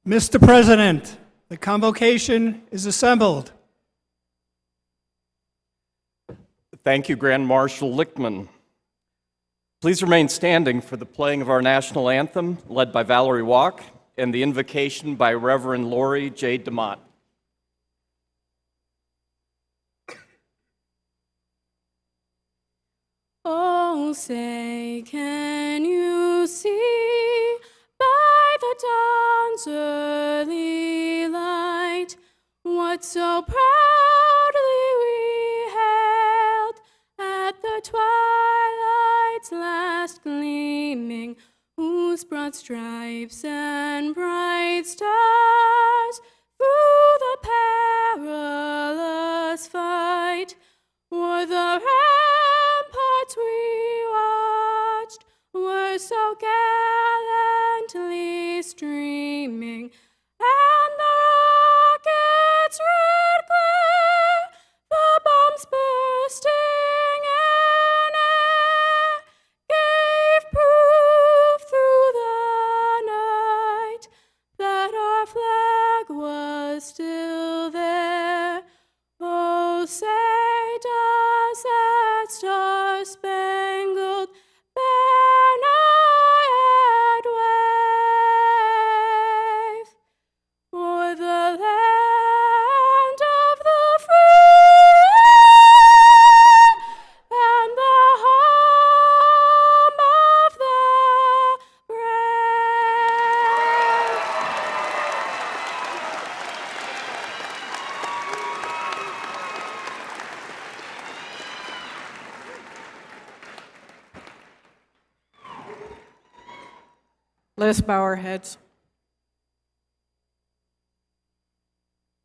Mr. President, the convocation is assembled. Thank you, Grand Marshal Lichtman. Please remain standing for the playing of our national anthem, led by Valerie Walk, and the invocation by Reverend Lori J. DeMott. Oh, say, can you see by the dawn's early light what so proudly we hailed at the twilight's last gleaming, whose broad stripes and bright stars through the perilous fight were the ramparts we watched, were so gallantly streaming, and the rocket's red glare, the bombs bursting in air, gave proof through the night that our flag was still there. Oh, say does that star-spangled banner yet wave o'er the land of the free and the home of the brave? Let us bow our heads.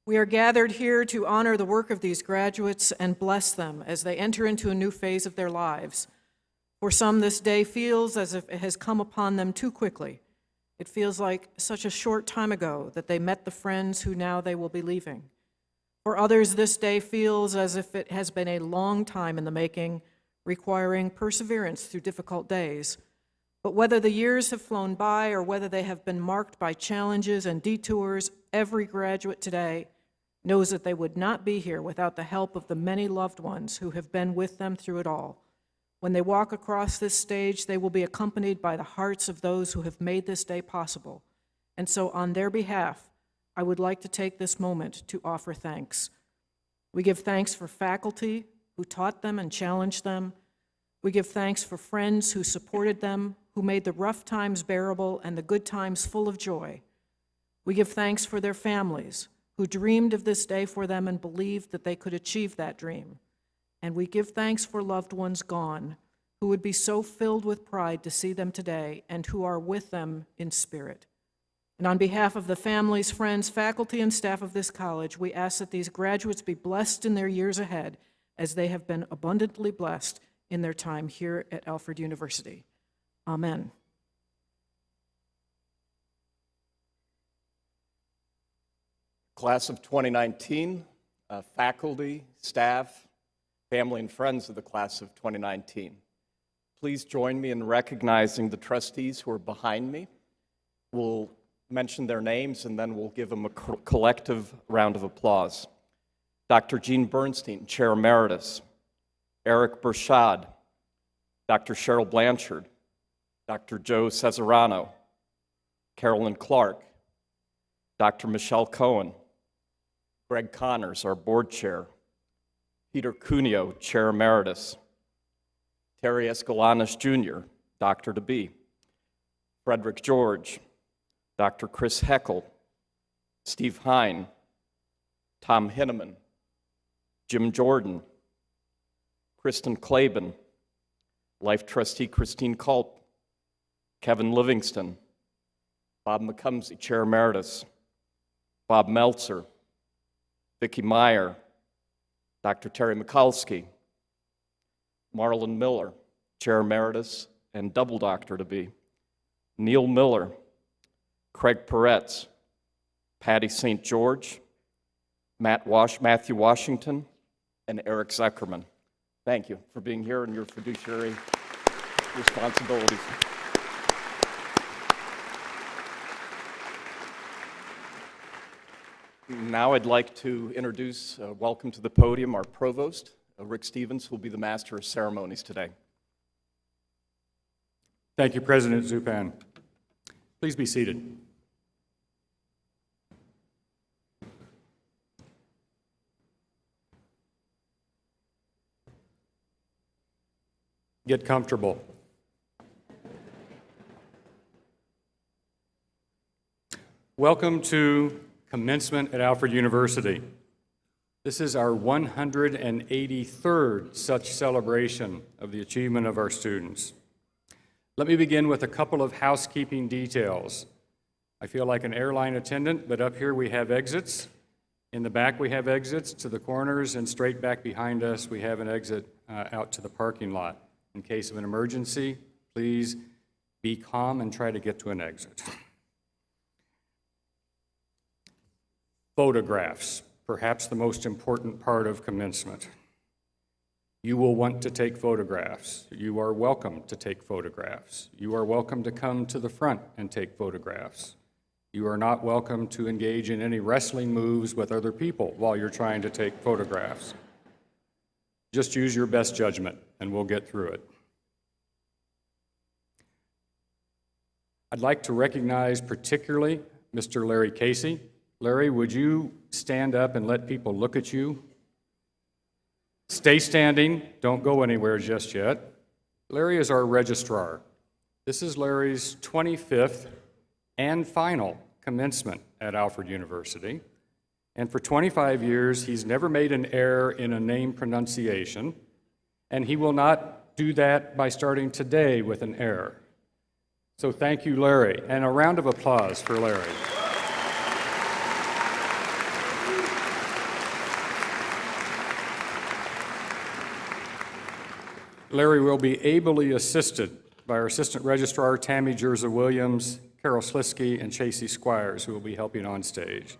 We are gathered here to honor the work of these graduates and bless them as they enter into a new phase of their lives. For some, this day feels as if it has come upon them too quickly. It feels like such a short time ago that they met the friends who now they will be leaving. For others, this day feels as if it has been a long time in the making, requiring perseverance through difficult days. But whether the years have flown by or whether they have been marked by challenges and detours, every graduate today knows that they would not be here without the help of the many loved ones who have been with them through it all. When they walk across this stage, they will be accompanied by the hearts of those who have made this day possible. And so on their behalf, I would like to take this moment to offer thanks. We give thanks for faculty who taught them and challenged them. We give thanks for friends who supported them, who made the rough times bearable and the good times full of joy. We give thanks for their families, who dreamed of this day for them and believed that they could achieve that dream. And we give thanks for loved ones gone, who would be so filled with pride to see them today and who are with them in spirit. And on behalf of the families, friends, faculty, and staff of this college, we ask that these graduates be blessed in their years ahead as they have been abundantly blessed in their time here at Alfred University. Amen. Class of 2019, faculty, staff, family, and friends of the class of 2019. Please join me in recognizing the trustees who are behind me. We'll mention their names and then we'll give them a collective round of applause. Dr. Jean Bernstein, Chair Emeritus. Eric Bershad, Dr. Cheryl Blanchard, Dr. Joe Cesarano, Carolyn Clark, Dr. Michelle Cohen, Greg Connors, our board chair, Peter Cuneo, Chair Emeritus, Terry Galanis Jr., Doctor to be, Frederick George, Dr. Chris Heckel, Steve Hine, Tom Hinneman, Jim Jordan, Kristen Klaben, Life Trustee Christine Culp, Kevin Livingston, Bob McCumsey, Chair Emeritus, Bob Meltzer, Vicki Meyer, Dr. Terry Mikulski, Marlin Miller, Chair Emeritus and double doctor to be, Neil Miller, Craig Peretz, Patty St. George, Matthew Washington, and Eric Zuckerman. Thank you for being here and your fiduciary responsibilities. Now I'd like to introduce, welcome to the podium, our provost, Rick Stevens, who will be the master of ceremonies today. Thank you, President Zupan. Please be seated. Get comfortable. Welcome to Commencement at Alfred University. This is our 183rd such celebration of the achievement of our students. Let me begin with a couple of housekeeping details. I feel like an airline attendant, but up here we have exits. In the back we have exits to the corners, and straight back behind us we have an exit out to the parking lot. In case of an emergency, please be calm and try to get to an exit. Photographs, perhaps the most important part of commencement. You will want to take photographs. You are welcome to take photographs. You are welcome to come to the front and take photographs. You are not welcome to engage in any wrestling moves with other people while you're trying to take photographs. Just use your best judgment and we'll get through it. I'd like to recognize particularly Mr. Larry Casey. Larry, would you stand up and let people look at you? Stay standing, don't go anywhere just yet. Larry is our registrar. This is Larry's 25th and final commencement at Alfred University. And for 25 years, he's never made an error in a name pronunciation, and he will not do that by starting today with an error. So thank you, Larry, and a round of applause for Larry. Larry will be ably assisted by our Assistant Registrar, Tammy Jerza-Williams, Carol Slisky, and Chasey Squires, who will be helping on stage.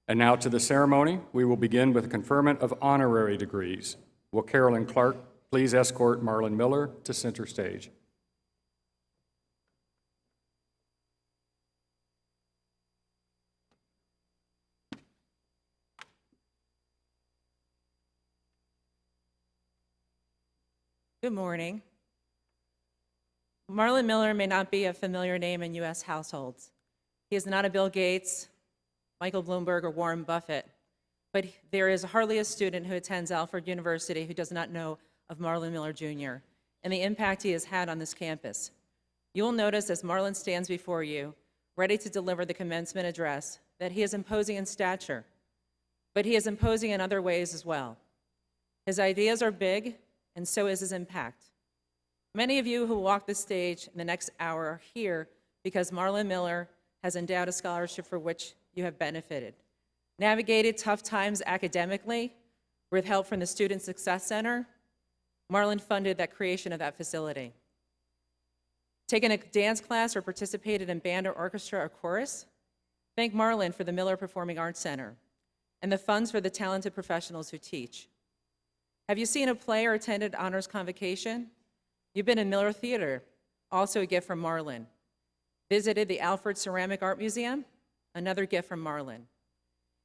And now to the ceremony. We will begin with the conferment of honorary degrees. Will Carolyn Clark please escort Marlin Miller to center stage? Good morning. Marlin Miller may not be a familiar name in U.S. households. He is not a Bill Gates, Michael Bloomberg, or Warren Buffett, but there is hardly a student who attends Alfred University who does not know of Marlin Miller Jr. and the impact he has had on this campus. You will notice as Marlin stands before you, ready to deliver the commencement address, that he is imposing in stature, but he is imposing in other ways as well. His ideas are big, and so is his impact. Many of you who walk the stage in the next hour are here because Marlin Miller has endowed a scholarship for which you have benefited. Navigated tough times academically with help from the Student Success Center, Marlin funded that creation of that facility. Taken a dance class or participated in band or orchestra or chorus? Thank Marlin for the Miller Performing Arts Center and the funds for the talented professionals who teach. Have you seen a play or attended honors convocation? You've been in Miller Theater, also a gift from Marlin. Visited the Alfred Ceramic Art Museum, another gift from Marlin.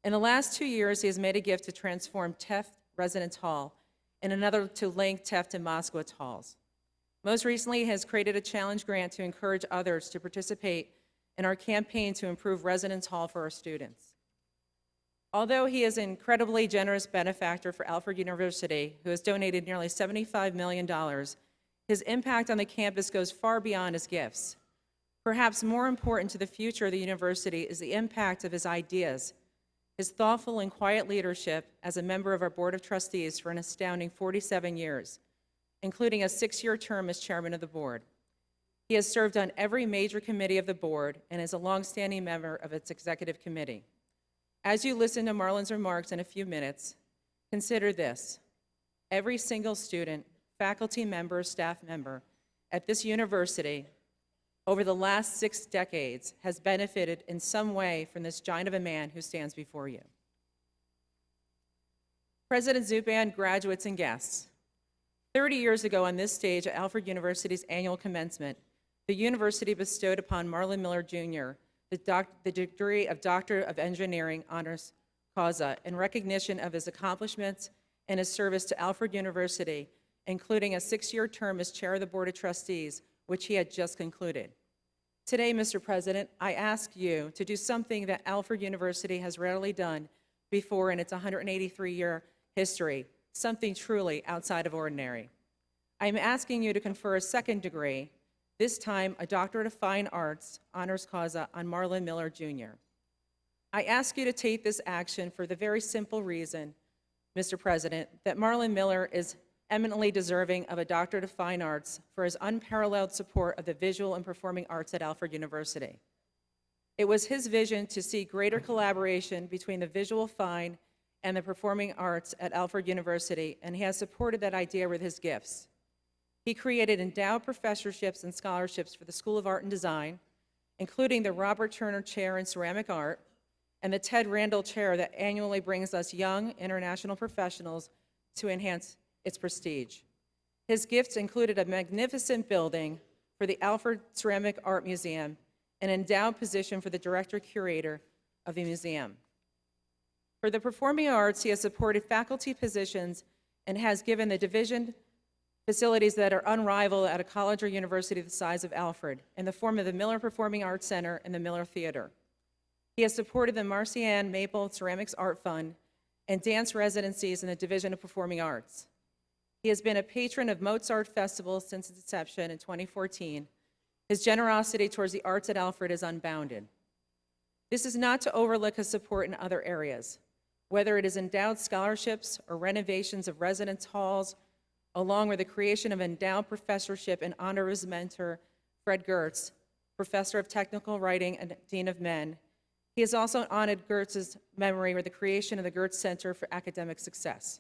In the last 2 years, he has made a gift to transform Teft Residence Hall and another to link Teft and Moskowitz Halls. Most recently, he has created a challenge grant to encourage others to participate in our campaign to improve Residence Hall for our students. Although he is an incredibly generous benefactor for Alfred University, who has donated nearly $75 million, his impact on the campus goes far beyond his gifts. Perhaps more important to the future of the university is the impact of his ideas, his thoughtful and quiet leadership as a member of our Board of Trustees for an astounding 47 years, including a 6-year term as chairman of the board. He has served on every major committee of the board and is a longstanding member of its executive committee. As you listen to Marlin's remarks in a few minutes, consider this. Every single student, faculty member, staff member at this university over the last 6 decades has benefited in some way from this giant of a man who stands before you. President Zupan, graduates, and guests, 30 years ago on this stage at Alfred University's annual commencement, the university bestowed upon Marlin Miller Jr. the degree of Doctor of Engineering, honoris causa in recognition of his accomplishments and his service to Alfred University, including a 6-year term as chair of the Board of Trustees, which he had just concluded. Today, Mr. President, I ask you to do something that Alfred University has rarely done before in its 183-year history, something truly outside of ordinary. I am asking you to confer a second degree, this time a Doctorate of Fine Arts, honoris causa, on Marlin Miller, Jr. I ask you to take this action for the very simple reason, Mr. President, that Marlin Miller is eminently deserving of a Doctorate of Fine Arts for his unparalleled support of the visual and performing arts at Alfred University. It was his vision to see greater collaboration between the visual fine and the performing arts at Alfred University, and he has supported that idea with his gifts. He created endowed professorships and scholarships for the School of Art and Design, including the Robert Turner Chair in Ceramic Art and the Ted Randall Chair that annually brings us young international professionals to enhance its prestige. His gifts included a magnificent building for the Alfred Ceramic Art Museum, an endowed position for the director-curator of the museum. For the performing arts, he has supported faculty positions and has given the division facilities that are unrivaled at a college or university the size of Alfred, in the form of the Miller Performing Arts Center and the Miller Theater. He has supported the Marcianne Maple Ceramics Art Fund and dance residencies in the Division of Performing Arts. He has been a patron of Mozart Festival since its inception in 2014. His generosity towards the arts at Alfred is unbounded. This is not to overlook his support in other areas, whether it is endowed scholarships or renovations of residence halls, along with the creation of endowed professorship in honor of his mentor, Fred Gertz, professor of technical writing and dean of men. He has also honored Gertz's memory with the creation of the Gertz Center for Academic Success.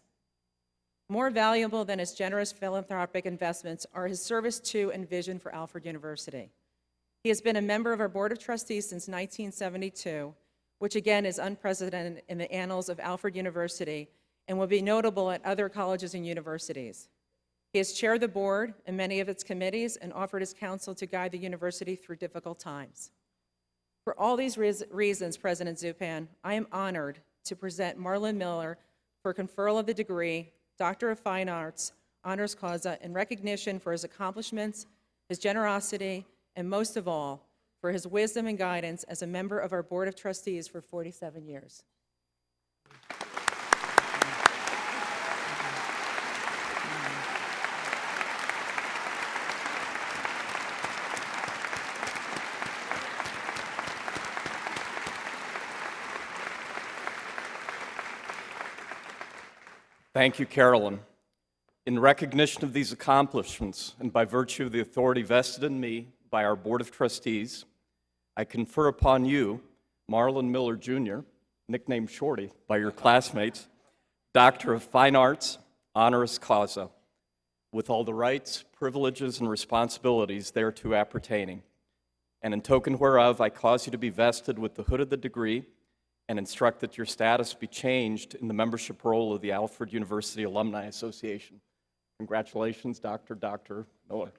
More valuable than his generous philanthropic investments are his service to and vision for Alfred University. He has been a member of our Board of Trustees since 1972, which again is unprecedented in the annals of Alfred University and will be notable at other colleges and universities. He has chaired the board and many of its committees and offered his counsel to guide the university through difficult times. For all these reasons, President Zupan, I am honored to present Marlin Miller for conferral of the degree, Doctor of Fine Arts, honoris causa, in recognition for his accomplishments, his generosity, and most of all, for his wisdom and guidance as a member of our Board of Trustees for 47 years. Thank you, Carolyn. In recognition of these accomplishments and by virtue of the authority vested in me by our Board of Trustees, I confer upon you, Marlin Miller, Jr., nicknamed Shorty by your classmates, Doctor of Fine Arts, honoris causa, with all the rights, privileges, and responsibilities thereto appertaining. And in token whereof, I cause you to be vested with the hood of the degree and instruct that your status be changed in the membership roll of the Alfred University Alumni Association. Congratulations, Dr. Miller.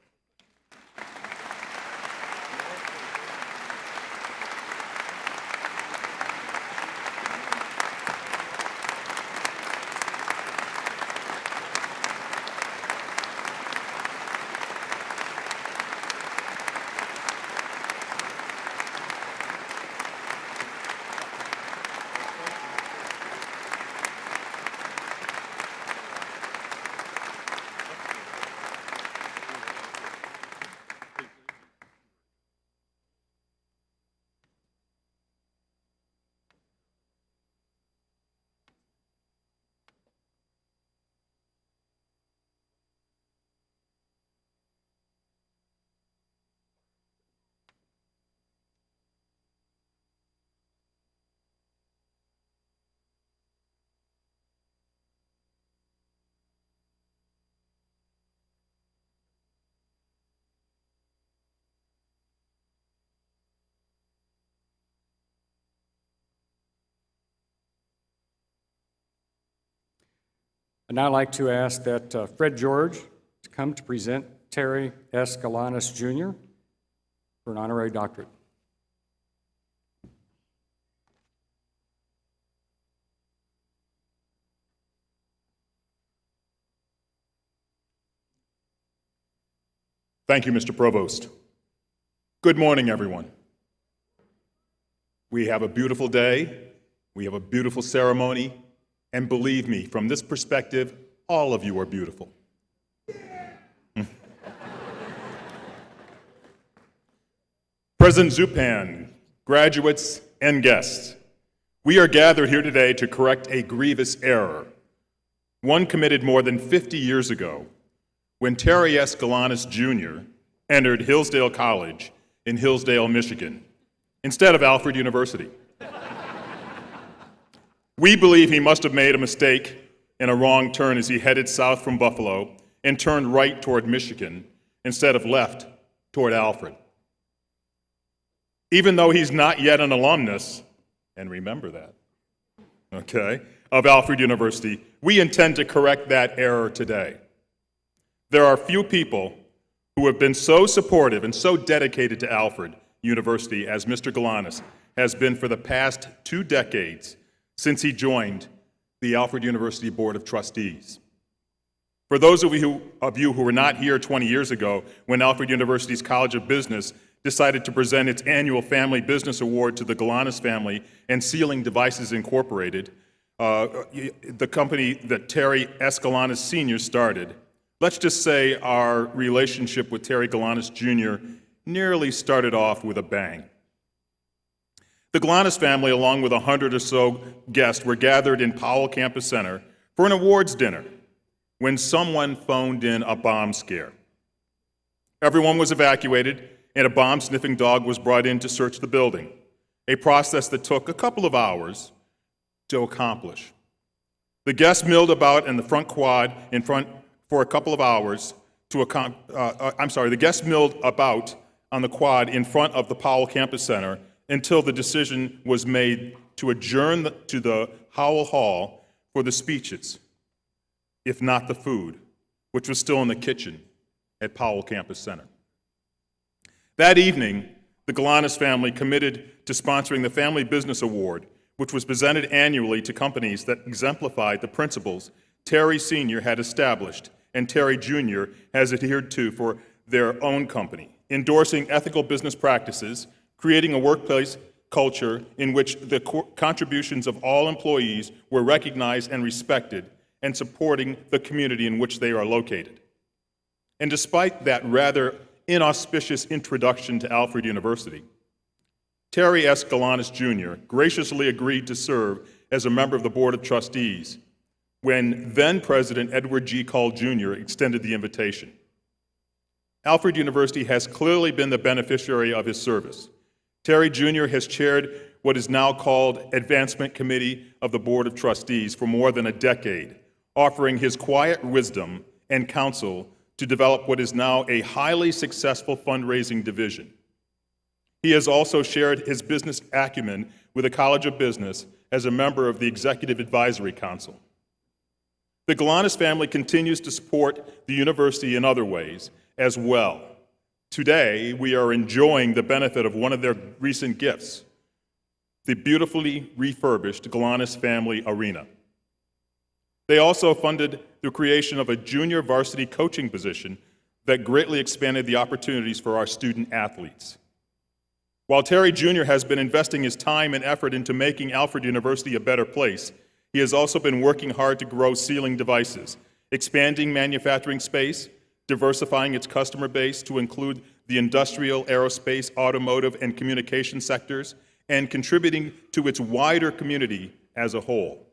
I'd now like to ask that Fred George to come to present Terry S. Galanis, Jr. for an honorary doctorate. Thank you, Mr. Provost. Good morning, everyone. We have a beautiful day, we have a beautiful ceremony, and believe me, from this perspective, all of you are beautiful. President Zupan, graduates, and guests, we are gathered here today to correct a grievous error, one committed more than 50 years ago when Terry S. Galanis, Jr. entered Hillsdale College in Hillsdale, Michigan, instead of Alfred University. We believe he must have made a mistake and a wrong turn as he headed south from Buffalo and turned right toward Michigan instead of left toward Alfred. Even though he's not yet an alumnus, and remember that, okay, of Alfred University, we intend to correct that error today. There are few people who have been so supportive and so dedicated to Alfred University as Mr. Galanis has been for the past 2 decades since he joined the Alfred University Board of Trustees. For those of you who were not here 20 years ago when Alfred University's College of Business decided to present its annual Family Business Award to the Galanis family and Sealing Devices Incorporated, the company that Terry S. Galanis Sr. started, let's just say our relationship with Terry Galanis Jr. nearly started off with a bang. The Galanis family, along with 100 or so guests, were gathered in Powell Campus Center for an awards dinner when someone phoned in a bomb scare. Everyone was evacuated, and a bomb-sniffing dog was brought in to search the building, a process that took a couple of hours to accomplish. The guests milled about in the front quad in front for a couple of hours the guests milled about on the quad in front of the Powell Campus Center until the decision was made to adjourn to the Howell Hall for the speeches, if not the food, which was still in the kitchen at Powell Campus Center. That evening, the Galanis family committed to sponsoring the Family Business Award, which was presented annually to companies that exemplified the principles Terry Sr. had established and Terry Jr. has adhered to for their own company, endorsing ethical business practices, creating a workplace culture in which the contributions of all employees were recognized and respected, and supporting the community in which they are located. And despite that rather inauspicious introduction to Alfred University, Terry S. Galanis Jr. graciously agreed to serve as a member of the Board of Trustees when then-President Edward G. Call Jr. extended the invitation. Alfred University has clearly been the beneficiary of his service. Terry Jr. has chaired what is now called Advancement Committee of the Board of Trustees for more than a decade, offering his quiet wisdom and counsel to develop what is now a highly successful fundraising division. He has also shared his business acumen with the College of Business as a member of the Executive Advisory Council. The Galanis family continues to support the university in other ways as well. Today, we are enjoying the benefit of one of their recent gifts, the beautifully refurbished Galanis Family Arena. They also funded the creation of a junior varsity coaching position that greatly expanded the opportunities for our student athletes. While Terry Jr. has been investing his time and effort into making Alfred University a better place, he has also been working hard to grow Sealing Devices, expanding manufacturing space, diversifying its customer base to include the industrial, aerospace, automotive, and communication sectors, and contributing to its wider community as a whole.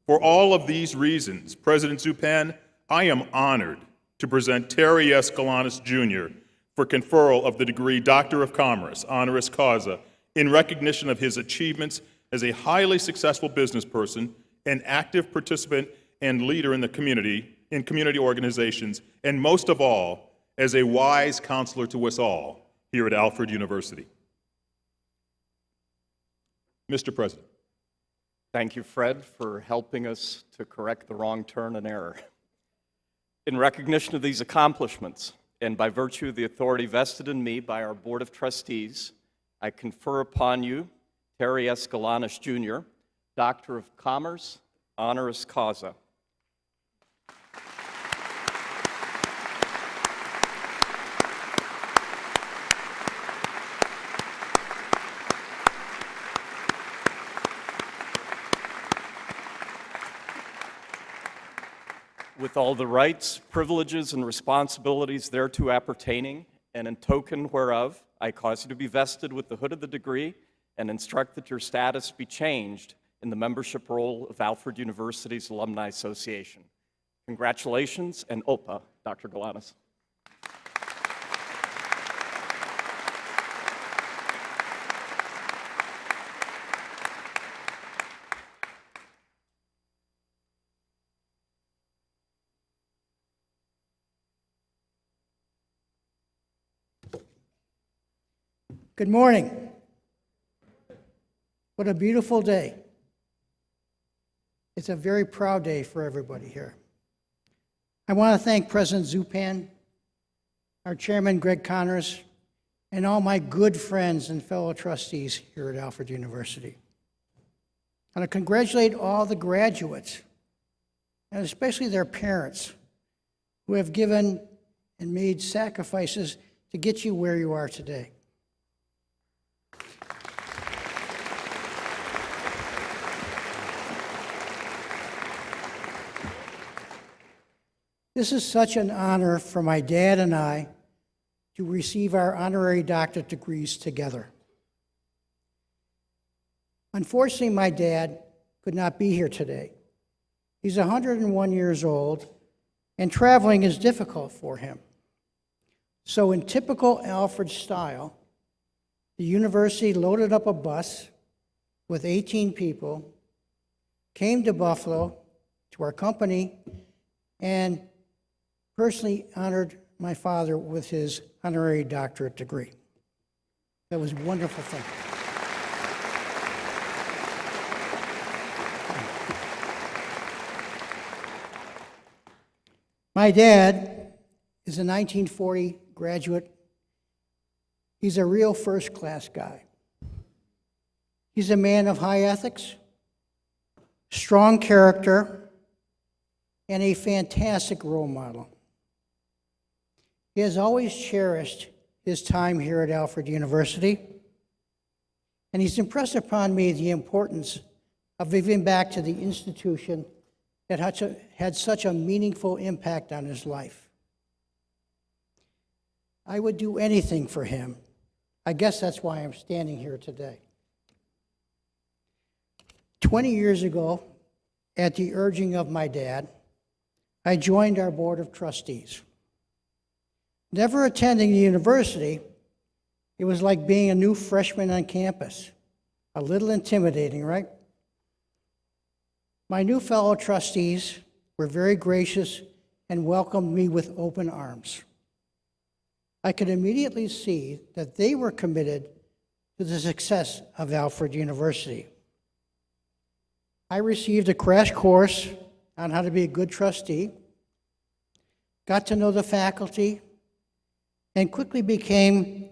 For all of these reasons, President Zupan, I am honored to present Terry S. Galanis Jr. for conferral of the degree Doctor of Commerce, honoris causa, in recognition of his achievements as a highly successful business person, an active participant and leader in the community, in community organizations, and most of all, as a wise counselor to us all here at Alfred University. Mr. President. Thank you, Fred, for helping us to correct the wrong turn and error. In recognition of these accomplishments, and by virtue of the authority vested in me by our Board of Trustees, I confer upon you, Terry S. Galanis Jr., Doctor of Commerce, honoris causa. with all the rights, privileges, and responsibilities thereto appertaining, and in token whereof, I cause you to be vested with the hood of the degree and instruct that your status be changed in the membership roll of Alfred University's Alumni Association. Congratulations, and OPA, Dr. Galanis. Good morning. What a beautiful day. It's a very proud day for everybody here. I want to thank President Zupan, our chairman, Greg Connors, and all my good friends and fellow trustees here at Alfred University. I want to congratulate all the graduates, and especially their parents, who have given and made sacrifices to get you where you are today. This is such an honor for my dad and I to receive our honorary doctorate degrees together. Unfortunately, my dad could not be here today. He's 101 years old, and traveling is difficult for him. So in typical Alfred style, the university loaded up a bus with 18 people, came to Buffalo to our company, and personally honored my father with his honorary doctorate degree. That was a wonderful thing. My dad is a 1940 graduate. He's a real first-class guy. He's a man of high ethics, strong character, and a fantastic role model. He has always cherished his time here at Alfred University, and he's impressed upon me the importance of giving back to the institution that had such a meaningful impact on his life. I would do anything for him. I guess that's why I'm standing here today. 20 years ago, at the urging of my dad, I joined our Board of Trustees. Never attending the university, it was like being a new freshman on campus. A little intimidating, right? My new fellow trustees were very gracious and welcomed me with open arms. I could immediately see that they were committed to the success of Alfred University. I received a crash course on how to be a good trustee, got to know the faculty, and quickly became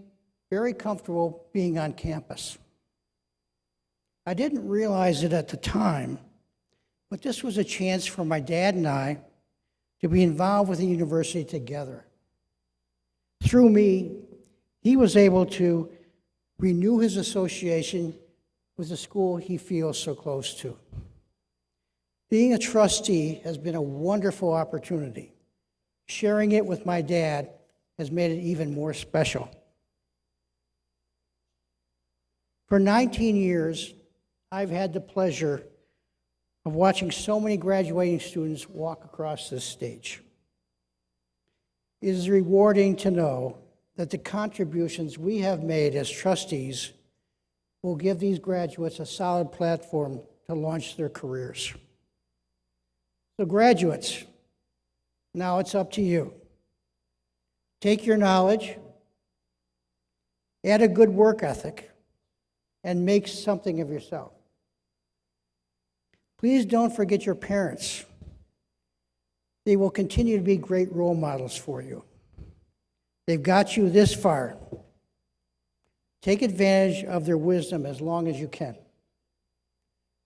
very comfortable being on campus. I didn't realize it at the time, but this was a chance for my dad and I to be involved with the university together. Through me, he was able to renew his association with the school he feels so close to. Being a trustee has been a wonderful opportunity. Sharing it with my dad has made it even more special. For 19 years, I've had the pleasure of watching so many graduating students walk across this stage. It is rewarding to know that the contributions we have made as trustees will give these graduates a solid platform to launch their careers. So graduates, now it's up to you. Take your knowledge, add a good work ethic, and make something of yourself. Please don't forget your parents. They will continue to be great role models for you. They've got you this far. Take advantage of their wisdom as long as you can.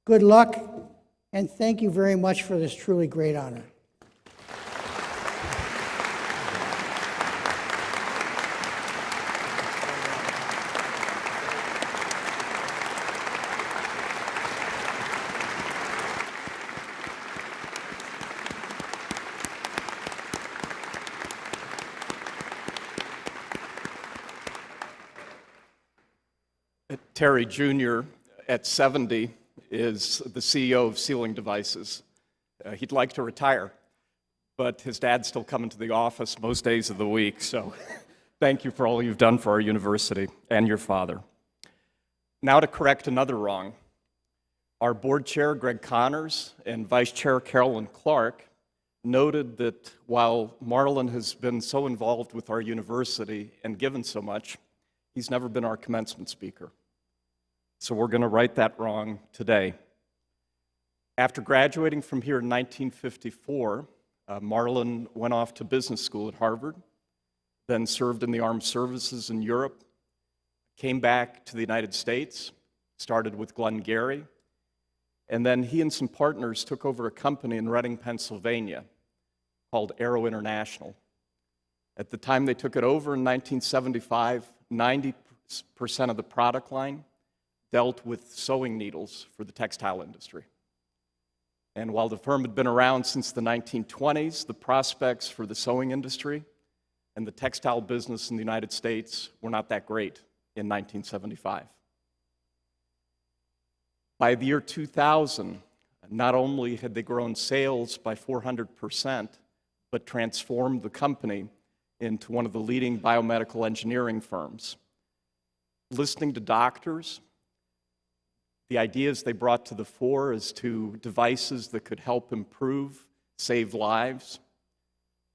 Good luck, and thank you very much for this truly great honor. Terry Jr. at 70 is the CEO of Sealing Devices. He'd like to retire, but his dad's still coming to the office most days of the week, so thank you for all you've done for our university and your father. Now to correct another wrong. Our board chair, Greg Connors, and vice chair, Carolyn Clark, noted that while Marlin has been so involved with our university and given so much, he's never been our commencement speaker. So we're going to right that wrong today. After graduating from here in 1954, Marlin went off to business school at Harvard, then served in the armed services in Europe, came back to the United States, started with Glengarry, and then he and some partners took over a company in Reading, Pennsylvania called Aero International. At the time they took it over in 1975, 90% of the product line dealt with sewing needles for the textile industry. And while the firm had been around since the 1920s, the prospects for the sewing industry and the textile business in the United States were not that great in 1975. By the year 2000, not only had they grown sales by 400%, but transformed the company into one of the leading biomedical engineering firms. Listening to doctors, the ideas they brought to the fore as to devices that could help improve, save lives,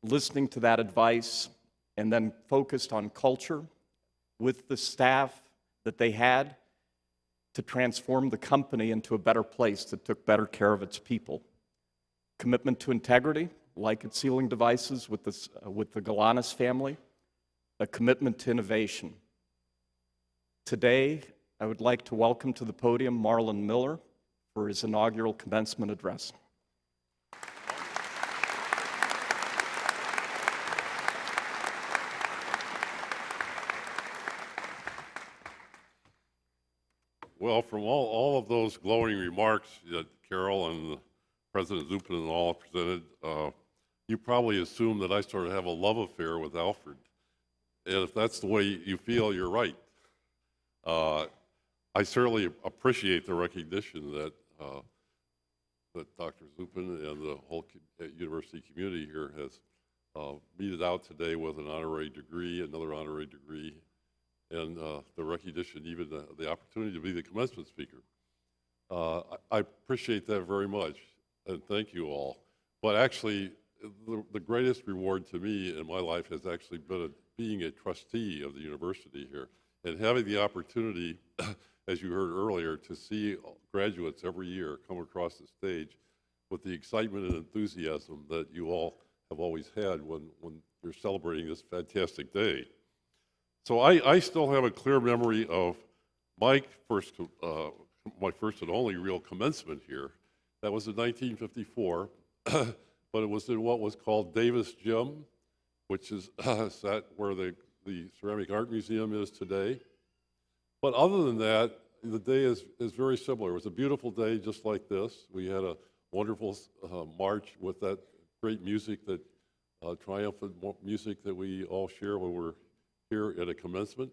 listening to that advice, and then focused on culture with the staff that they had to transform the company into a better place that took better care of its people. Commitment to integrity, like at Sealing Devices with the Galanis family, a commitment to innovation. Today, I would like to welcome to the podium Marlin Miller for his inaugural commencement address. Well, from all of those glowing remarks that Carol and President Zupan and all presented, you probably assume that I sort of have a love affair with Alfred. And if that's the way you feel, you're right. I certainly appreciate the recognition that Dr. Zupan and the whole university community here has meted out today with an honorary degree, another honorary degree, and the recognition, even the opportunity to be the commencement speaker. I appreciate that very much, and thank you all. But actually, the greatest reward to me in my life has actually been being a trustee of the university here and having the opportunity, as you heard earlier, to see graduates every year come across the stage with the excitement and enthusiasm that you all have always had when you're celebrating this fantastic day. So I still have a clear memory of my first and only real commencement here. That was in 1954, but it was in what was called Davis Gym, which is sat where the Ceramic Art Museum is today. But other than that, the day is very similar. It was a beautiful day just like this. We had a wonderful march with that great music, that triumphant music that we all share when we're here at a commencement.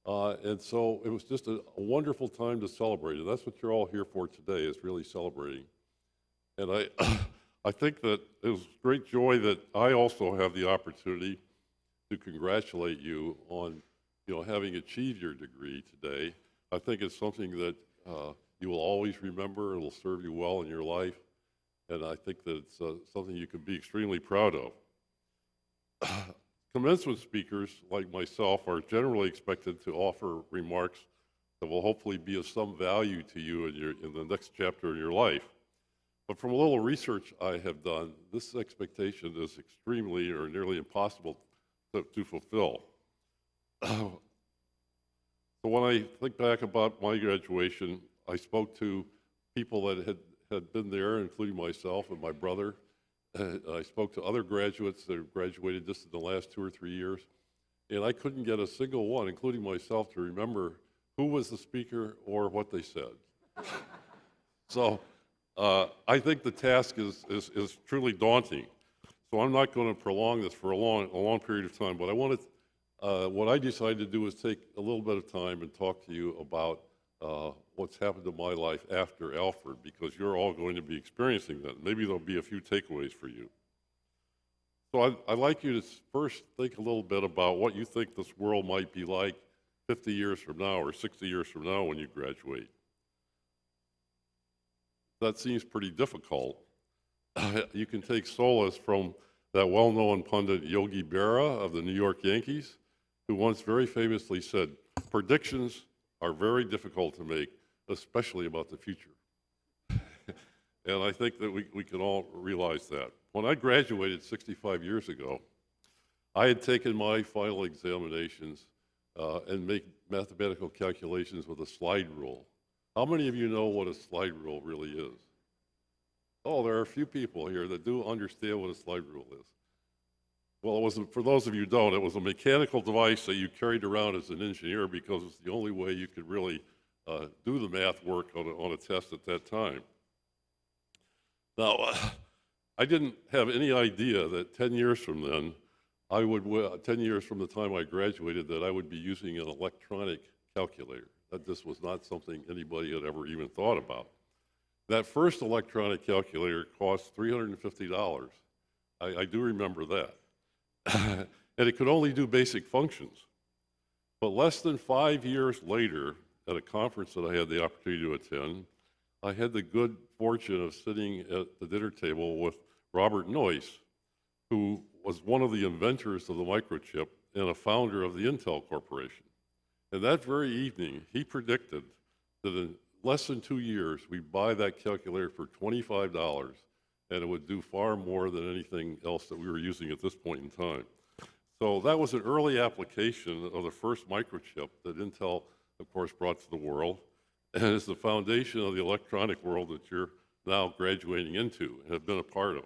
And so it was just a wonderful time to celebrate. And that's what you're all here for today, is really celebrating. And I think that it was great joy that I also have the opportunity to congratulate you on having achieved your degree today. I think it's something that you will always remember. It'll serve you well in your life. And I think that it's something you can be extremely proud of. Commencement speakers, like myself, are generally expected to offer remarks that will hopefully be of some value to you in the next chapter in your life. But from a little research I have done, this expectation is extremely or nearly impossible to fulfill. So when I think back about my graduation, I spoke to people that had been there, including myself and my brother. I spoke to other graduates that have graduated just in the last 2 or 3 years, and I couldn't get a single one, including myself, to remember who was the speaker or what they said. So I think the task is truly daunting. So I'm not going to prolong this for a long period of time, but I want to what I decided to do was take a little bit of time and talk to you about what's happened to my life after Alfred, because you're all going to be experiencing that. Maybe there'll be a few takeaways for you. So I'd like you to first think a little bit about what you think this world might be like 50 years from now or 60 years from now when you graduate. That seems pretty difficult. You can take solace from that well-known pundit Yogi Berra of the New York Yankees, who once very famously said, predictions are very difficult to make, especially about the future. And I think that we can all realize that. When I graduated 65 years ago, I had taken my final examinations and make mathematical calculations with a slide rule. How many of you know what a slide rule really is? Oh, there are a few people here that do understand what a slide rule is. Well, it wasn't, for those of you who don't, it was a mechanical device that you carried around as an engineer because it's the only way you could really do the math work on a test at that time. Now, I didn't have any idea that 10 years from then, 10 years from the time I graduated, that I would be using an electronic calculator. That this was not something anybody had ever even thought about. That first electronic calculator cost $350. I do remember that. And it could only do basic functions. But less than 5 years later, at a conference that I had the opportunity to attend, I had the good fortune of sitting at the dinner table with Robert Noyce, who was one of the inventors of the microchip and a founder of the Intel Corporation. And that very evening, he predicted that in less than 2 years, we'd buy that calculator for $25, and it would do far more than anything else that we were using at this point in time. So that was an early application of the first microchip that Intel, of course, brought to the world, and is the foundation of the electronic world that you're now graduating into and have been a part of.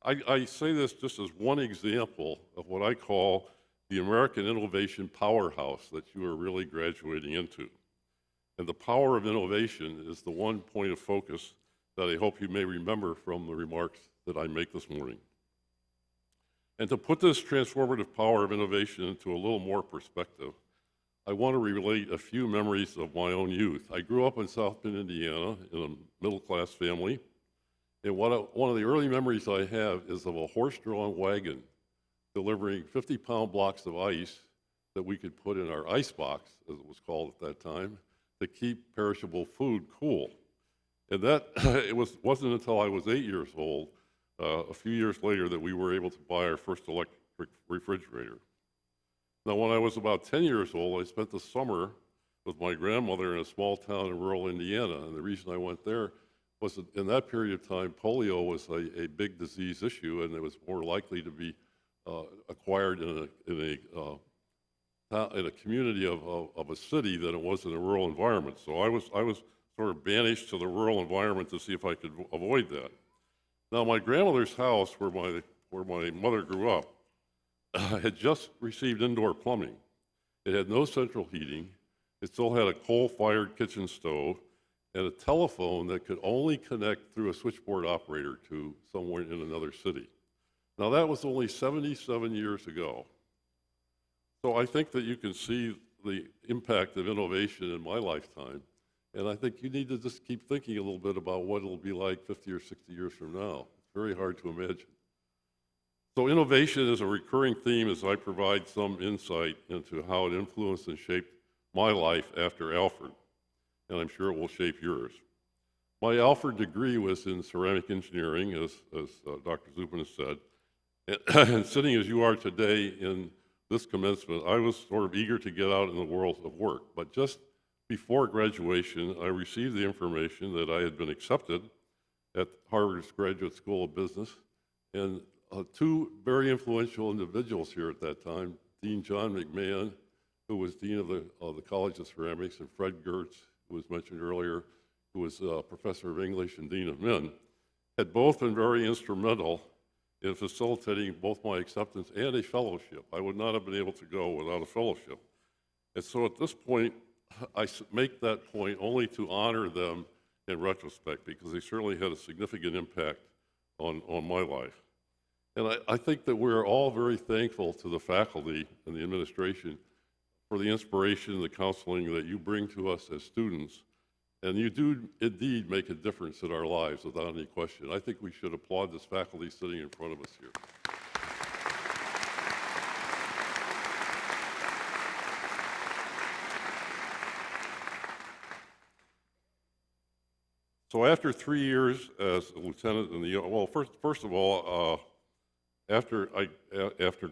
I say this just as one example of what I call the American innovation powerhouse that you are really graduating into. And the power of innovation is the one point of focus that I hope you may remember from the remarks that I make this morning. And to put this transformative power of innovation into a little more perspective, I want to relate a few memories of my own youth. I grew up in South Bend, Indiana, in a middle-class family. And one of the early memories I have is of a horse-drawn wagon delivering 50-pound blocks of ice that we could put in our ice box, as it was called at that time, to keep perishable food cool. And that, it wasn't until I was 8 years old, a few years later, that we were able to buy our first electric refrigerator. Now, when I was about 10 years old, I spent the summer with my grandmother in a small town in rural Indiana. And the reason I went there was that in that period of time, polio was a big disease issue, and it was more likely to be acquired in a community of a city than it was in a rural environment. So I was sort of banished to the rural environment to see if I could avoid that. Now, my grandmother's house, where my mother grew up, had just received indoor plumbing. It had no central heating. It still had a coal-fired kitchen stove and a telephone that could only connect through a switchboard operator to somewhere in another city. Now, that was only 77 years ago. So I think that you can see the impact of innovation in my lifetime, and I think you need to just keep thinking a little bit about what it'll be like 50 or 60 years from now. It's very hard to imagine. So innovation is a recurring theme as I provide some insight into how it influenced and shaped my life after Alfred, and I'm sure it will shape yours. My Alfred degree was in ceramic engineering, as Dr. Zubin has said, and sitting as you are today in this commencement, I was sort of eager to get out in the world of work. But just before graduation, I received the information that I had been accepted at Harvard's Graduate School of Business, and two very influential individuals here at that time, Dean John McMahon, who was Dean of the College of Ceramics, and Fred Gertz, who was mentioned earlier, who was Professor of English and Dean of Men, had both been very instrumental in facilitating both my acceptance and a fellowship. I would not have been able to go without a fellowship. And so at this point, I make that point only to honor them in retrospect, because they certainly had a significant impact on my life. And I think that we're all very thankful to the faculty and the administration for the inspiration and the counseling that you bring to us as students. And you do indeed make a difference in our lives without any question. I think we should applaud this faculty sitting in front of us here. So after 3 years as a lieutenant in the, well, first of all, after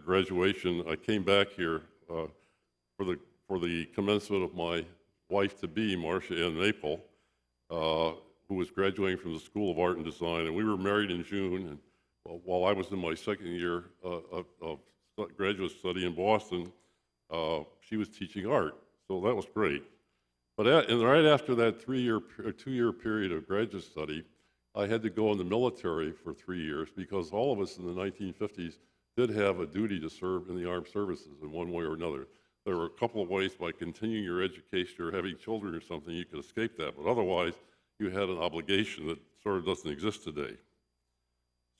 graduation, I came back here for the commencement of my wife-to-be, Marcia Ann Maple, who was graduating from the School of Art and Design, and we were married in June. And while I was in my second year of graduate study in Boston, she was teaching art, so that was great. But and right after that 2-year period of graduate study, I had to go in the military for 3 years because all of us in the 1950s did have a duty to serve in the armed services in one way or another. There were a couple of ways by continuing your education or having children or something you could escape that, but otherwise you had an obligation that sort of doesn't exist today.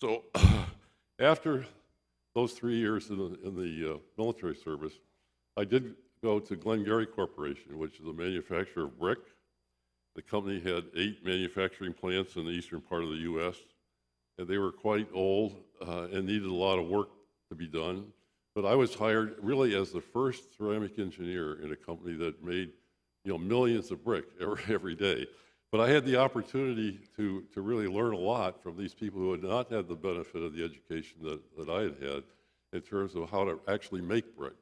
So after those 3 years in the military service, I did go to Glengarry Corporation, which is a manufacturer of brick. The company had 8 manufacturing plants in the eastern part of the U.S., and they were quite old and needed a lot of work to be done. But I was hired really as the first ceramic engineer in a company that made, millions of brick every day. But I had the opportunity to really learn a lot from these people who had not had the benefit of the education that I had had in terms of how to actually make brick.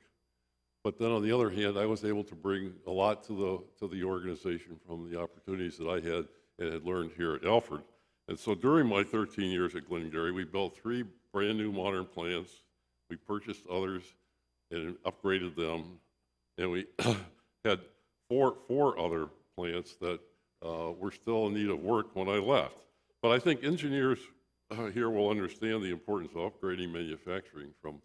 But then on the other hand, I was able to bring a lot to the organization from the opportunities that I had and had learned here at Alfred. And so during my 13 years at Glengarry, we built 3 brand new modern plants. We purchased others and upgraded them. And we had four other plants that were still in need of work when I left. But I think engineers here will understand the importance of upgrading manufacturing from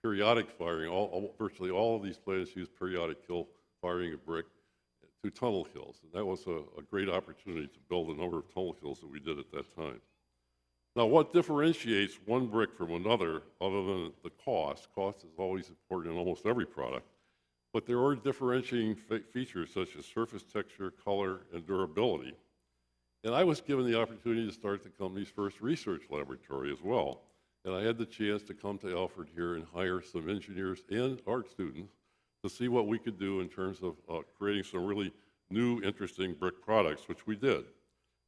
periodic firing. Virtually all of these plants use periodic kill firing of brick to tunnel kills. And that was a great opportunity to build a number of tunnel kills that we did at that time. Now, what differentiates one brick from another, other than the cost? Cost is always important in almost every product. But there are differentiating features such as surface texture, color, and durability. And I was given the opportunity to start the company's first research laboratory as well. And I had the chance to come to Alfred here and hire some engineers and art students to see what we could do in terms of creating some really new, interesting brick products, which we did.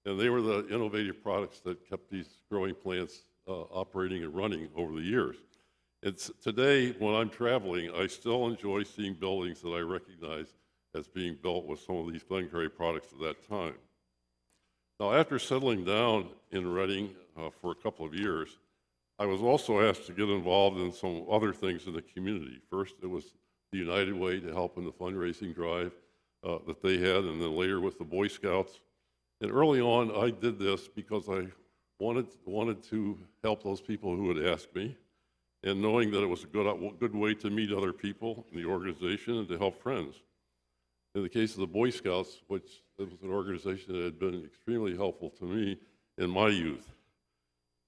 And they were the innovative products that kept these growing plants operating and running over the years. Today, when I'm traveling, I still enjoy seeing buildings that I recognize as being built with some of these Glengarry products at that time. Now, after settling down in Reading for a couple of years, I was also asked to get involved in some other things in the community. First, it was the United Way to help in the fundraising drive that they had, and then later with the Boy Scouts. And early on, I did this because I wanted to help those people who would ask me, and knowing that it was a good way to meet other people in the organization and to help friends. In the case of the Boy Scouts, which was an organization that had been extremely helpful to me in my youth.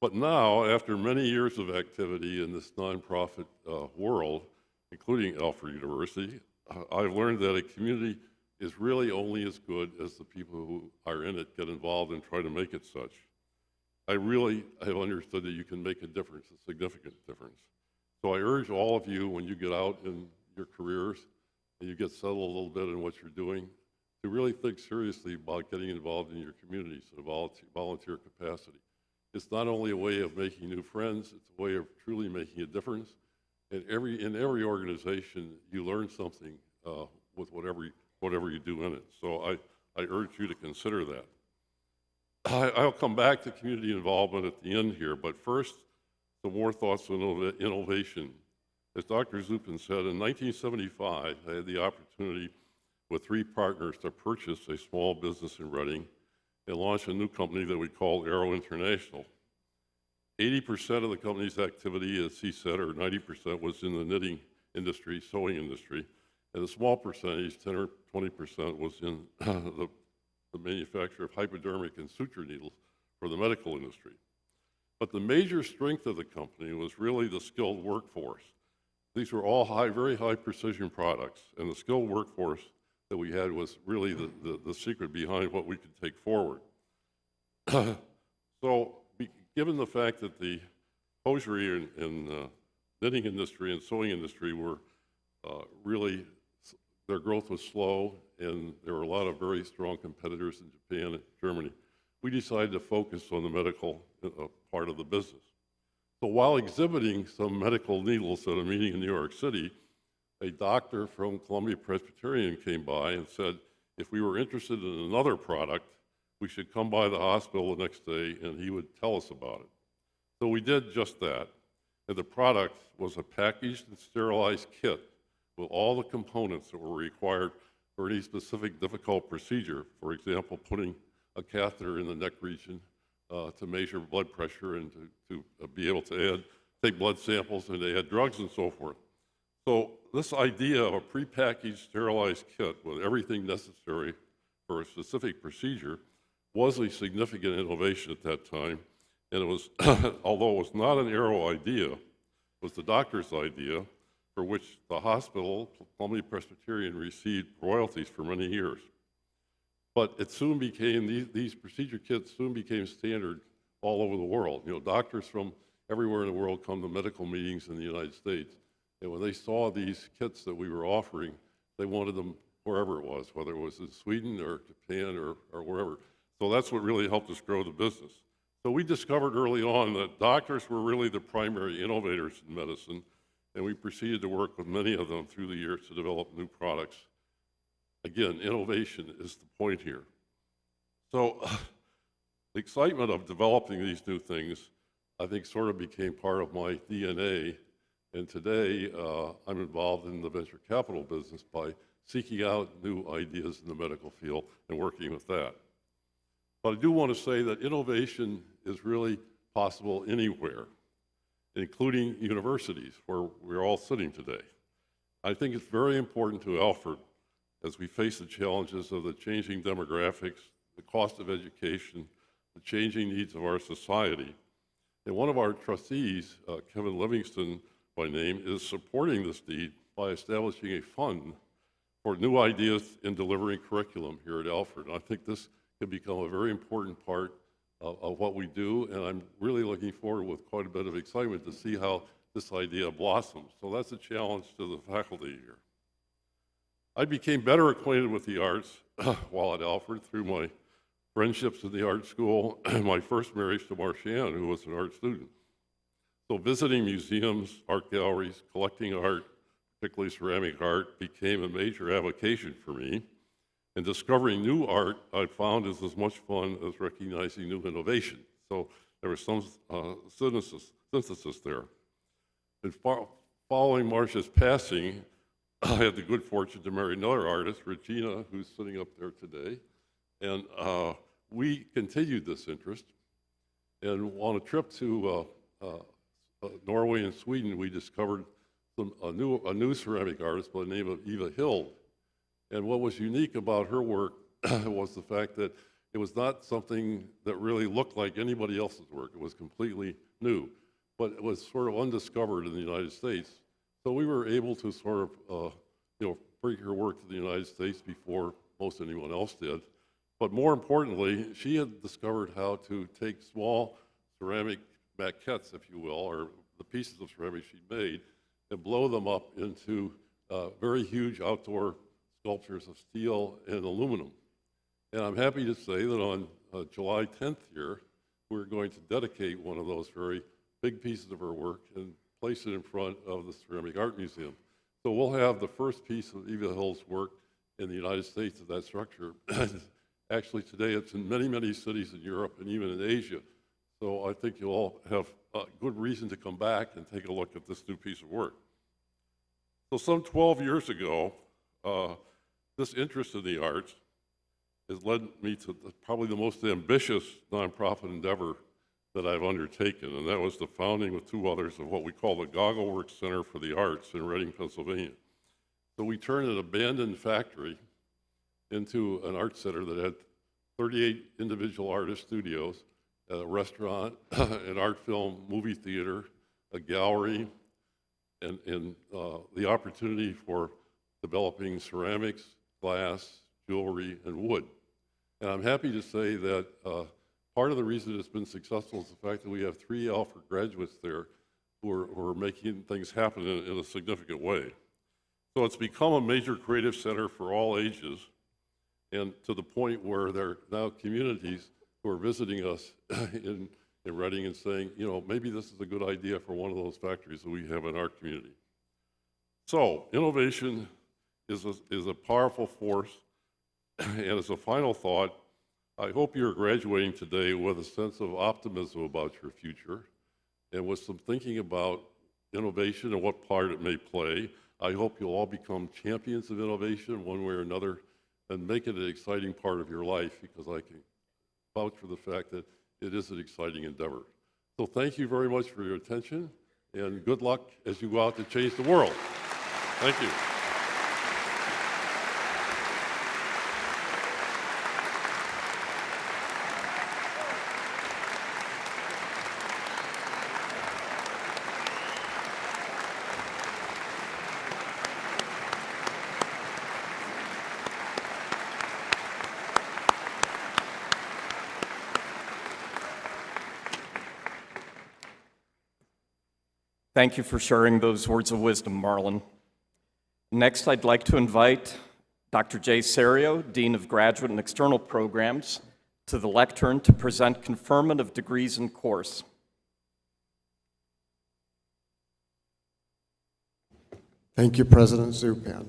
But now, after many years of activity in this nonprofit world, including Alfred University, I've learned that a community is really only as good as the people who are in it get involved and try to make it such. I really have understood that you can make a difference, a significant difference. So I urge all of you, when you get out in your careers and you get settled a little bit in what you're doing, to really think seriously about getting involved in your communities in a volunteer capacity. It's not only a way of making new friends, it's a way of truly making a difference. And in every organization, you learn something with whatever you do in it. So I urge you to consider that. I'll come back to community involvement at the end here, but first, some more thoughts on innovation. As Dr. Zupin said, in 1975, I had the opportunity with 3 partners to purchase a small business in Reading and launch a new company that we called Aero International. 80% of the company's activity, as he said, or 90%, was in the knitting industry, sewing industry, and a small percentage, 10 or 20%, was in the manufacture of hypodermic and suture needles for the medical industry. But the major strength of the company was really the skilled workforce. These were all very high precision products, and the skilled workforce that we had was really the secret behind what we could take forward. So, given the fact that the hosiery and knitting industry and sewing industry were really, their growth was slow, and there were a lot of very strong competitors in Japan and Germany, we decided to focus on the medical part of the business. So while exhibiting some medical needles at a meeting in New York City, a doctor from Columbia Presbyterian came by and said, if we were interested in another product, we should come by the hospital the next day and he would tell us about it. So we did just that. And the product was a packaged and sterilized kit with all the components that were required for any specific difficult procedure. For example, putting a catheter in the neck region to measure blood pressure and to be able to take blood samples and to add drugs and so forth. So this idea of a prepackaged sterilized kit with everything necessary for a specific procedure was a significant innovation at that time. And it was, although it was not an Arrow idea, it was the doctor's idea, for which the hospital, Columbia Presbyterian, received royalties for many years. But it soon became, these procedure kits soon became standard all over the world. You know, doctors from everywhere in the world come to medical meetings in the United States. And when they saw these kits that we were offering, they wanted them wherever it was, whether it was in Sweden or Japan or wherever. So that's what really helped us grow the business. So we discovered early on that doctors were really the primary innovators in medicine, and we proceeded to work with many of them through the years to develop new products. Again, innovation is the point here. So the excitement of developing these new things, I think, sort of became part of my DNA. And today, I'm involved in the venture capital business by seeking out new ideas in the medical field and working with that. But I do want to say that innovation is really possible anywhere, including universities, where we're all sitting today. I think it's very important to Alfred, as we face the challenges of the changing demographics, the cost of education, the changing needs of our society. And one of our trustees, Kevin Livingston by name, is supporting this need by establishing a fund for new ideas in delivering curriculum here at Alfred. And I think this can become a very important part of what we do, and I'm really looking forward with quite a bit of excitement to see how this idea blossoms. So that's a challenge to the faculty here. I became better acquainted with the arts while at Alfred through my friendships in the art school and my first marriage to Marchand, who was an art student. So visiting museums, art galleries, collecting art, particularly ceramic art, became a major avocation for me. And discovering new art, I found, is as much fun as recognizing new innovation. So there was some synthesis there. And following Marcia's passing, I had the good fortune to marry another artist, Regina, who's sitting up there today. And we continued this interest. And on a trip to Norway and Sweden, we discovered a new ceramic artist by the name of Eva Hild. And what was unique about her work was the fact that it was not something that really looked like anybody else's work. It was completely new, but it was sort of undiscovered in the United States. So we were able to sort of, bring her work to the United States before most anyone else did. But more importantly, she had discovered how to take small ceramic maquettes, if you will, or the pieces of ceramic she made, and blow them up into very huge outdoor sculptures of steel and aluminum. And I'm happy to say that on July 10th here, we're going to dedicate one of those very big pieces of her work and place it in front of the Ceramic Art Museum. So we'll have the first piece of Eva Hild's work in the United States of that structure. Actually, today it's in many, many cities in Europe and even in Asia. So I think you'll all have a good reason to come back and take a look at this new piece of work. So some 12 years ago, this interest in the arts has led me to probably the most ambitious nonprofit endeavor that I've undertaken, and that was the founding with two others of what we call the Goggleworks Center for the Arts in Reading, Pennsylvania. So we turned an abandoned factory into an art center that had 38 individual artist studios, a restaurant, an art film movie theater, a gallery, and the opportunity for developing ceramics, glass, jewelry, and wood. And I'm happy to say that part of the reason it's been successful is the fact that we have 3 Alfred graduates there who are making things happen in a significant way. So it's become a major creative center for all ages, and to the point where there are now communities who are visiting us in Reading and saying, you know, maybe this is a good idea for one of those factories that we have in our community. So innovation is a powerful force, and as a final thought, I hope you're graduating today with a sense of optimism about your future and with some thinking about innovation and what part it may play. I hope you'll all become champions of innovation one way or another and make it an exciting part of your life, because I can vouch for the fact that it is an exciting endeavor. So thank you very much for your attention, and good luck as you go out to change the world. Thank you. Thank you for sharing those words of wisdom, Marlin. Next, I'd like to invite Dr. Jay Serio, Dean of Graduate and External Programs, to the lectern to present conferment of degrees in course. Thank you, President Zupan.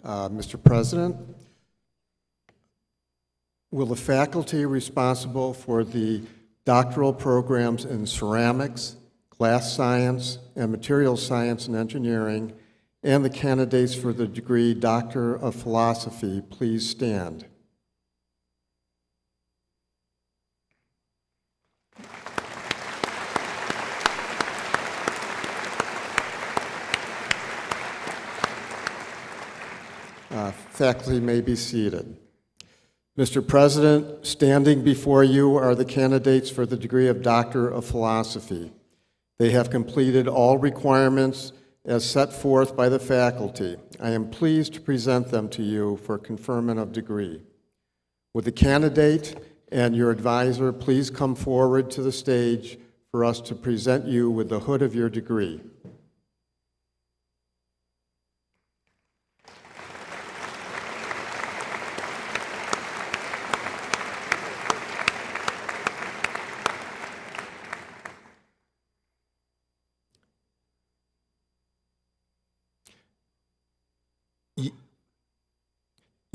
Mr. President, will the faculty responsible for the doctoral programs in ceramics, glass science, and materials science and engineering, and the candidates for the degree Doctor of Philosophy, please stand. Faculty may be seated. Mr. President, standing before you are the candidates for the degree of Doctor of Philosophy. They have completed all requirements as set forth by the faculty. I am pleased to present them to you for conferment of degree. Would the candidate and your advisor please come forward to the stage for us to present you with the hood of your degree.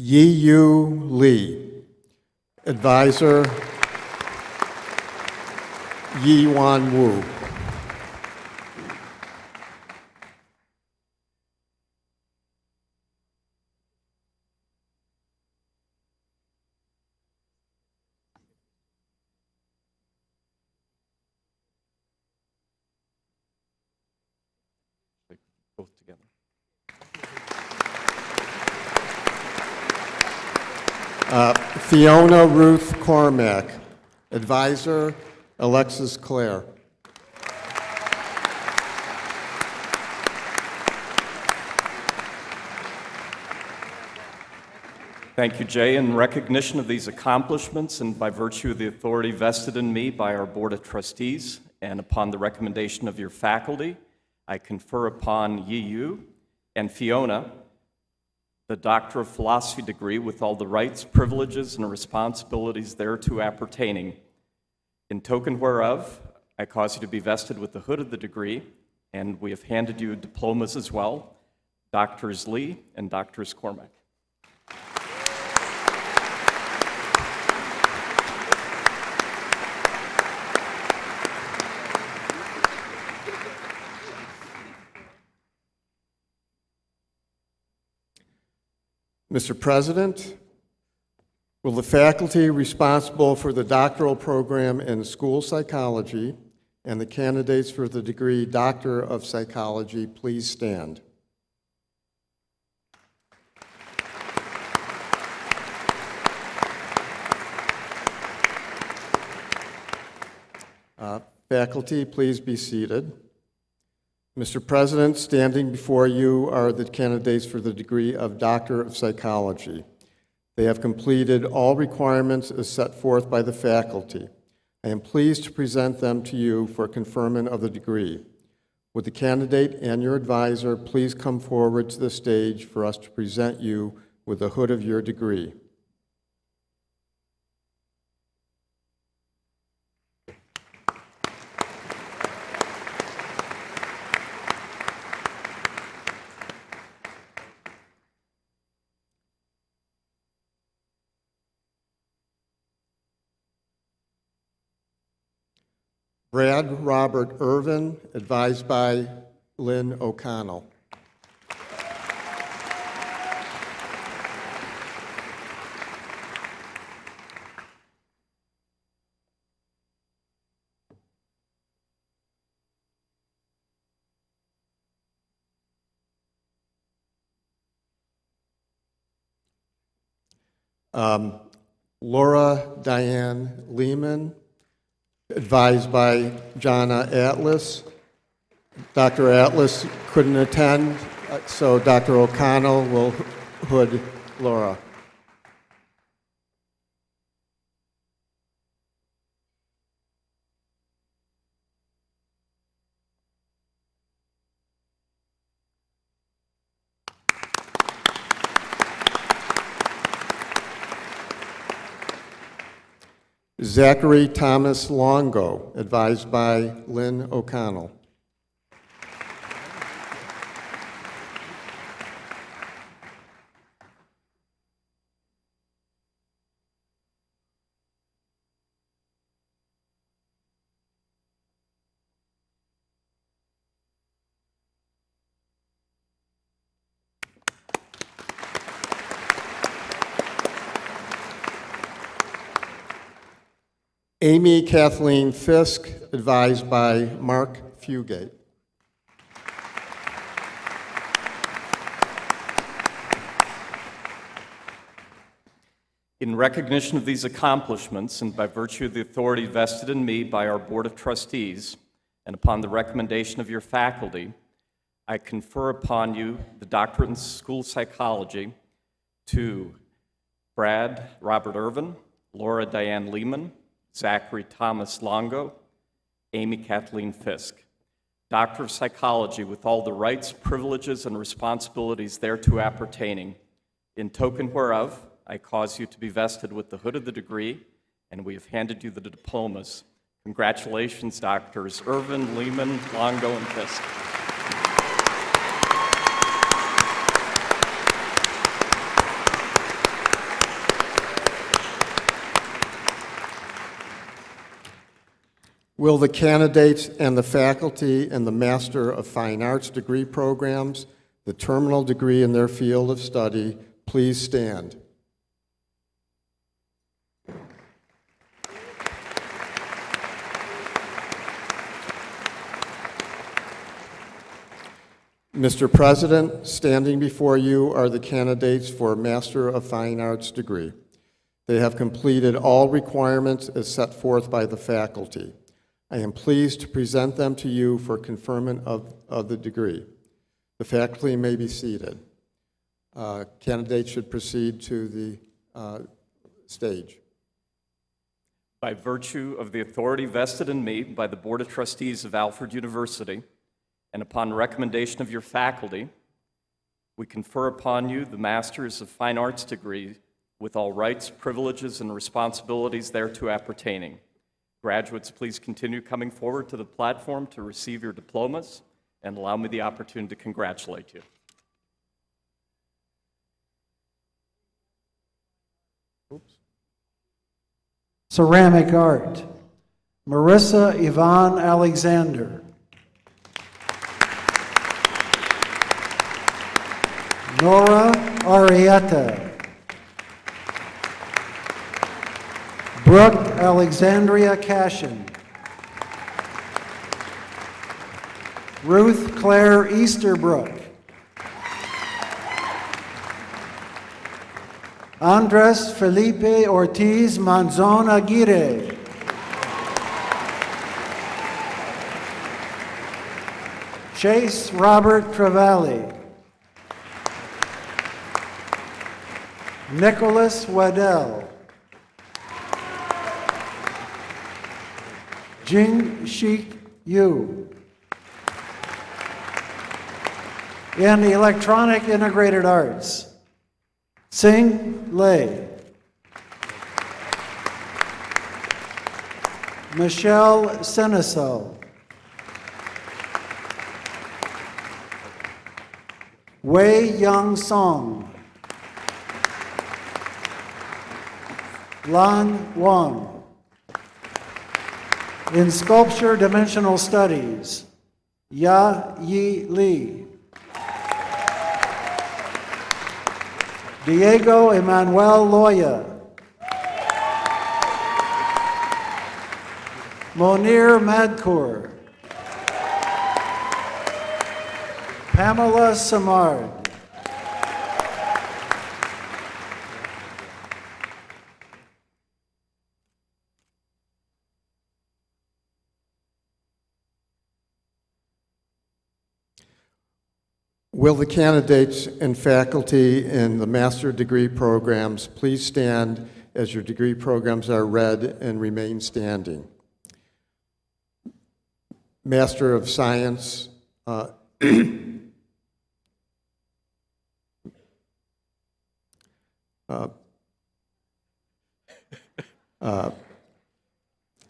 Yi-Yu Lee, advisor Yi-Wan Wu. Both together. Fiona Ruth Cormack, advisor Alexis Clare. Thank you, Jay. In recognition of these accomplishments and by virtue of the authority vested in me by our Board of Trustees and upon the recommendation of your faculty, I confer upon Yi-Yu and Fiona the Doctor of Philosophy degree with all the rights, privileges, and responsibilities thereto appertaining. In token whereof, I cause you to be vested with the hood of the degree, and we have handed you diplomas as well, Doctors Lee and Doctors Cormack. Mr. President, will the faculty responsible for the doctoral program in school psychology and the candidates for the degree Doctor of Psychology please stand? Faculty, please be seated. Mr. President, standing before you are the candidates for the degree of Doctor of Psychology. They have completed all requirements as set forth by the faculty. I am pleased to present them to you for conferment of the degree. Would the candidate and your advisor please come forward to the stage for us to present you with the hood of your degree. Brad Robert Irvin, advised by Lynn O'Connell. Laura Diane Lehman, advised by Jonna Atlas. Dr. Atlas couldn't attend, so Dr. O'Connell will hood Laura. Zachary Thomas Longo, advised by Lynn O'Connell. Amy Kathleen Fisk, advised by Mark Fugate. In recognition of these accomplishments and by virtue of the authority vested in me by our Board of Trustees and upon the recommendation of your faculty, I confer upon you the doctorate in school psychology to Brad Robert Irvin, Laura Diane Lehman, Zachary Thomas Longo, Amy Kathleen Fisk. Doctor of Psychology with all the rights, privileges, and responsibilities thereto appertaining. In token whereof, I cause you to be vested with the hood of the degree, and we have handed you the diplomas. Congratulations, Doctors Irvin, Lehman, Longo, and Fisk. Will the candidates and the faculty in the Master of Fine Arts degree programs, the terminal degree in their field of study, please stand? Mr. President, standing before you are the candidates for Master of Fine Arts degree. They have completed all requirements as set forth by the faculty. I am pleased to present them to you for conferment of the degree. The faculty may be seated. Candidates should proceed to the stage. By virtue of the authority vested in me by the Board of Trustees of Alfred University, and upon recommendation of your faculty, we confer upon you the Masters of Fine Arts degree with all rights, privileges, and responsibilities thereto appertaining. Graduates, please continue coming forward to the platform to receive your diplomas, and allow me the opportunity to congratulate you. Oops. Ceramic art, Marissa Yvonne Alexander. Nora Arietta. Brooke Alexandria Cashin. Ruth Claire Easterbrook. Andres Felipe Ortiz Manzon Aguirre. Chase Robert Trevally. Nicholas Waddell. Jing Shik Yu. In Electronic Integrated Arts, Sing Lei. Michelle Seneso. Wei Young Song. Lan Wang. In Sculpture Dimensional Studies, Ya Yi Li. Diego Emanuel Loya. Monir Madkour. Pamela Samard. Will the candidates and faculty in the master degree programs please stand as your degree programs are read and remain standing? Master of Science,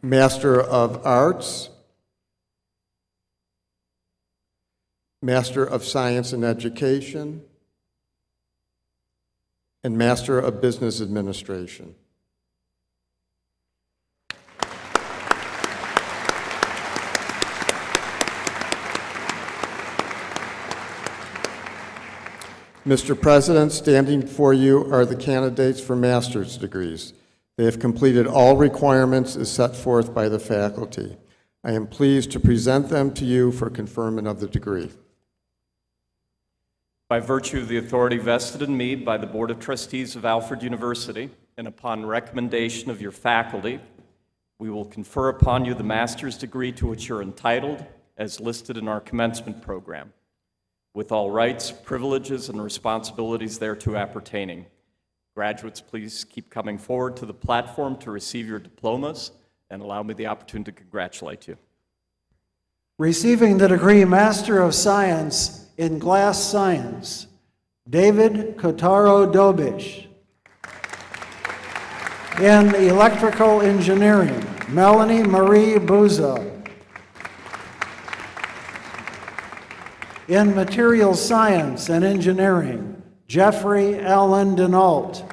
Master of Arts, Master of Science and Education, and Master of Business Administration. Mr. President, standing before you are the candidates for master's degrees. They have completed all requirements as set forth by the faculty. I am pleased to present them to you for conferment of the degree. By virtue of the authority vested in me by the Board of Trustees of Alfred University, and upon recommendation of your faculty, we will confer upon you the master's degree to which you're entitled, as listed in our commencement program, with all rights, privileges, and responsibilities thereto appertaining. Graduates, please keep coming forward to the platform to receive your diplomas, and allow me the opportunity to congratulate you. Receiving the degree Master of Science in Glass Science, David Kotaro Dobish. In Electrical Engineering, Melanie Marie Buzo. In Materials Science and Engineering, Jeffrey Allen Denault.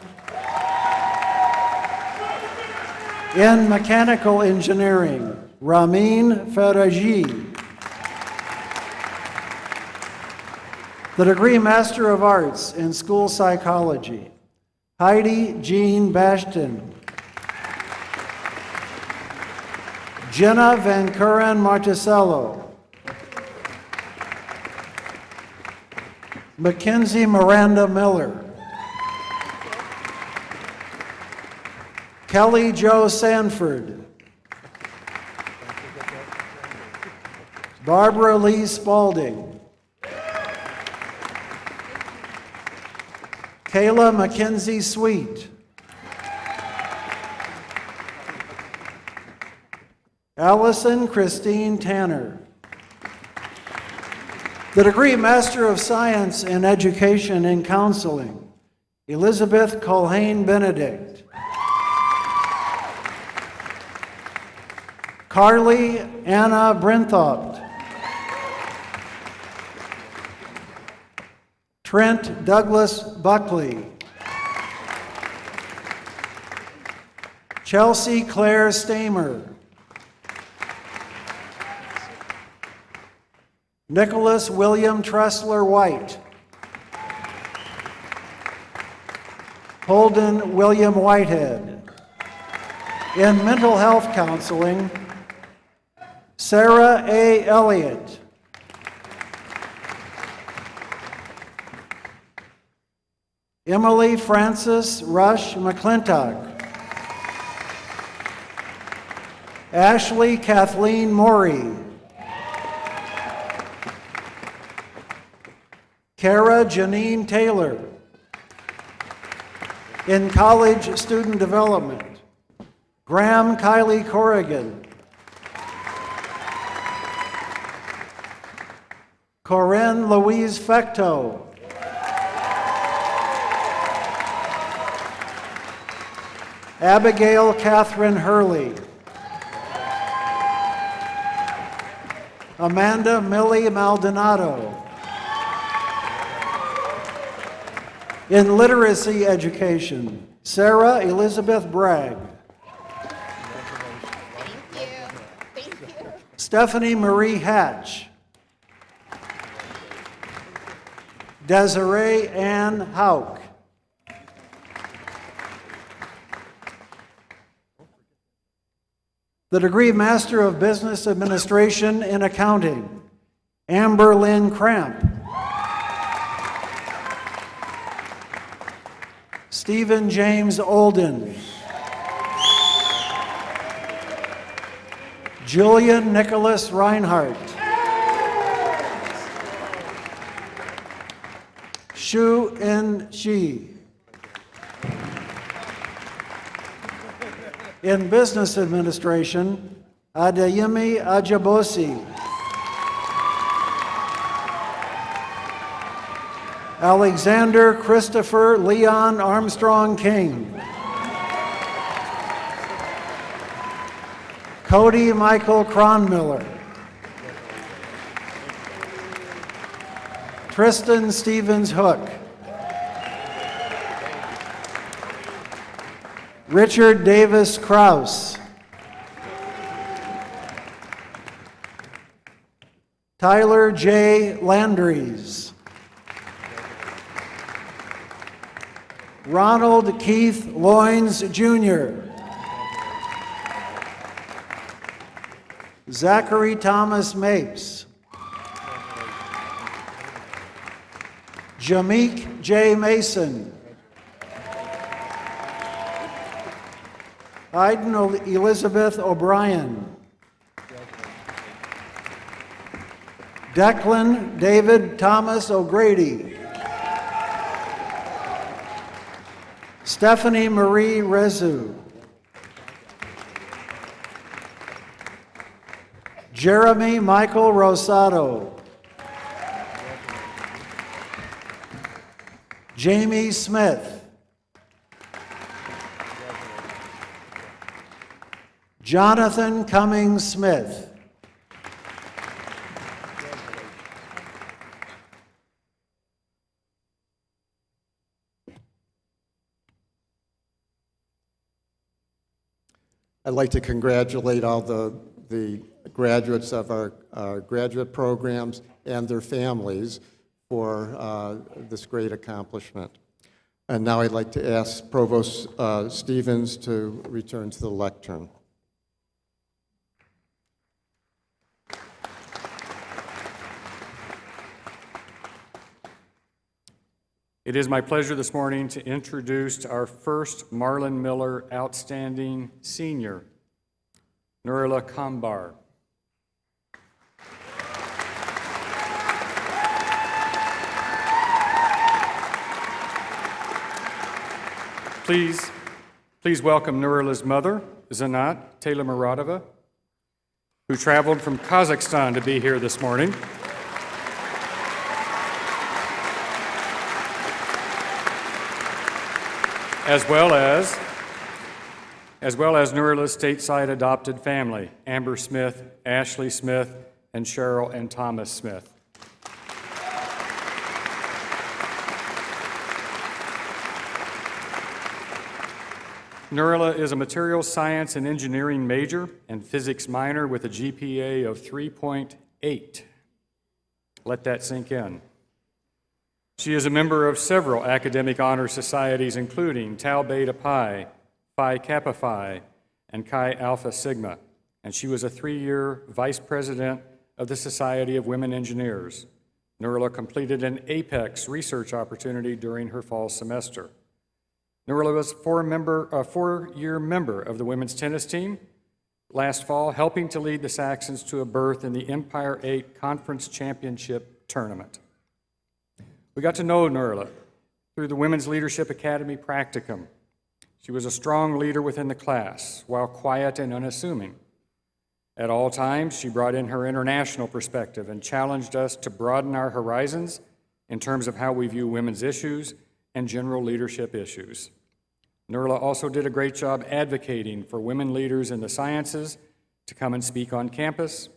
In Mechanical Engineering, Ramin Faraji. The degree Master of Arts in School Psychology, Heidi Jean Bashton. Jenna Van Curen Marticello. Mackenzie Miranda Miller. Kelly Jo Sanford. Barbara Lee Spalding. Kayla Mackenzie Sweet. Allison Christine Tanner. The degree Master of Science in Education and Counseling, Elizabeth Colhane Benedict. Carly Anna Brenthaupt. Trent Douglas Buckley. Chelsea Claire Stamer. Nicholas William Tressler White. Holden William Whitehead. In Mental Health Counseling, Sarah A. Elliott. Emily Frances Rush McClintock. Ashley Kathleen Morey. Kara Janine Taylor. In college student development, Graham Kylie Corrigan. Corinne Louise Fecto. Abigail Catherine Hurley. Amanda Millie Maldonado. In literacy education, Sarah Elizabeth Bragg. Stephanie Marie Hatch. Desiree Ann Hauk. The degree Master of Business Administration in Accounting, Amber Lynn Cramp. Stephen James Olden. Julian Nicholas Reinhardt. Shu In Shi. In Business Administration, Adeyemi Ajabosi. Alexander Christopher Leon Armstrong King. Cody Michael Cronmiller. Tristan Stevens Hook. Richard Davis Krause. Tyler J. Landries. Ronald Keith Loins Jr. Zachary Thomas Mapes. Jameek J. Mason. Aiden Elizabeth O'Brien. Declan David Thomas O'Grady. Stephanie Marie Rezu. Jeremy Michael Rosado. Jamie Smith. Jonathan Cummings Smith. I'd like to congratulate all the graduates of our graduate programs and their families for this great accomplishment. And now I'd like to ask Provost Stevens to return to the lectern. It is my pleasure this morning to introduce our first Marlin Miller Outstanding Senior, Nurila Kambar. Please welcome Nurila's mother, Zanat Taylor-Muradova, who traveled from Kazakhstan to be here this morning. As well as Nurila's stateside adopted family, Amber Smith, Ashley Smith, and Cheryl and Thomas Smith. Nurila is a materials science and engineering major and physics minor with a GPA of 3.8. Let that sink in. She is a member of several academic honor societies, including Tau Beta Pi, Phi Kappa Phi, and Chi Alpha Sigma, and she was a 3-year vice president of the Society of Women Engineers. Nurila completed an APEX research opportunity during her fall semester. Nurila was a 4-year member of the women's tennis team last fall, helping to lead the Saxons to a berth in the Empire 8 Conference Championship Tournament. We got to know Nurla through the Women's Leadership Academy practicum. She was a strong leader within the class, while quiet and unassuming. At all times, she brought in her international perspective and challenged us to broaden our horizons in terms of how we view women's issues and general leadership issues. Nurla also did a great job advocating for women leaders in the sciences to come and speak on campus,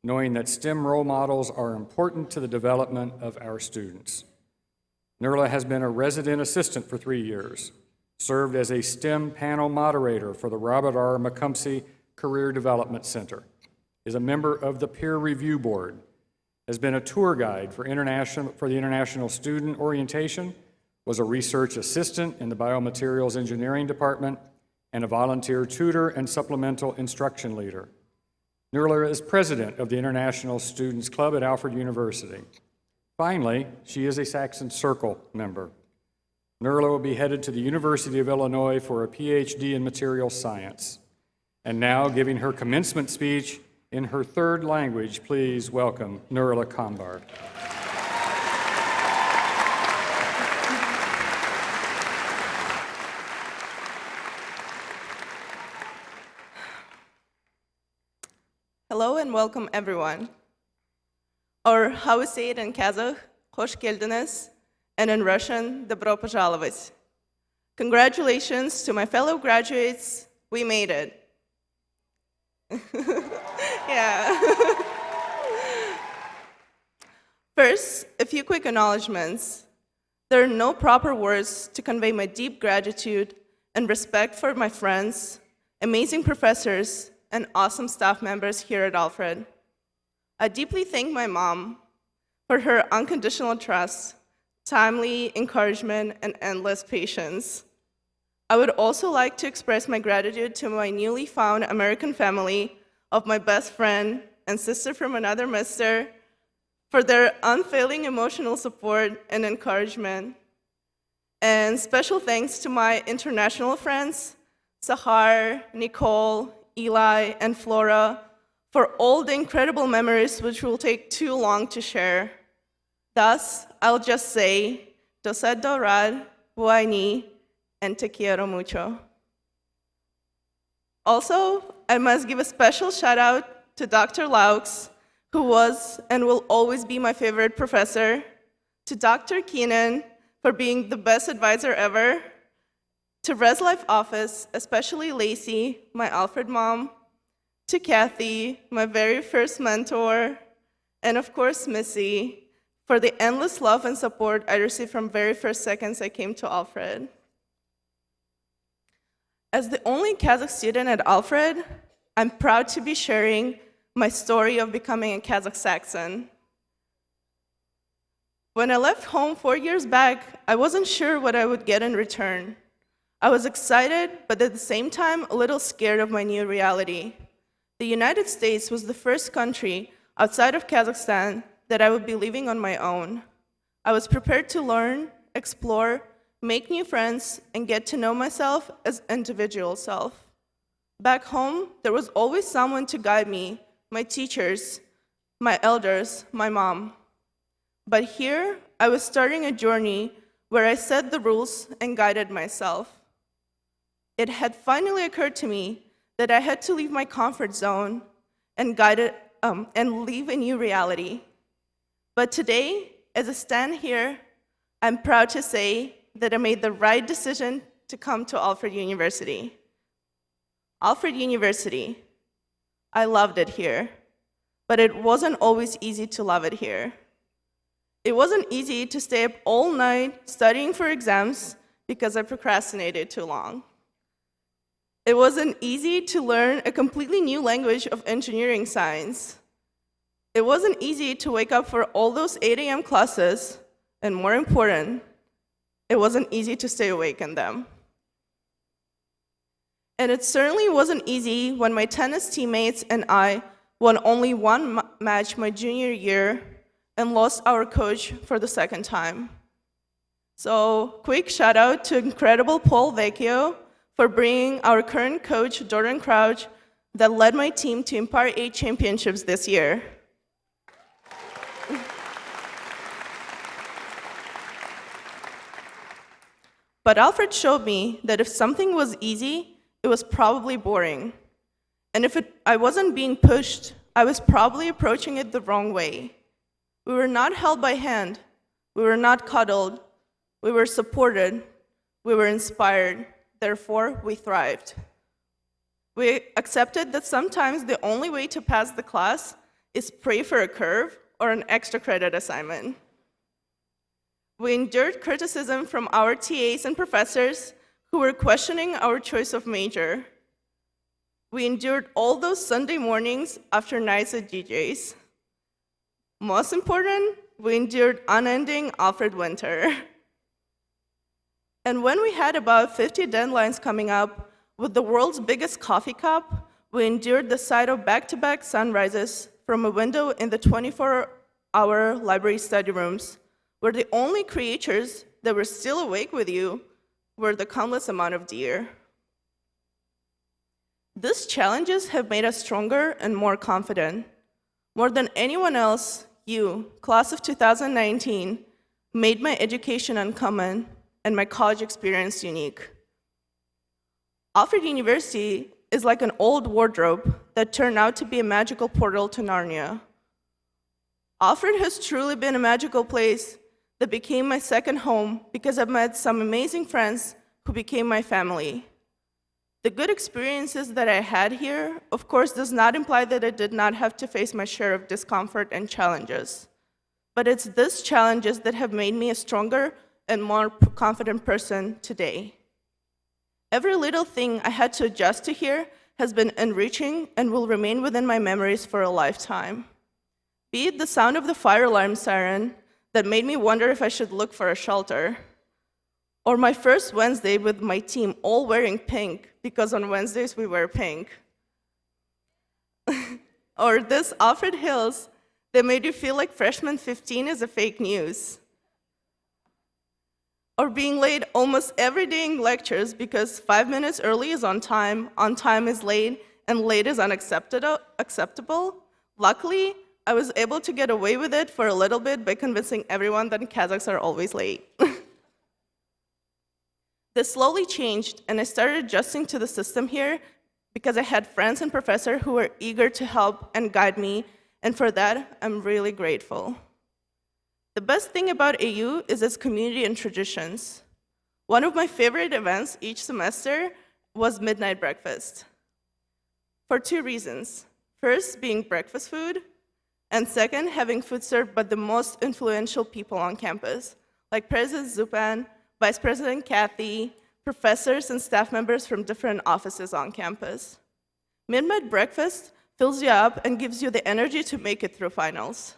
knowing that STEM role models are important to the development of our students. Nurla has been a resident assistant for 3 years, served as a STEM panel moderator for the Robert R. McCumsey Career Development Center, is a member of the Peer Review Board, has been a tour guide for the International Student Orientation, was a research assistant in the Biomaterials Engineering Department, and a volunteer tutor and supplemental instruction leader. Nurla is president of the International Students Club at Alfred University. Finally, she is a Saxon Circle member. Nurla will be headed to the University of Illinois for a PhD in materials science. And now, giving her commencement speech in her third language, please welcome Nurla Kambar. Hello and welcome everyone. Or how we say it in Kazakh, Hoş geldiniz, and in Russian, Добро пожаловать. Congratulations to my fellow graduates, we made it. Yeah. First, a few quick acknowledgements. There are no proper words to convey my deep gratitude and respect for my friends, amazing professors, and awesome staff members here at Alfred. I deeply thank my mom for her unconditional trust, timely encouragement, and endless patience. I would also like to express my gratitude to my newly found American family of my best friend and sister from another mister for their unfailing emotional support and encouragement. And special thanks to my international friends, Sahar, Nicole, Eli, and Flora, for all the incredible memories which will take too long to share. Thus, I'll just say, Docedo rad, buaini, and te quiero mucho. Also, I must give a special shout out to Dr. Laux, who was and will always be my favorite professor, to Dr. Keenan for being the best advisor ever, to Res Life office, especially Lacey, my Alfred mom, to Kathy, my very first mentor, and of course Missy, for the endless love and support I received from very first seconds I came to Alfred. As the only Kazakh student at Alfred, I'm proud to be sharing my story of becoming a Kazakh Saxon. When I left home 4 years back, I wasn't sure what I would get in return. I was excited, but at the same time, a little scared of my new reality. The United States was the first country outside of Kazakhstan that I would be living on my own. I was prepared to learn, explore, make new friends, and get to know myself as an individual self. Back home, there was always someone to guide me, my teachers, my elders, my mom. But here, I was starting a journey where I set the rules and guided myself. It had finally occurred to me that I had to leave my comfort zone and live a new reality. But today, as I stand here, I'm proud to say that I made the right decision to come to Alfred University. Alfred University, I loved it here, but it wasn't always easy to love it here. It wasn't easy to stay up all night studying for exams because I procrastinated too long. It wasn't easy to learn a completely new language of engineering science. It wasn't easy to wake up for all those 8 a.m. classes, and more important, it wasn't easy to stay awake in them. And it certainly wasn't easy when my tennis teammates and I won only one match my junior year and lost our coach for the second time. So, quick shout out to incredible Paul Vecchio for bringing our current coach, Jordan Crouch, that led my team to Empire 8 championships this year. But Alfred showed me that if something was easy, it was probably boring. And if I wasn't being pushed, I was probably approaching it the wrong way. We were not held by hand. We were not cuddled. We were supported. We were inspired. Therefore, we thrived. We accepted that sometimes the only way to pass the class is pray for a curve or an extra credit assignment. We endured criticism from our TAs and professors who were questioning our choice of major. We endured all those Sunday mornings after nights at DJ's. Most important, we endured unending Alfred winter. And when we had about 50 deadlines coming up, with the world's biggest coffee cup, we endured the sight of back-to-back sunrises from a window in the 24-hour library study rooms, where the only creatures that were still awake with you were the countless amount of deer. These challenges have made us stronger and more confident. More than anyone else, you, class of 2019, made my education uncommon and my college experience unique. Alfred University is like an old wardrobe that turned out to be a magical portal to Narnia. Alfred has truly been a magical place that became my second home because I've met some amazing friends who became my family. The good experiences that I had here, of course, does not imply that I did not have to face my share of discomfort and challenges. But it's these challenges that have made me a stronger and more confident person today. Every little thing I had to adjust to here has been enriching and will remain within my memories for a lifetime. Be it the sound of the fire alarm siren that made me wonder if I should look for a shelter, or my first Wednesday with my team all wearing pink, because on Wednesdays we wear pink. Or this Alfred Hills that made you feel like freshman 15 is a fake news. Or being late almost every day in lectures because 5 minutes early is on time is late, and late is unacceptable. Luckily, I was able to get away with it for a little bit by convincing everyone that Kazakhs are always late. This slowly changed, and I started adjusting to the system here because I had friends and professors who were eager to help and guide me, and for that, I'm really grateful. The best thing about AU is its community and traditions. One of my favorite events each semester was midnight breakfast. For 2 reasons. First, being breakfast food, and second, having food served by the most influential people on campus, like President Zupan, Vice President Kathy, professors and staff members from different offices on campus. Midnight breakfast fills you up and gives you the energy to make it through finals.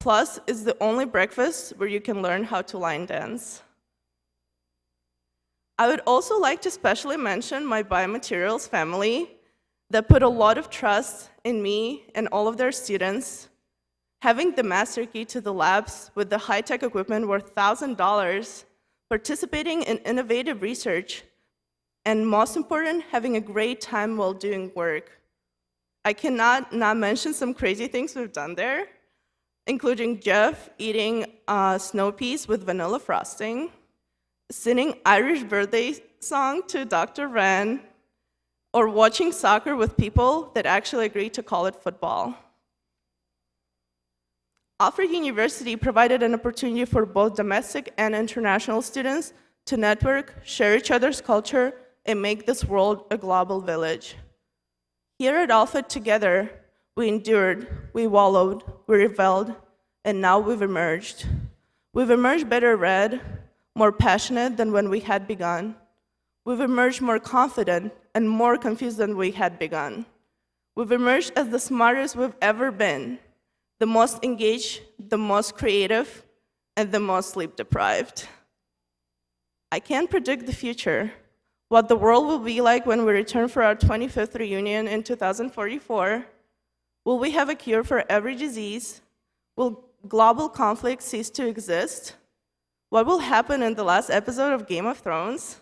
Plus, it's the only breakfast where you can learn how to line dance. I would also like to specially mention my biomaterials family that put a lot of trust in me and all of their students. Having the master key to the labs with the high-tech equipment worth $1,000, participating in innovative research, and most important, having a great time while doing work. I cannot not mention some crazy things we've done there, including Jeff eating snow peas with vanilla frosting, singing Irish birthday song to Dr. Wren, or watching soccer with people that actually agreed to call it football. Alfred University provided an opportunity for both domestic and international students to network, share each other's culture, and make this world a global village. Here at Alfred together, we endured, we wallowed, we rebelled, and now we've emerged. We've emerged better read, more passionate than when we had begun. We've emerged more confident and more confused than we had begun. We've emerged as the smartest we've ever been, the most engaged, the most creative, and the most sleep-deprived. I can't predict the future, what the world will be like when we return for our 25th reunion in 2044. Will we have a cure for every disease? Will global conflict cease to exist? What will happen in the last episode of Game of Thrones?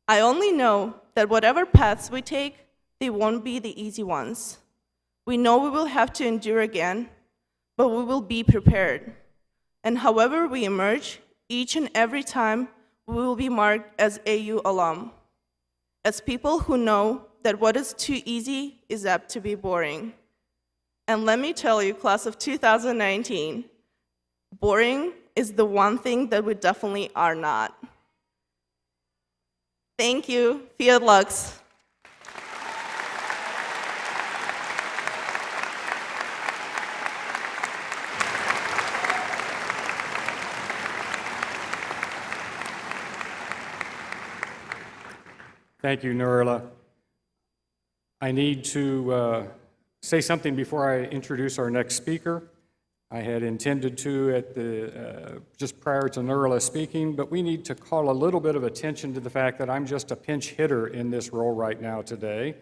I only know that whatever paths we take, they won't be the easy ones. We know we will have to endure again, but we will be prepared. And however we emerge, each and every time, we will be marked as AU alum, as people who know that what is too easy is apt to be boring. And let me tell you, class of 2019, boring is the one thing that we definitely are not. Thank you. Fiat Lux. Thank you, Nurla. I need to say something before I introduce our next speaker. I had intended to at the just prior to Nurla speaking, but we need to call a little bit of attention to the fact that I'm just a pinch hitter in this role right now today.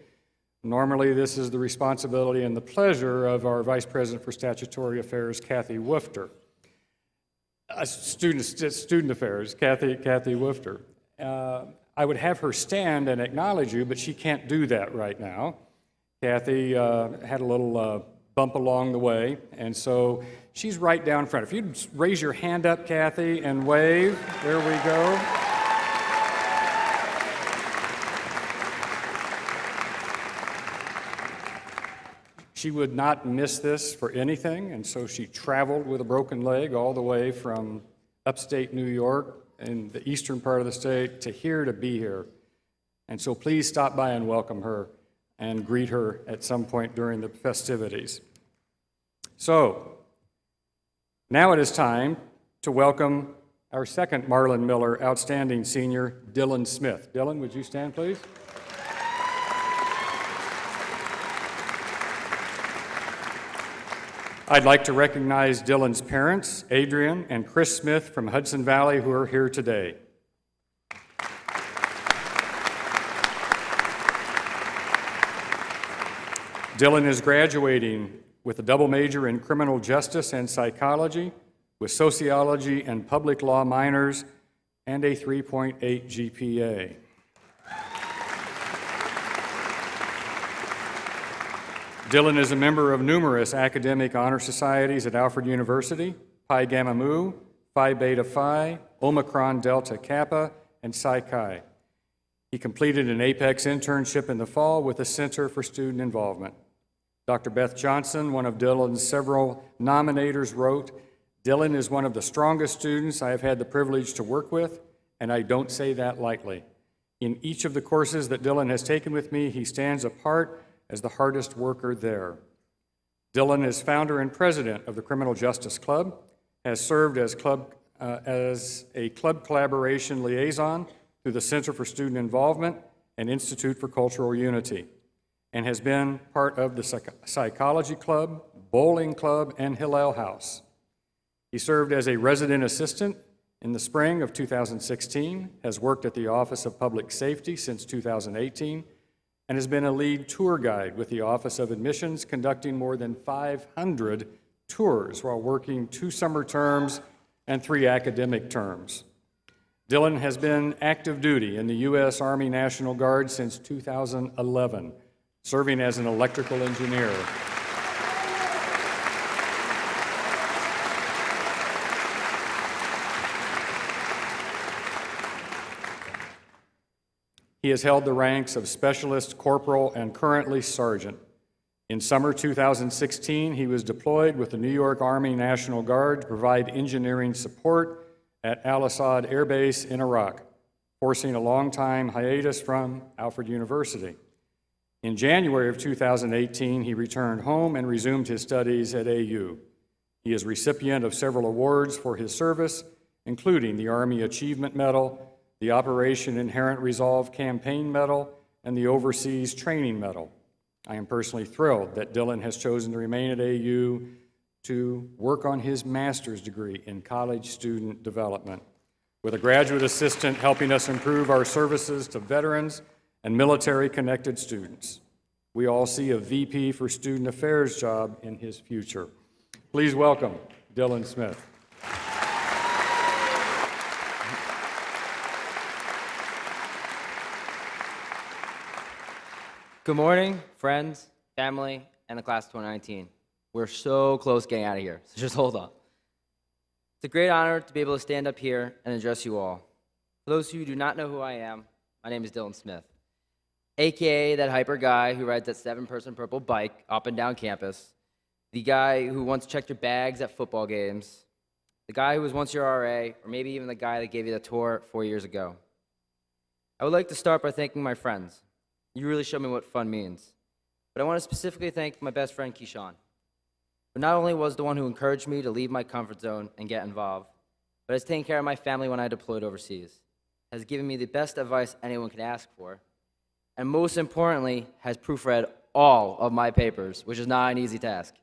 Normally, this is the responsibility and the pleasure of our Vice President for Statutory Affairs, Kathy Woofter. Student Affairs, Kathy Woofter. I would have her stand and acknowledge you, but she can't do that right now. Kathy had a little bump along the way, and so she's right down front. If you'd raise your hand up, Kathy, and wave. There we go. She would not miss this for anything, and so she traveled with a broken leg all the way from upstate New York in the eastern part of the state to here to be here. And so please stop by and welcome her and greet her at some point during the festivities. So, now it is time to welcome our second Marlin Miller Outstanding Senior, Dylan Smith. Dylan, would you stand, please? I'd like to recognize Dylan's parents, Adrian and Chris Smith from Hudson Valley, who are here today. Dylan is graduating with a double major in criminal justice and psychology, with sociology and public law minors, and a 3.8 GPA. Dylan is a member of numerous academic honor societies at Alfred University, Pi Gamma Mu, Phi Beta Phi, Omicron Delta Kappa, and Psi Chi. He completed an Apex internship in the fall with the Center for Student Involvement. Dr. Beth Johnson, one of Dylan's several nominators, wrote, "Dylan is one of the strongest students I have had the privilege to work with, and I don't say that lightly. In each of the courses that Dylan has taken with me, he stands apart as the hardest worker there." Dylan is founder and president of the Criminal Justice Club, has served as a club collaboration liaison through the Center for Student Involvement and Institute for Cultural Unity, and has been part of the Psychology Club, Bowling Club, and Hillel House. He served as a resident assistant in the spring of 2016, has worked at the Office of Public Safety since 2018, and has been a lead tour guide with the Office of Admissions, conducting more than 500 tours while working 2 summer terms and 3 academic terms. Dylan has been active duty in the U.S. Army National Guard since 2011, serving as an electrical engineer. He has held the ranks of specialist, corporal, and currently sergeant. In summer 2016, he was deployed with the New York Army National Guard to provide engineering support at Al-Assad Air Base in Iraq, forcing a long-time hiatus from Alfred University. In January of 2018, he returned home and resumed his studies at AU. He is recipient of several awards for his service, including the Army Achievement Medal, the Operation Inherent Resolve Campaign Medal, and the Overseas Training Medal. I am personally thrilled that Dylan has chosen to remain at AU to work on his master's degree in college student development, with a graduate assistant helping us improve our services to veterans and military-connected students. We all see a VP for Student Affairs job in his future. Please welcome Dylan Smith. Good morning, friends, family, and the class of 2019. We're so close getting out of here, so just hold on. It's a great honor to be able to stand up here and address you all. For those who do not know who I am, my name is Dylan Smith, AKA that hyper guy who rides that 7-person purple bike up and down campus, the guy who once checked your bags at football games, the guy who was once your RA, or maybe even the guy that gave you the tour 4 years ago. I would like to start by thanking my friends. You really showed me what fun means. But I want to specifically thank my best friend, Keyshawn, who not only was the one who encouraged me to leave my comfort zone and get involved, but has taken care of my family when I deployed overseas, has given me the best advice anyone can ask for, and most importantly, has proofread all of my papers, which is not an easy task.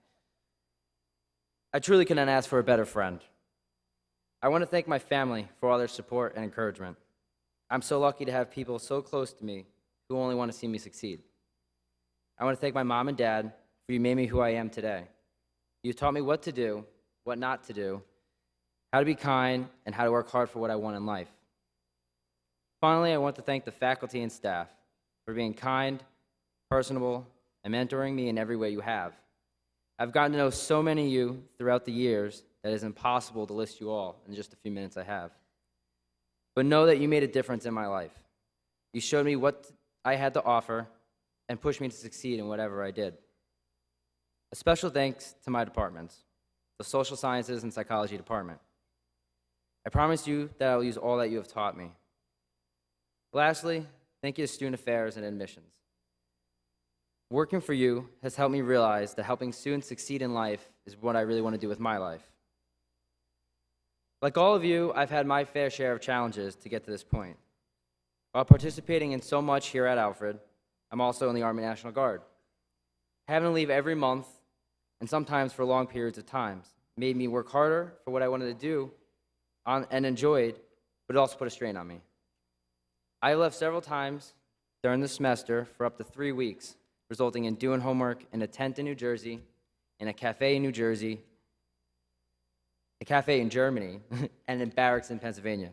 I truly couldn't ask for a better friend. I want to thank my family for all their support and encouragement. I'm so lucky to have people so close to me who only want to see me succeed. I want to thank my mom and dad for you made me who I am today. You taught me what to do, what not to do, how to be kind, and how to work hard for what I want in life. Finally, I want to thank the faculty and staff for being kind, personable, and mentoring me in every way you have. I've gotten to know so many of you throughout the years that it's impossible to list you all in just a few minutes I have. But know that you made a difference in my life. You showed me what I had to offer and pushed me to succeed in whatever I did. A special thanks to my departments, the Social Sciences and Psychology Department. I promise you that I will use all that you have taught me. Lastly, thank you to Student Affairs and Admissions. Working for you has helped me realize that helping students succeed in life is what I really want to do with my life. Like all of you, I've had my fair share of challenges to get to this point. While participating in so much here at Alfred, I'm also in the Army National Guard. Having to leave every month, and sometimes for long periods of time, made me work harder for what I wanted to do and enjoyed, but it also put a strain on me. I left several times during the semester for up to 3 weeks, resulting in doing homework in a tent in New Jersey, in a cafe in New Jersey, a cafe in Germany, and in barracks in Pennsylvania.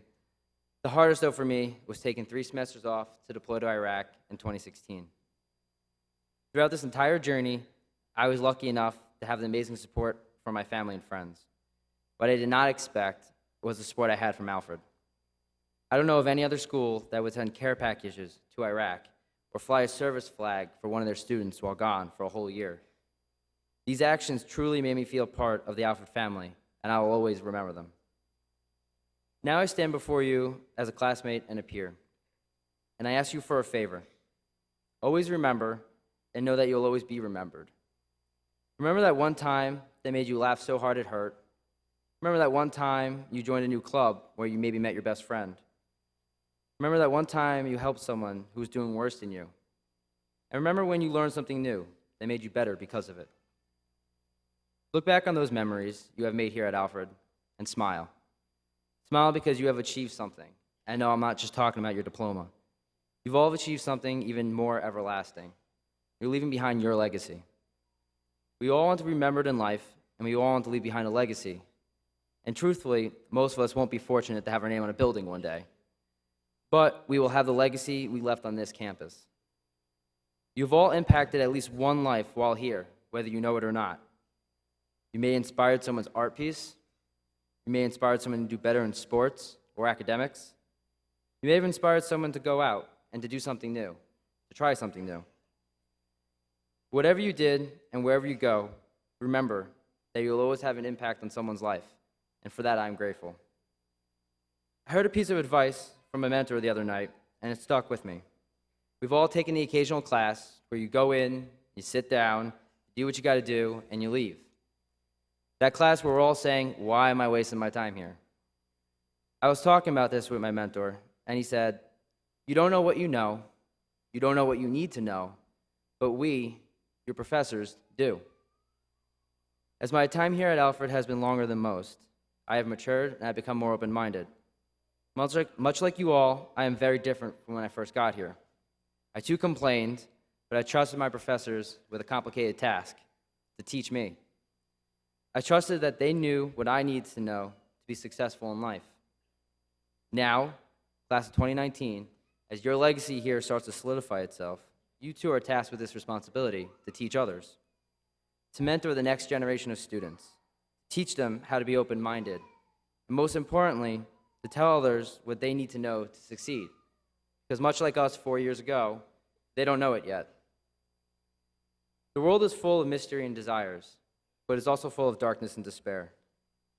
The hardest, though, for me was taking 3 semesters off to deploy to Iraq in 2016. Throughout this entire journey, I was lucky enough to have the amazing support from my family and friends. What I did not expect was the support I had from Alfred. I don't know of any other school that would send care packages to Iraq or fly a service flag for one of their students while gone for a whole year. These actions truly made me feel part of the Alfred family, and I will always remember them. Now I stand before you as a classmate and a peer, and I ask you for a favor. Always remember and know that you'll always be remembered. Remember that one time that made you laugh so hard it hurt. Remember that one time you joined a new club where you maybe met your best friend. Remember that one time you helped someone who was doing worse than you. And remember when you learned something new that made you better because of it. Look back on those memories you have made here at Alfred and smile. Smile because you have achieved something. And no, I'm not just talking about your diploma. You've all achieved something even more everlasting. You're leaving behind your legacy. We all want to be remembered in life, and we all want to leave behind a legacy. And truthfully, most of us won't be fortunate to have our name on a building one day. But we will have the legacy we left on this campus. You've all impacted at least one life while here, whether you know it or not. You may have inspired someone's art piece. You may have inspired someone to do better in sports or academics. You may have inspired someone to go out and to do something new, to try something new. Whatever you did and wherever you go, remember that you'll always have an impact on someone's life, and for that I'm grateful. I heard a piece of advice from a mentor the other night, and it stuck with me. We've all taken the occasional class where you go in, you sit down, do what you got to do, and you leave. That class where we're all saying, why am I wasting my time here? I was talking about this with my mentor, and he said, you don't know what you know, you don't know what you need to know, but we, your professors, do. As my time here at Alfred has been longer than most, I have matured and I've become more open-minded. Much like you all, I am very different from when I first got here. I too complained, but I trusted my professors with a complicated task, to teach me. I trusted that they knew what I needed to know to be successful in life. Now, class of 2019, as your legacy here starts to solidify itself, you too are tasked with this responsibility to teach others, to mentor the next generation of students, teach them how to be open-minded, and most importantly, to tell others what they need to know to succeed. Because much like us 4 years ago, they don't know it yet. The world is full of mystery and desires, but it's also full of darkness and despair.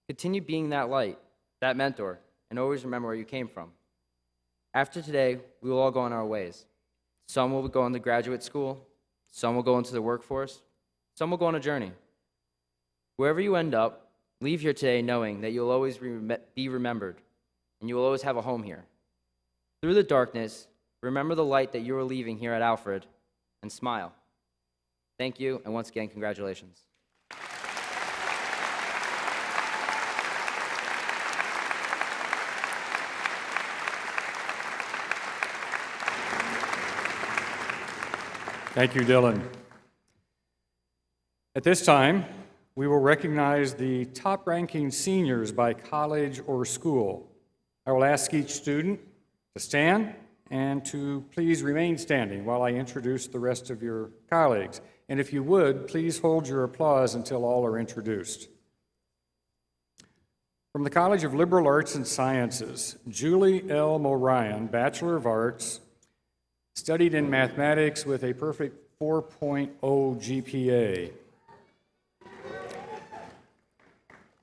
Continue being that light, that mentor, and always remember where you came from. After today, we will all go on our ways. Some will go into graduate school, some will go into the workforce, some will go on a journey. Wherever you end up, leave here today knowing that you'll always be remembered, and you will always have a home here. Through the darkness, remember the light that you are leaving here at Alfred, and smile. Thank you, and once again, congratulations. Thank you, Dylan. At this time, we will recognize the top-ranking seniors by college or school. I will ask each student to stand and to please remain standing while I introduce the rest of your colleagues. And if you would, please hold your applause until all are introduced. From the College of Liberal Arts and Sciences, Julie L. Morian, Bachelor of Arts, studied in mathematics with a perfect 4.0 GPA.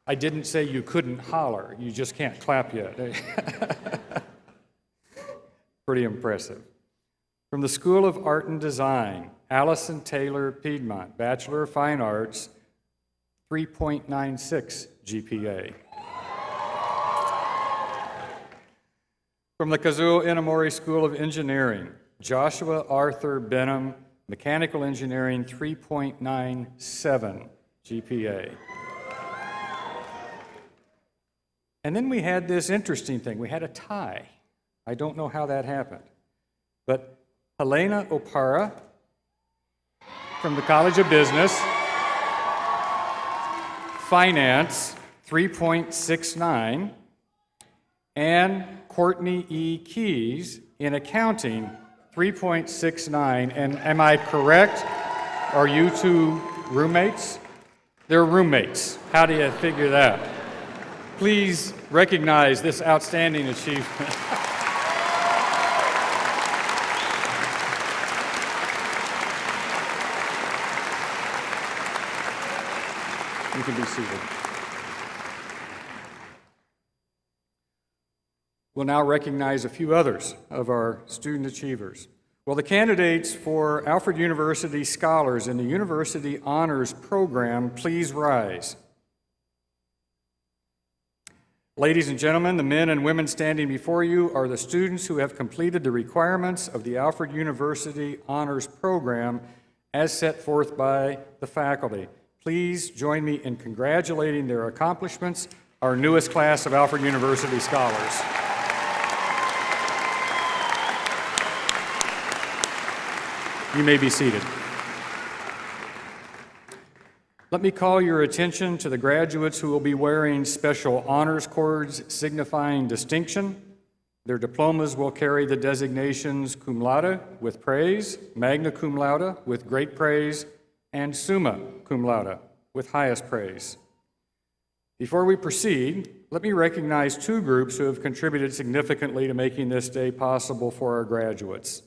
I didn't say you couldn't holler, you just can't clap yet. Pretty impressive. From the School of Art and Design, Allison Taylor Piedmont, Bachelor of Fine Arts, 3.96 GPA. From the Kazuo Inamori School of Engineering, Joshua Arthur Benham, Mechanical Engineering, 3.97 GPA. And then we had this interesting thing. We had a tie. I don't know how that happened. But Helena Opara from the College of Business, Finance, 3.69, and Courtney E. Keys in Accounting, 3.69. And am I correct? Are you two roommates? They're roommates. How do you figure that? Please recognize this outstanding achievement. You can be seated. We'll now recognize a few others of our student achievers. Will the candidates for Alfred University Scholars in the University Honors Program please rise? Ladies and gentlemen, the men and women standing before you are the students who have completed the requirements of the Alfred University Honors Program as set forth by the faculty. Please join me in congratulating their accomplishments, our newest class of Alfred University Scholars. You may be seated. Let me call your attention to the graduates who will be wearing special honors cords signifying distinction. Their diplomas will carry the designations cum laude with praise, magna cum laude with great praise, and summa cum laude with highest praise. Before we proceed, let me recognize two groups who have contributed significantly to making this day possible for our graduates.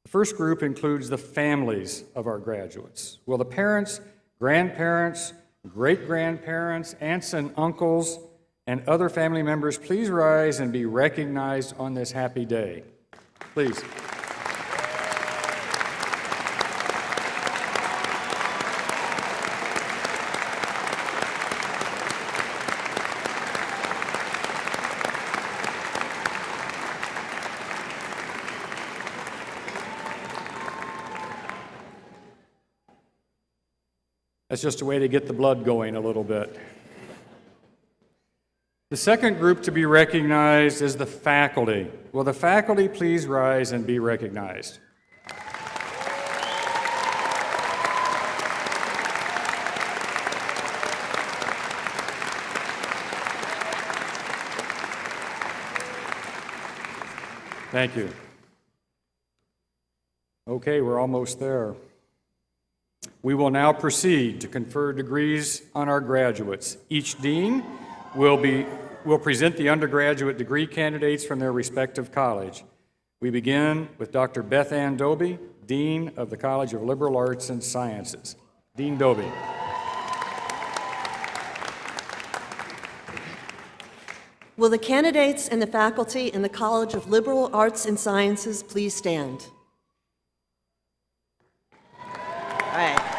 The first group includes the families of our graduates. Will the parents, grandparents, great-grandparents, aunts and uncles, and other family members please rise and be recognized on this happy day? Please. That's just a way to get the blood going a little bit. The second group to be recognized is the faculty. Will the faculty please rise and be recognized? Thank you. Okay, we're almost there. We will now proceed to confer degrees on our graduates. Each dean will be will present the undergraduate degree candidates from their respective college. We begin with Dr. Beth Ann Doby, Dean of the College of Liberal Arts and Sciences. Dean Doby. Will the candidates and the faculty in the College of Liberal Arts and Sciences please stand? All right.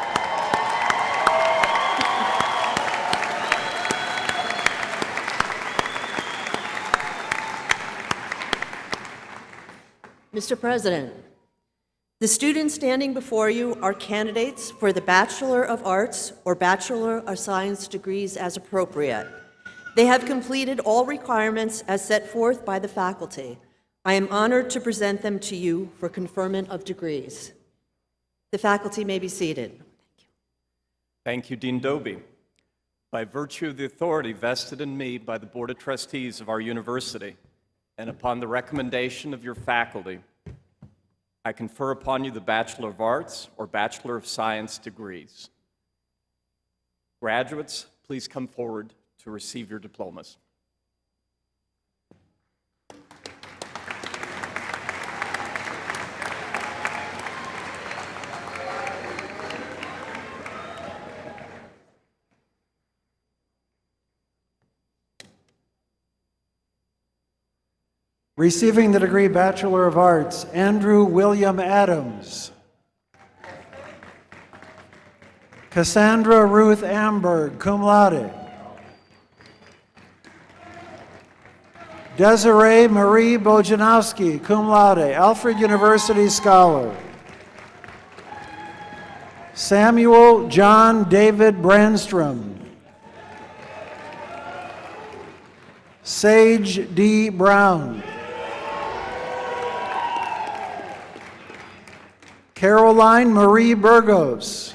Mr. President, the students standing before you are candidates for the Bachelor of Arts or Bachelor of Science degrees as appropriate. They have completed all requirements as set forth by the faculty. I am honored to present them to you for conferment of degrees. The faculty may be seated. Thank you, Dean Doby. By virtue of the authority vested in me by the Board of Trustees of our university, and upon the recommendation of your faculty, I confer upon you the Bachelor of Arts or Bachelor of Science degrees. Graduates, please come forward to receive your diplomas. Receiving the degree Bachelor of Arts, Andrew William Adams. Cassandra Ruth Amberg, cum laude. Desiree Marie Bojanowski, cum laude, Alfred University scholar. Samuel John David Brandstrom. Sage D. Brown. Caroline Marie Burgos.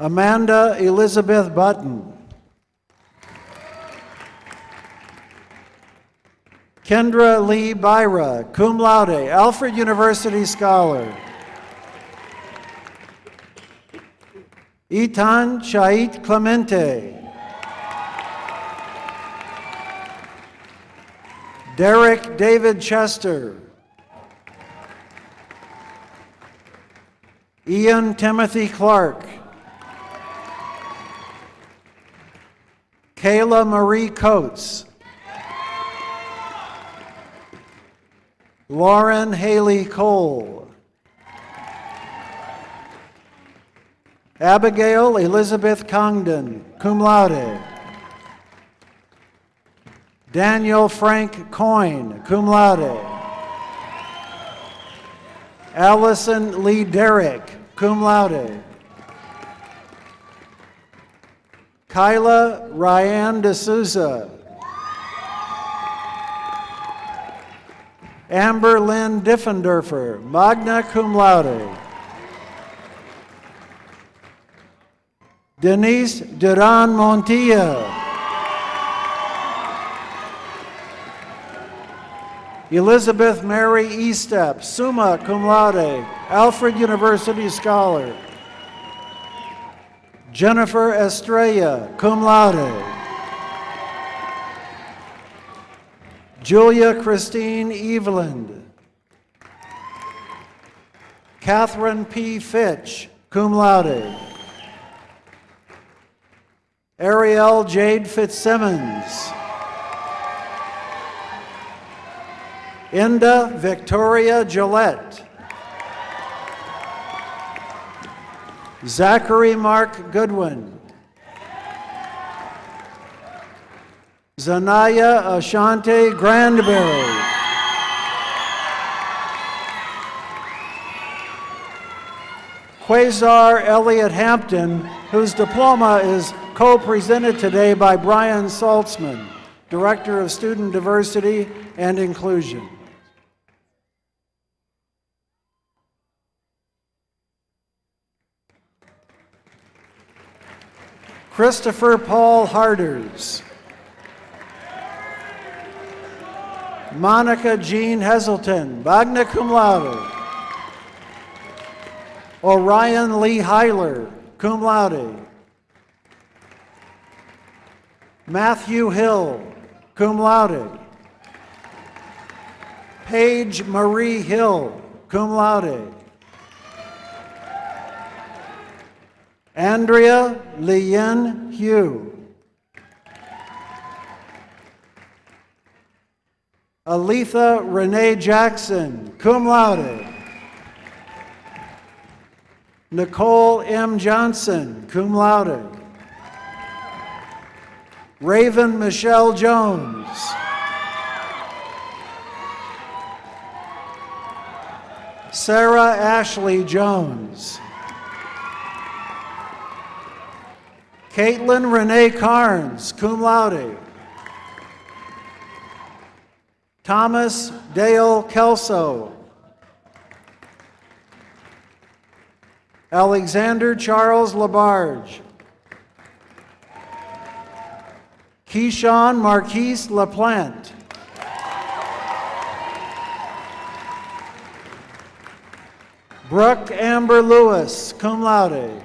Amanda Elizabeth Button. Kendra Lee Byra, cum laude, Alfred University scholar. Itan Chait Clemente. Derek David Chester. Ian Timothy Clark. Kayla Marie Coates. Lauren Haley Cole. Abigail Elizabeth Congdon, cum laude. Daniel Frank Coyne, cum laude. Allison Lee Derrick, cum laude. Kyla Ryan D'Souza. Amber Lynn Diffenderfer, magna cum laude. Denise Duran Montilla. Elizabeth Mary Estep, summa cum laude, Alfred University scholar. Jennifer Estrella, cum laude. Julia Christine Eveland. Catherine P. Fitch, cum laude. Ariel Jade Fitzsimmons. Inda Victoria Gillette. Zachary Mark Goodwin. Zanaya Ashante Grandberry. Quasar Elliott Hampton, whose diploma is co-presented today by Brian Saltzman, Director of Student Diversity and Inclusion. Christopher Paul Harders. Monica Jean Heselton, magna cum laude. Orion Lee Heiler, cum laude. Matthew Hill, cum laude. Paige Marie Hill, cum laude. Andrea Leyen Hugh. Aletha Renee Jackson, cum laude. Nicole M. Johnson, cum laude. Raven Michelle Jones. Sarah Ashley Jones. Caitlin Renee Carnes, cum laude. Thomas Dale Kelso. Alexander Charles Labarge. Keyshawn Marquise LaPlante. Brooke Amber Lewis, cum laude.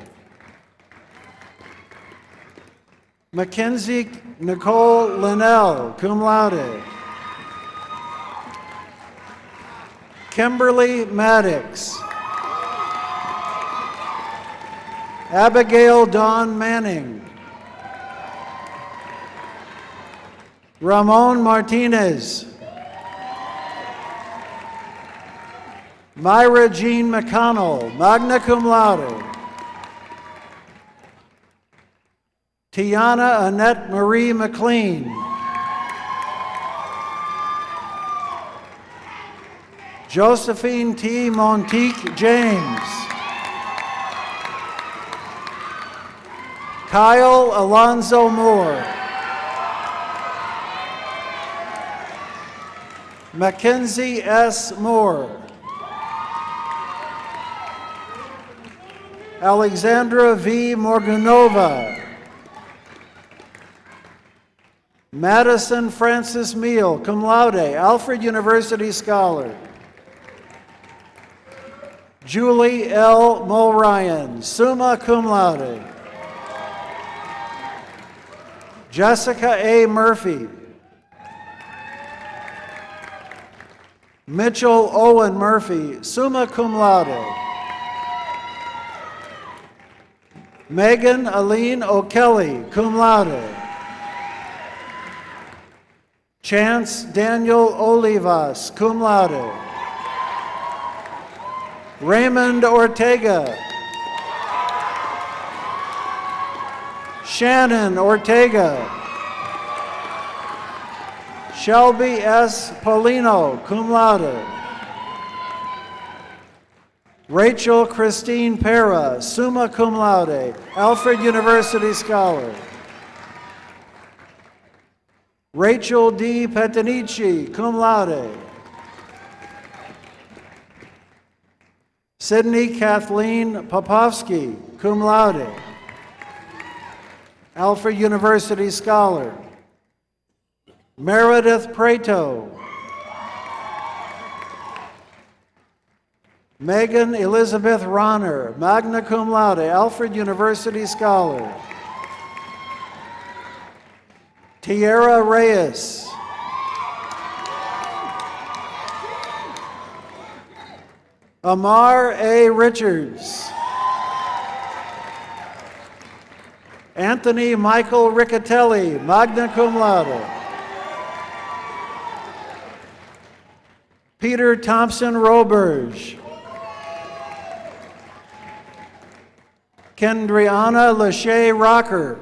Mackenzie Nicole Linnell, cum laude. Kimberly Maddox. Abigail Dawn Manning. Ramon Martinez. Myra Jean McConnell, magna cum laude. Tiana Annette Marie McLean. Josephine T. Montique James. Kyle Alonzo Moore. Mackenzie S. Moore. Alexandra V. Morganova. Madison Francis Meal, cum laude, Alfred University scholar. Julie L. Mulryan, summa cum laude. Jessica A. Murphy. Mitchell Owen Murphy, summa cum laude. Megan Aline O'Kelly, cum laude. Chance Daniel Olivas, cum laude. Raymond Ortega. Shannon Ortega. Shelby S. Polino, cum laude. Rachel Christine Pera, summa cum laude, Alfred University scholar. Rachel D. Petanici, cum laude. Sydney Kathleen Popovsky, cum laude. Alfred University scholar. Meredith Prato. Megan Elizabeth Ronner, magna cum laude, Alfred University scholar. Tierra Reyes. Amar A. Richards. Anthony Michael Riccatelli, magna cum laude. Peter Thompson Roberge. Kendriana Lachey Rocker.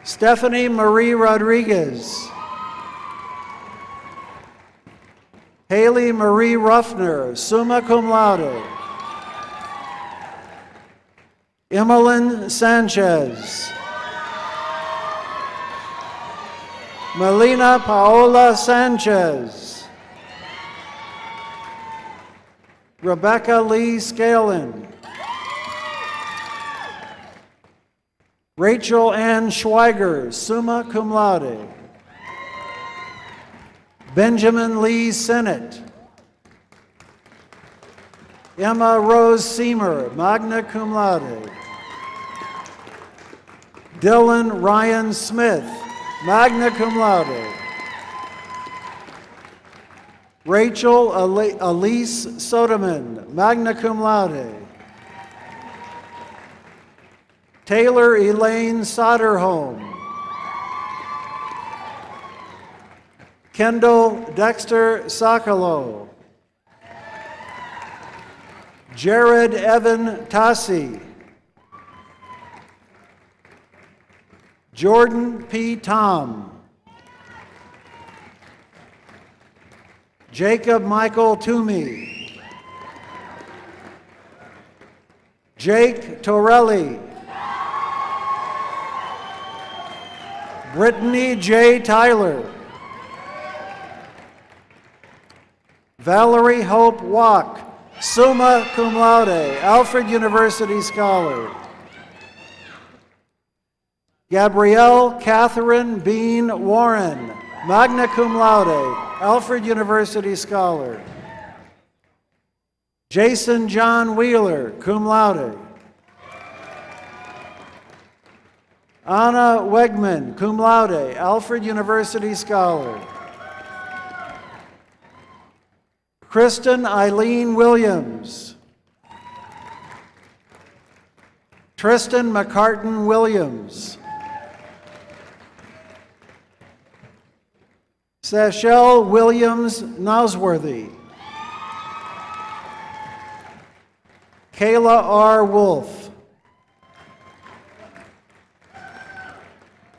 Stephanie Marie Rodriguez. Haley Marie Ruffner, summa cum laude. Emmeline Sanchez. Melina Paola Sanchez. Rebecca Lee Scalen. Rachel Ann Schweiger, summa cum laude. Benjamin Lee Sennett. Emma Rose Seamer, magna cum laude. Dylan Ryan Smith, magna cum laude. Rachel Elise Soderman, magna cum laude. Taylor Elaine Soderholm. Kendall Dexter Sokolow. Jared Evan Tassi. Jordan P. Tom. Jacob Michael Toomey. Jake Torelli. Brittany J. Tyler. Valerie Hope Wack, summa cum laude, Alfred University scholar. Gabrielle Catherine Bean Warren, magna cum laude, Alfred University scholar. Jason John Wheeler, cum laude. Anna Wegman, cum laude, Alfred University scholar. Kristen Eileen Williams. Tristan McCartan Williams. Sachelle Williams Nosworthy. Kayla R. Wolf.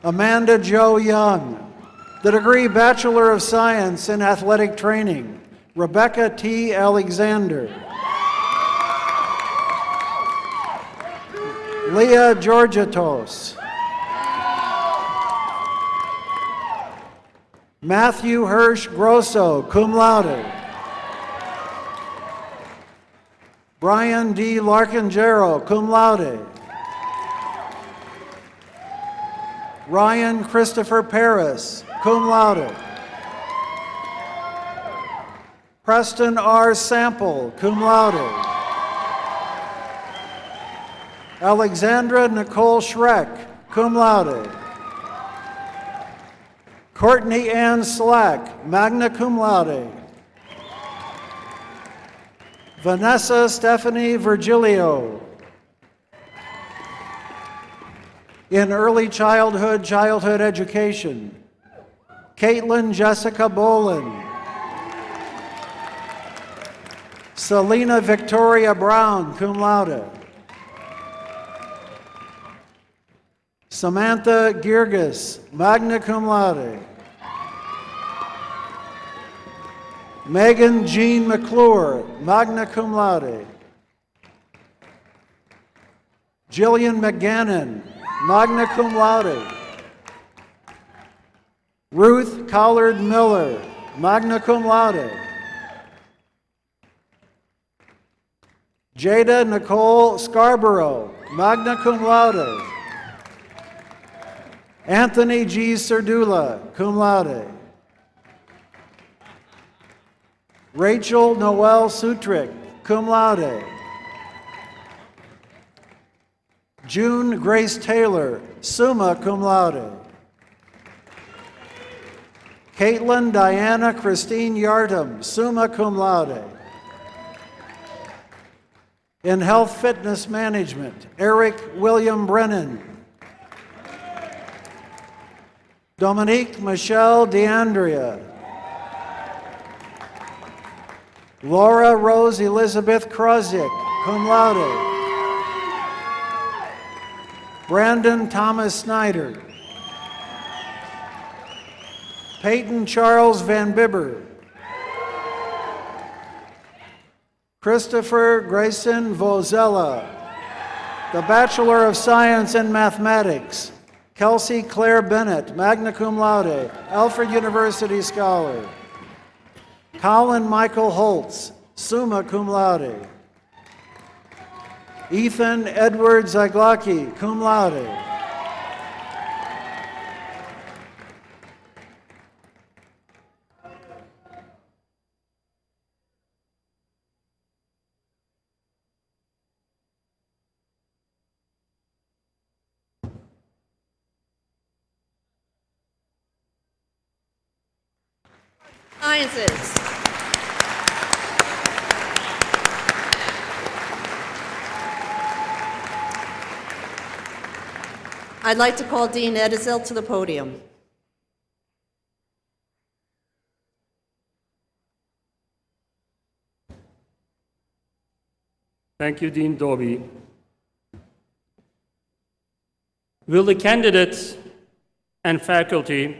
Amanda Jo Young. The degree Bachelor of Science in Athletic Training, Rebecca T. Alexander. Leah Georgitos. Matthew Hirsch Grosso, cum laude. Brian D. Larcangero, cum laude. Ryan Christopher Paris, cum laude. Preston R. Sample, cum laude. Alexandra Nicole Schreck, cum laude. Courtney Ann Slack, magna cum laude. Vanessa Stephanie Virgilio. In early childhood education, Caitlin Jessica Bolin. Selena Victoria Brown, cum laude. Samantha Girgis, magna cum laude. Megan Jean McClure, magna cum laude. Jillian McGannon, magna cum laude. Ruth Collard Miller, magna cum laude. Jada Nicole Scarborough, magna cum laude. Anthony G. Serdula, cum laude. Rachel Noel Sutrick, cum laude. June Grace Taylor, summa cum laude. Caitlin Diana Christine Yartum, summa cum laude. In Health Fitness Management, Eric William Brennan. Dominique Michelle DeAndrea. Laura Rose Elizabeth Krozik, cum laude. Brandon Thomas Snyder. Peyton Charles Van Bibber. Christopher Grayson Vozella. The Bachelor of Science in Mathematics, Kelsey Claire Bennett, magna cum laude, Alfred University scholar. Colin Michael Holtz, summa cum laude. Ethan Edward Zaglocki, cum laude. Sciences. I'd like to call Dean Edizel to the podium. Thank you, Dean Dobie. Will the candidates and faculty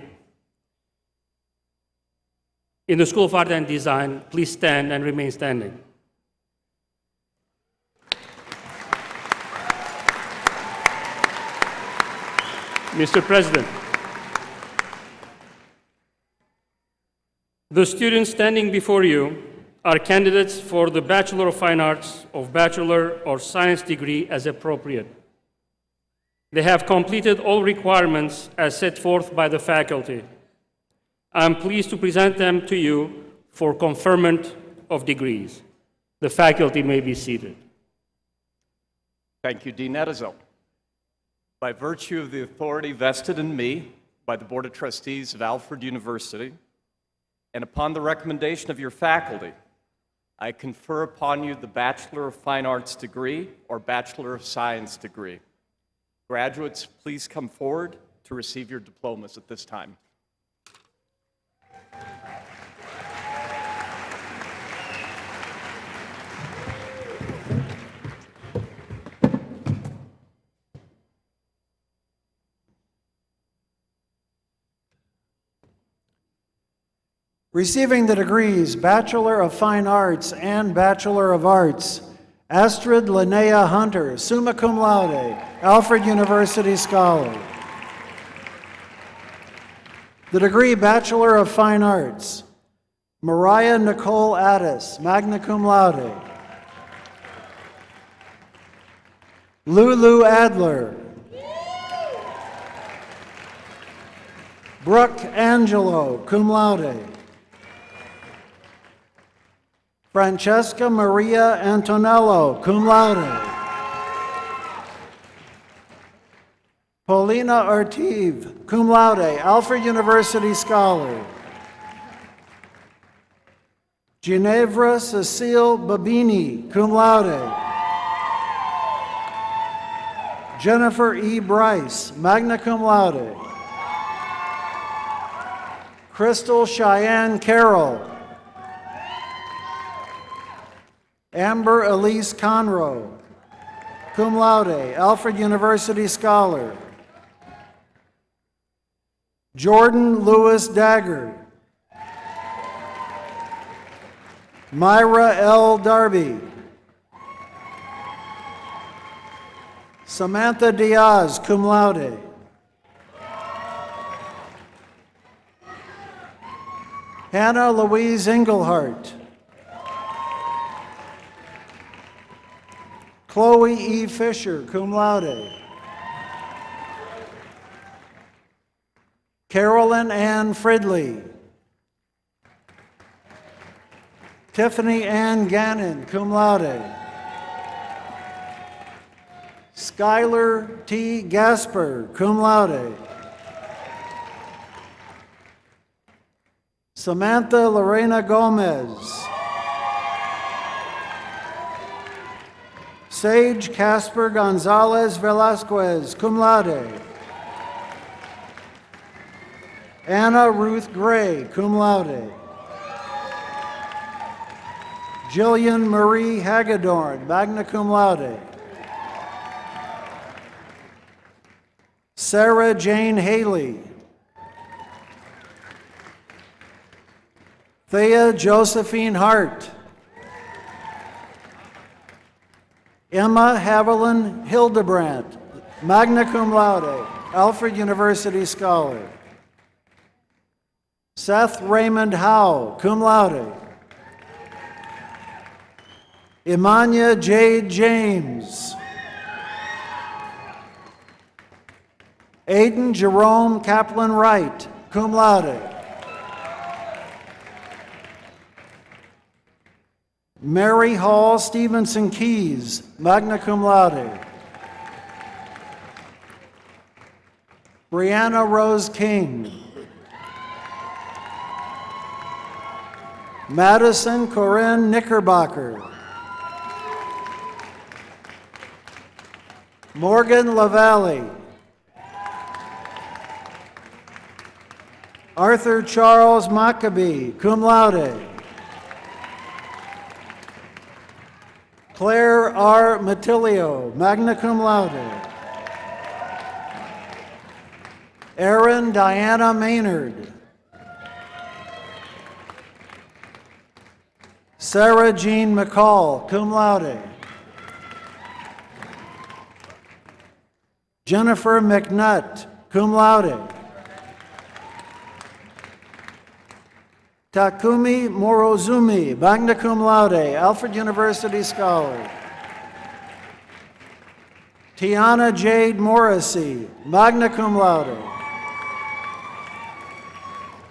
in the School of Art and Design please stand and remain standing? Mr. President, the students standing before you are candidates for the Bachelor of Fine Arts of Bachelor or Science degree as appropriate. They have completed all requirements as set forth by the faculty. I am pleased to present them to you for conferment of degrees. The faculty may be seated. Thank you, Dean Edizel. By virtue of the authority vested in me by the Board of Trustees of Alfred University, and upon the recommendation of your faculty, I confer upon you the Bachelor of Fine Arts degree or Bachelor of Science degree. Graduates, please come forward to receive your diplomas at this time. Receiving the degrees Bachelor of Fine Arts and Bachelor of Arts, Astrid Linnea Hunter, summa cum laude, Alfred University Scholar. The degree Bachelor of Fine Arts, Mariah Nicole Addis, magna cum laude. Lulu Adler. Brooke Angelo, cum laude. Francesca Maria Antonello, cum laude. Paulina Artive, cum laude, Alfred University Scholar. Ginevra Cecile Babini, cum laude. Jennifer E. Bryce, magna cum laude. Crystal Cheyenne Carroll. Amber Elise Conroe, cum laude, Alfred University Scholar. Jordan Lewis Dagger. Myra L. Darby. Samantha Diaz, cum laude. Hannah Louise Engelhart. Chloe E. Fisher, cum laude. Carolyn Ann Fridley. Tiffany Ann Gannon, cum laude. Skylar T. Gasper, cum laude. Samantha Lorena Gomez. Sage Casper Gonzalez Velasquez, cum laude. Anna Ruth Gray, cum laude. Jillian Marie Hagedorn, magna cum laude. Sarah Jane Haley. Thea Josephine Hart. Emma Haviland Hildebrandt, magna cum laude, Alfred University Scholar. Seth Raymond Howe, cum laude. Imania Jade James. Aiden Jerome Kaplan Wright, cum laude. Mary Hall Stevenson Keys, magna cum laude. Brianna Rose King. Madison Corinne Knickerbocker. Morgan LaValle. Arthur Charles Maccabee, cum laude. Claire R. Matilio, magna cum laude. Erin Diana Maynard. Sarah Jean McCall, cum laude. Jennifer McNutt, cum laude. Takumi Morozumi, magna cum laude, Alfred University Scholar. Tiana Jade Morrissey, magna cum laude.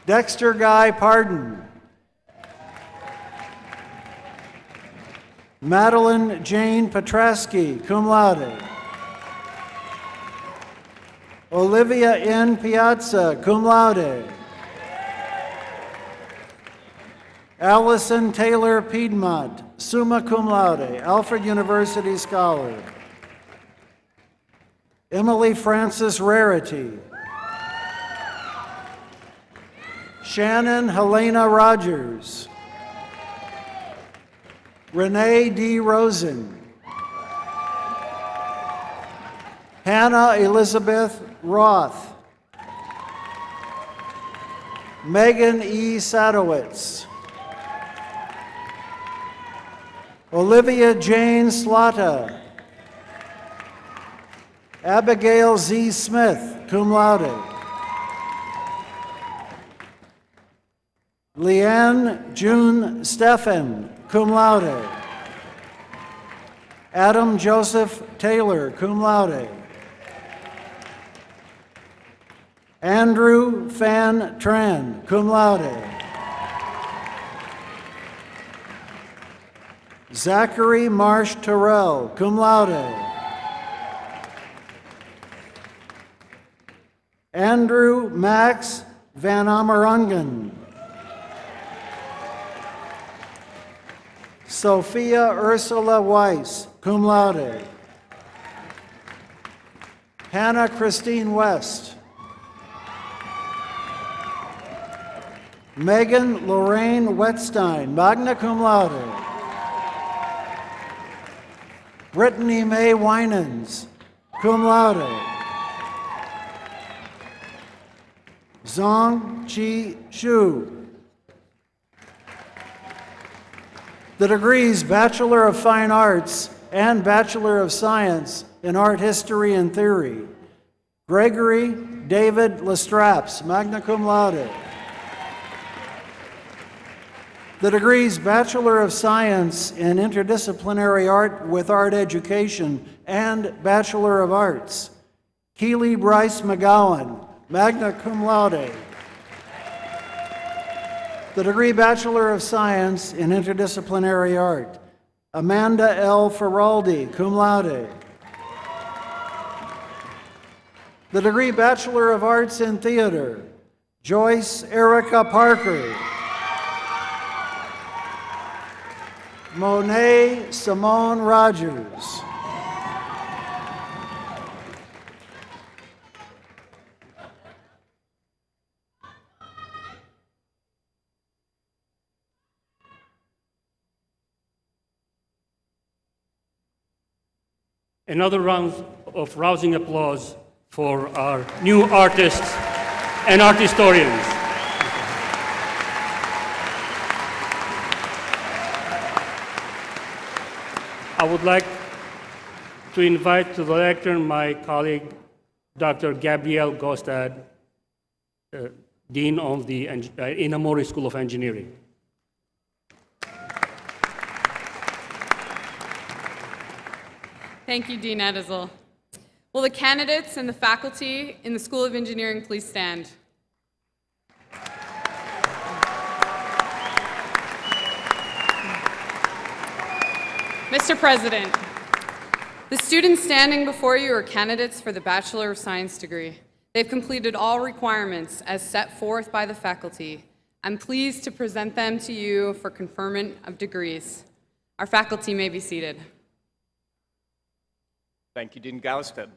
Dexter Guy Pardon. Madeline Jane Petrasky, cum laude. Olivia N. Piazza, cum laude. Allison Taylor Piedmont, summa cum laude, Alfred University Scholar. Emily Frances Rarity. Shannon Helena Rogers. Renee D. Rosen. Hannah Elizabeth Roth. Megan E. Sadowitz. Olivia Jane Slata. Abigail Z. Smith, cum laude. Leanne June Stephan, cum laude. Adam Joseph Taylor, cum laude. Andrew Fan Tran, cum laude. Zachary Marsh Terrell, cum laude. Andrew Max Van Amerungen. Sophia Ursula Weiss, cum laude. Hannah Christine West. Megan Lorraine Wetstein, magna cum laude. Brittany May Winans, cum laude. Zong Chi Shu. The degrees Bachelor of Fine Arts and Bachelor of Science in Art History and Theory. Gregory David Lestraps, magna cum laude. The degrees Bachelor of Science in Interdisciplinary Art with Art Education and Bachelor of Arts. Keely Bryce McGowan, magna cum laude. The degree Bachelor of Science in Interdisciplinary Art. Amanda L. Feraldi, cum laude. The degree Bachelor of Arts in Theater. Joyce Erica Parker. Monet Simone Rogers. Another round of rousing applause for our new artists and art historians. I would like to invite to the lectern my colleague, Dr. Gabrielle Gostad, Dean of the Honorary School of Engineering. Thank you, Dean Edizel. Will the candidates and the faculty in the School of Engineering please stand? Mr. President, the students standing before you are candidates for the Bachelor of Science degree. They've completed all requirements as set forth by the faculty. I'm pleased to present them to you for conferment of degrees. Our faculty may be seated. Thank you, Dean Gausted.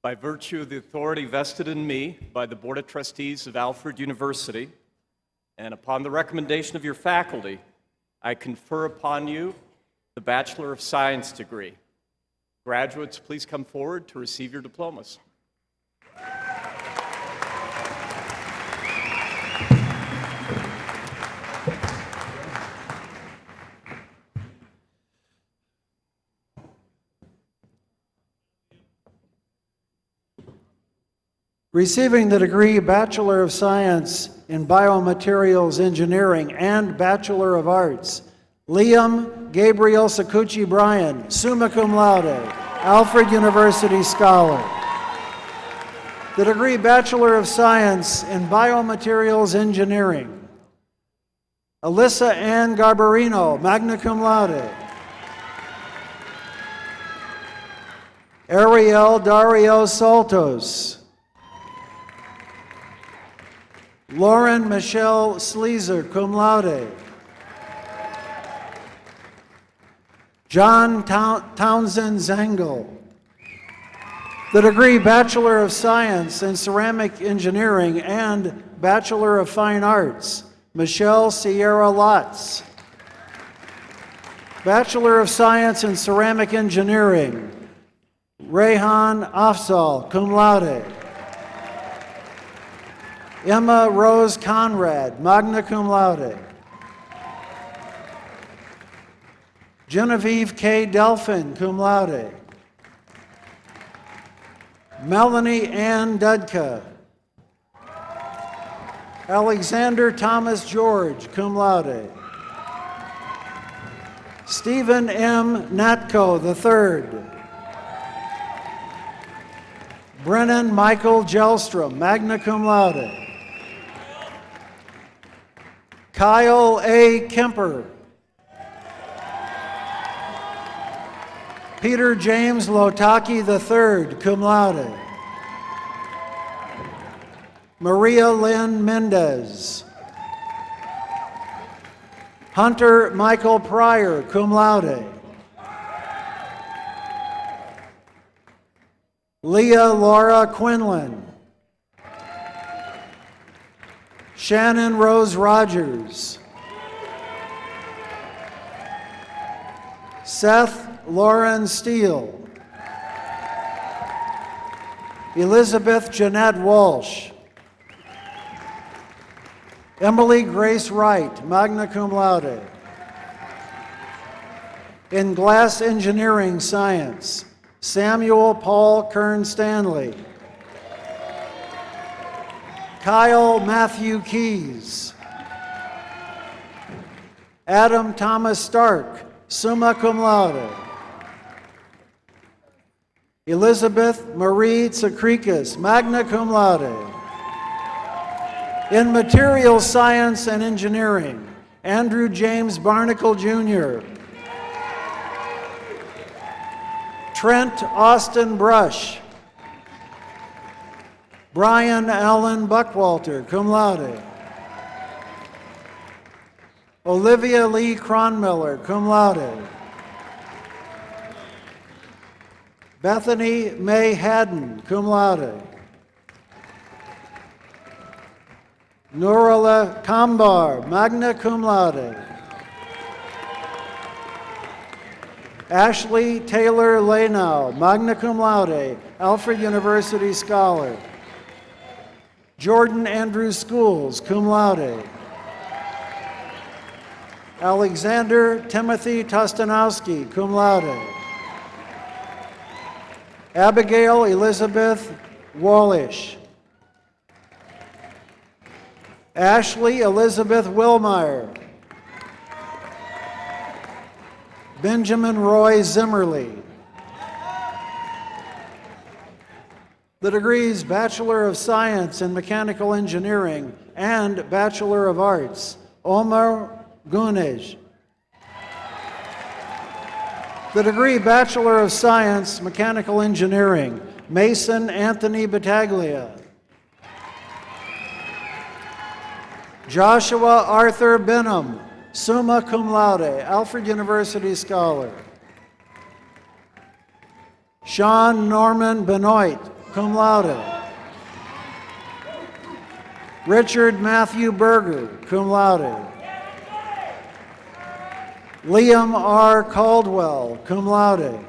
By virtue of the authority vested in me by the Board of Trustees of Alfred University, and upon the recommendation of your faculty, I confer upon you the Bachelor of Science degree. Graduates, please come forward to receive your diplomas. Receiving the degree Bachelor of Science in Biomaterials Engineering and Bachelor of Arts, Liam Gabriel Sakuchi Bryan, summa cum laude, Alfred University Scholar. The degree Bachelor of Science in Biomaterials Engineering, Alyssa Ann Garbarino, magna cum laude. Ariel Dario Saltos. Lauren Michelle Sleezer, cum laude. John Townsend Zengel. The degree Bachelor of Science in Ceramic Engineering and Bachelor of Fine Arts, Michelle Sierra Lotz. Bachelor of Science in Ceramic Engineering, Rayhan Afzal, cum laude. Emma Rose Conrad, magna cum laude. Genevieve K. Delphin, cum laude. Melanie Ann Dudka. Alexander Thomas George, cum laude. Stephen M. Natko III. Brennan Michael Gelstrom, magna cum laude. Kyle A. Kemper. Peter James Lotaki III, cum laude. Maria Lynn Mendez. Hunter Michael Pryor, cum laude. Leah Laura Quinlan. Shannon Rose Rogers. Seth Lauren Steele. Elizabeth Jeanette Walsh. Emily Grace Wright, magna cum laude. In Glass Engineering Science, Samuel Paul Kern Stanley. Kyle Matthew Keys. Adam Thomas Stark, summa cum laude. Elizabeth Marie Tsakrikis, magna cum laude. In Materials Science and Engineering, Andrew James Barnacle Jr. Trent Austin Brush. Brian Allen Buckwalter, cum laude. Olivia Lee Cronmiller, cum laude. Bethany May Haddon, cum laude. Nurula Kambar, magna cum laude. Ashley Taylor Lanau, magna cum laude, Alfred University Scholar. Jordan Andrew Schools, cum laude. Alexander Timothy Tostanowski, cum laude. Abigail Elizabeth Wallish. Ashley Elizabeth Wilmeyer. Benjamin Roy Zimmerly. The degrees Bachelor of Science in Mechanical Engineering and Bachelor of Arts, Omar Gunej. The degree Bachelor of Science, Mechanical Engineering, Mason Anthony Battaglia. Joshua Arthur Benham, summa cum laude, Alfred University Scholar. Sean Norman Benoit, cum laude. Richard Matthew Berger, cum laude. Liam R. Caldwell, cum laude.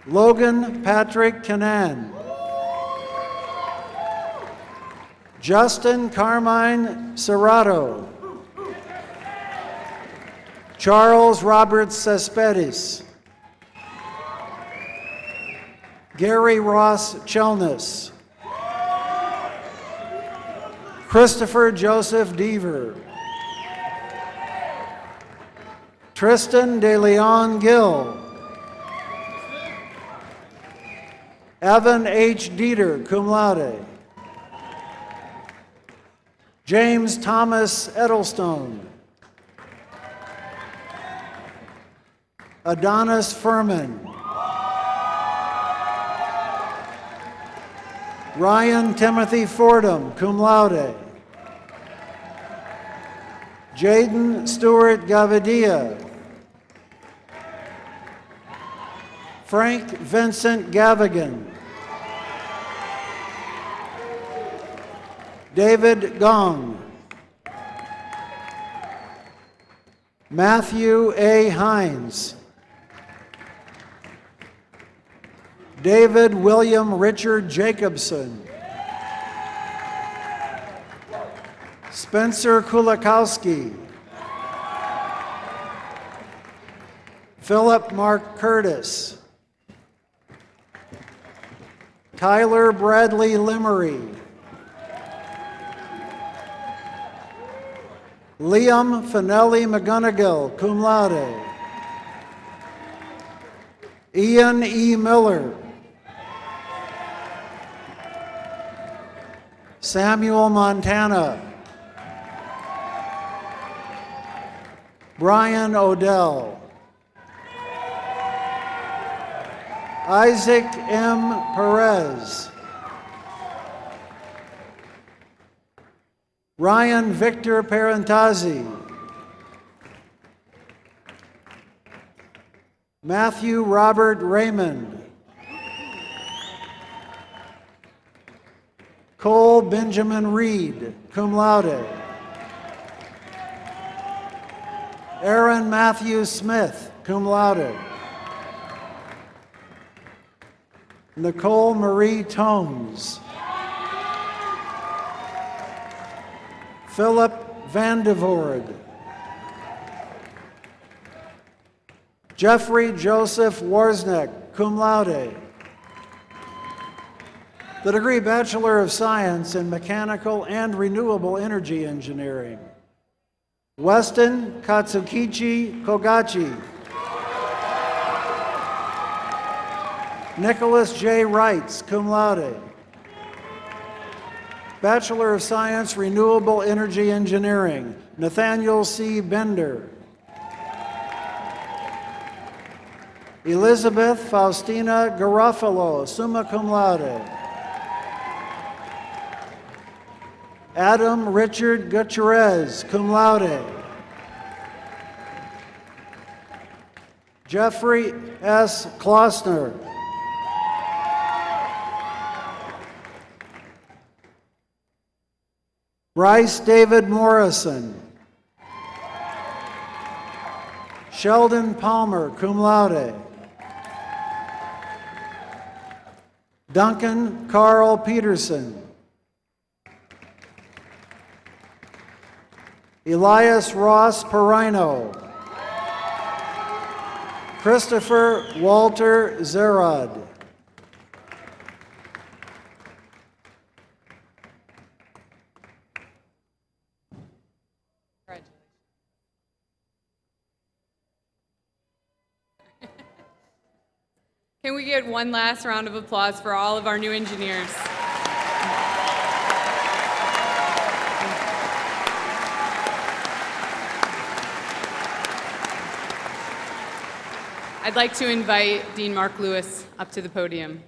Logan Patrick Canan. Justin Carmine Serrato. Charles Robert Cespedes. Gary Ross Chelness. Christopher Joseph Deaver. Tristan De Leon Gill. Evan H. Dieter, cum laude. James Thomas Edelstone. Adonis Furman. Ryan Timothy Fordham, cum laude. Jaden Stewart Gavidia. Frank Vincent Gavigan. David Gong. Matthew A. Hines. David William Richard Jacobson. Spencer Kulikowski. Philip Mark Curtis. Tyler Bradley Limery. Liam Finelli McGonigal, cum laude. Ian E. Miller. Samuel Montana. Brian Odell. Isaac M. Perez. Ryan Victor Parentazzi. Matthew Robert Raymond. Cole Benjamin Reed, cum laude. Aaron Matthew Smith, cum laude. Nicole Marie Tomes. Philip Vandevoorde. Jeffrey Joseph Warsneck, cum laude. The degree Bachelor of Science in Mechanical and Renewable Energy Engineering. Weston Katsukichi Kogachi. Nicholas J. Wrights, cum laude. Bachelor of Science, Renewable Energy Engineering, Nathaniel C. Bender. Elizabeth Faustina Garofalo, summa cum laude. Adam Richard Gutierrez, cum laude. Jeffrey S. Klossner. Bryce David Morrison. Sheldon Palmer, cum laude. Duncan Carl Peterson. Elias Ross Perino. Christopher Walter Zerad. Can we get one last round of applause for all of our new engineers? I'd like to invite Dean Mark Lewis up to the podium.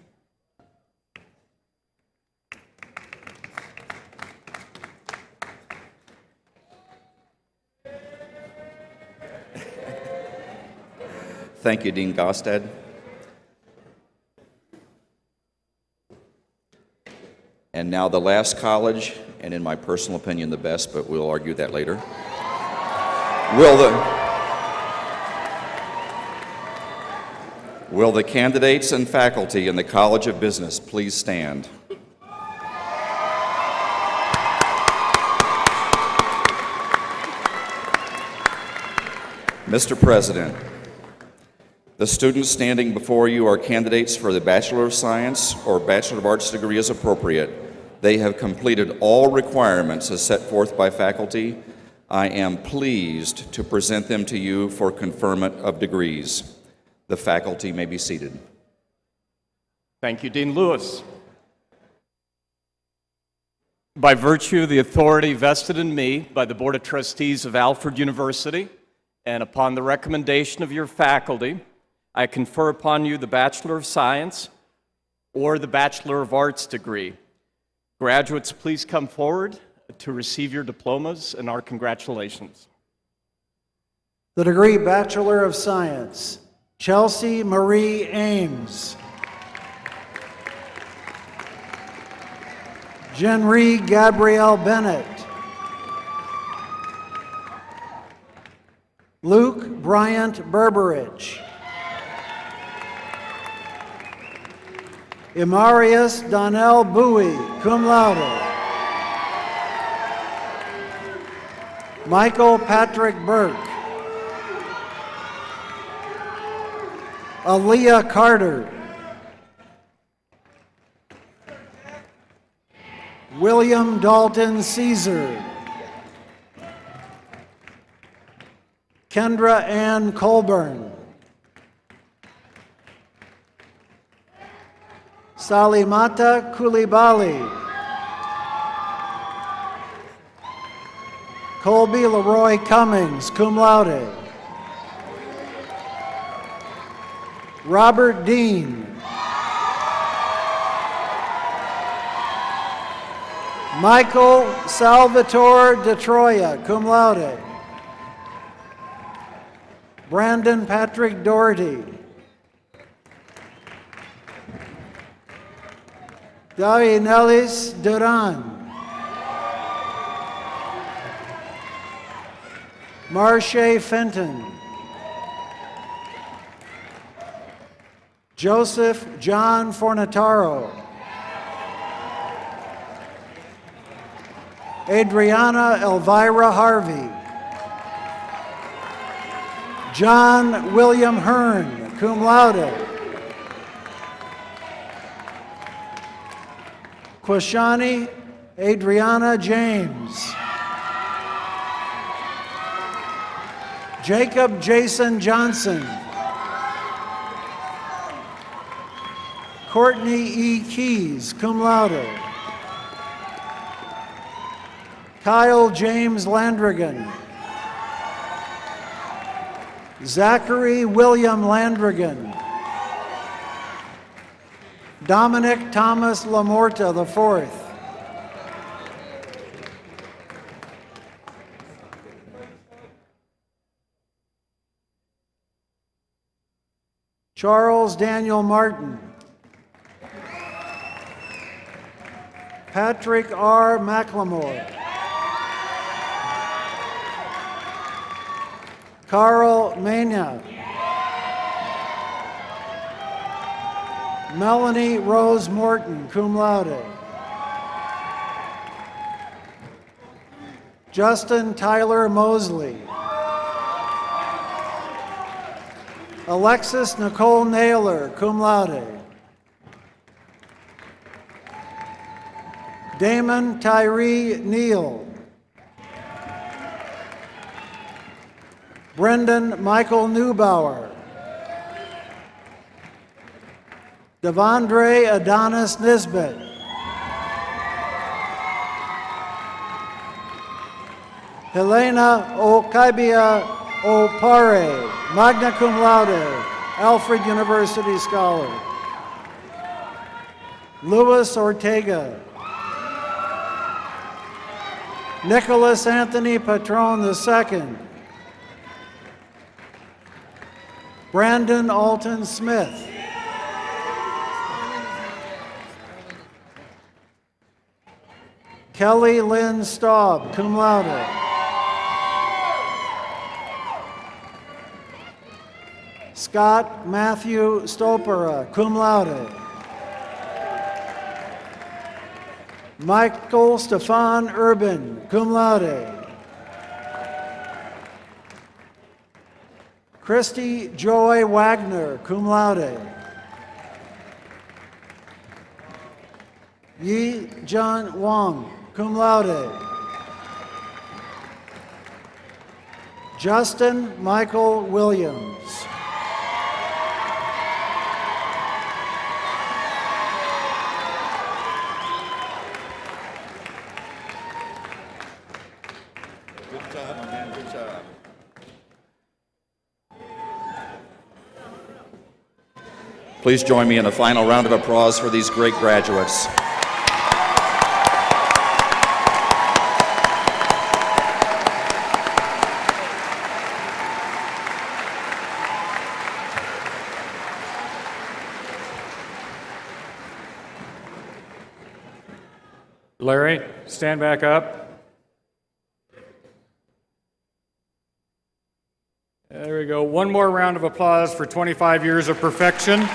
Thank you, Dean Gostad. And now the last college, and in my personal opinion, the best, but we'll argue that later. Will the candidates and faculty in the College of Business please stand? Mr. President, the students standing before you are candidates for the Bachelor of Science or Bachelor of Arts degree as appropriate. They have completed all requirements as set forth by faculty. I am pleased to present them to you for conferment of degrees. The faculty may be seated. Thank you, Dean Lewis. By virtue of the authority vested in me by the Board of Trustees of Alfred University, and upon the recommendation of your faculty, I confer upon you the Bachelor of Science or the Bachelor of Arts degree. Graduates, please come forward to receive your diplomas, and our congratulations. The degree Bachelor of Science, Chelsea Marie Ames. Jenry Gabrielle Bennett. Luke Bryant Berberich. Emeritus Donnell Bowie, cum laude. Michael Patrick Burke. Aaliyah Carter. William Dalton Caesar. Kendra Ann Colburn. Salimata Koulibaly. Colby Leroy Cummings, cum laude. Robert Dean. Michael Salvatore DeTroya, cum laude. Brandon Patrick Doherty. Danielis Duran. Marche Fenton. Joseph John Fornataro. Adriana Elvira Harvey. John William Hearn, cum laude. Quashani Adriana James. Jacob Jason Johnson. Courtney E. Keys, cum laude. Kyle James Landrigan. Zachary William Landrigan. Dominic Thomas Lamorta IV. Charles Daniel Martin. Patrick R. McLemore. Carl Mena. Melanie Rose Morton, cum laude. Justin Tyler Mosley. Alexis Nicole Naylor, cum laude. Damon Tyree Neal. Brendan Michael Neubauer. Devondre Adonis Nisbet. Helena Okaibia Opare, magna cum laude, Alfred University scholar. Luis Ortega. Nicholas Anthony Patron II. Brandon Alton Smith. Kelly Lynn Staub, cum laude. Scott Matthew Stolpera, cum laude. Michael Stefan Urban, cum laude. Christy Joy Wagner, cum laude. Yi John Wong, cum laude. Justin Michael Williams. Good job, my man. Good job. Please join me in a final round of applause for these great graduates. Larry, stand back up. There we go. One more round of applause for 25 years of perfection.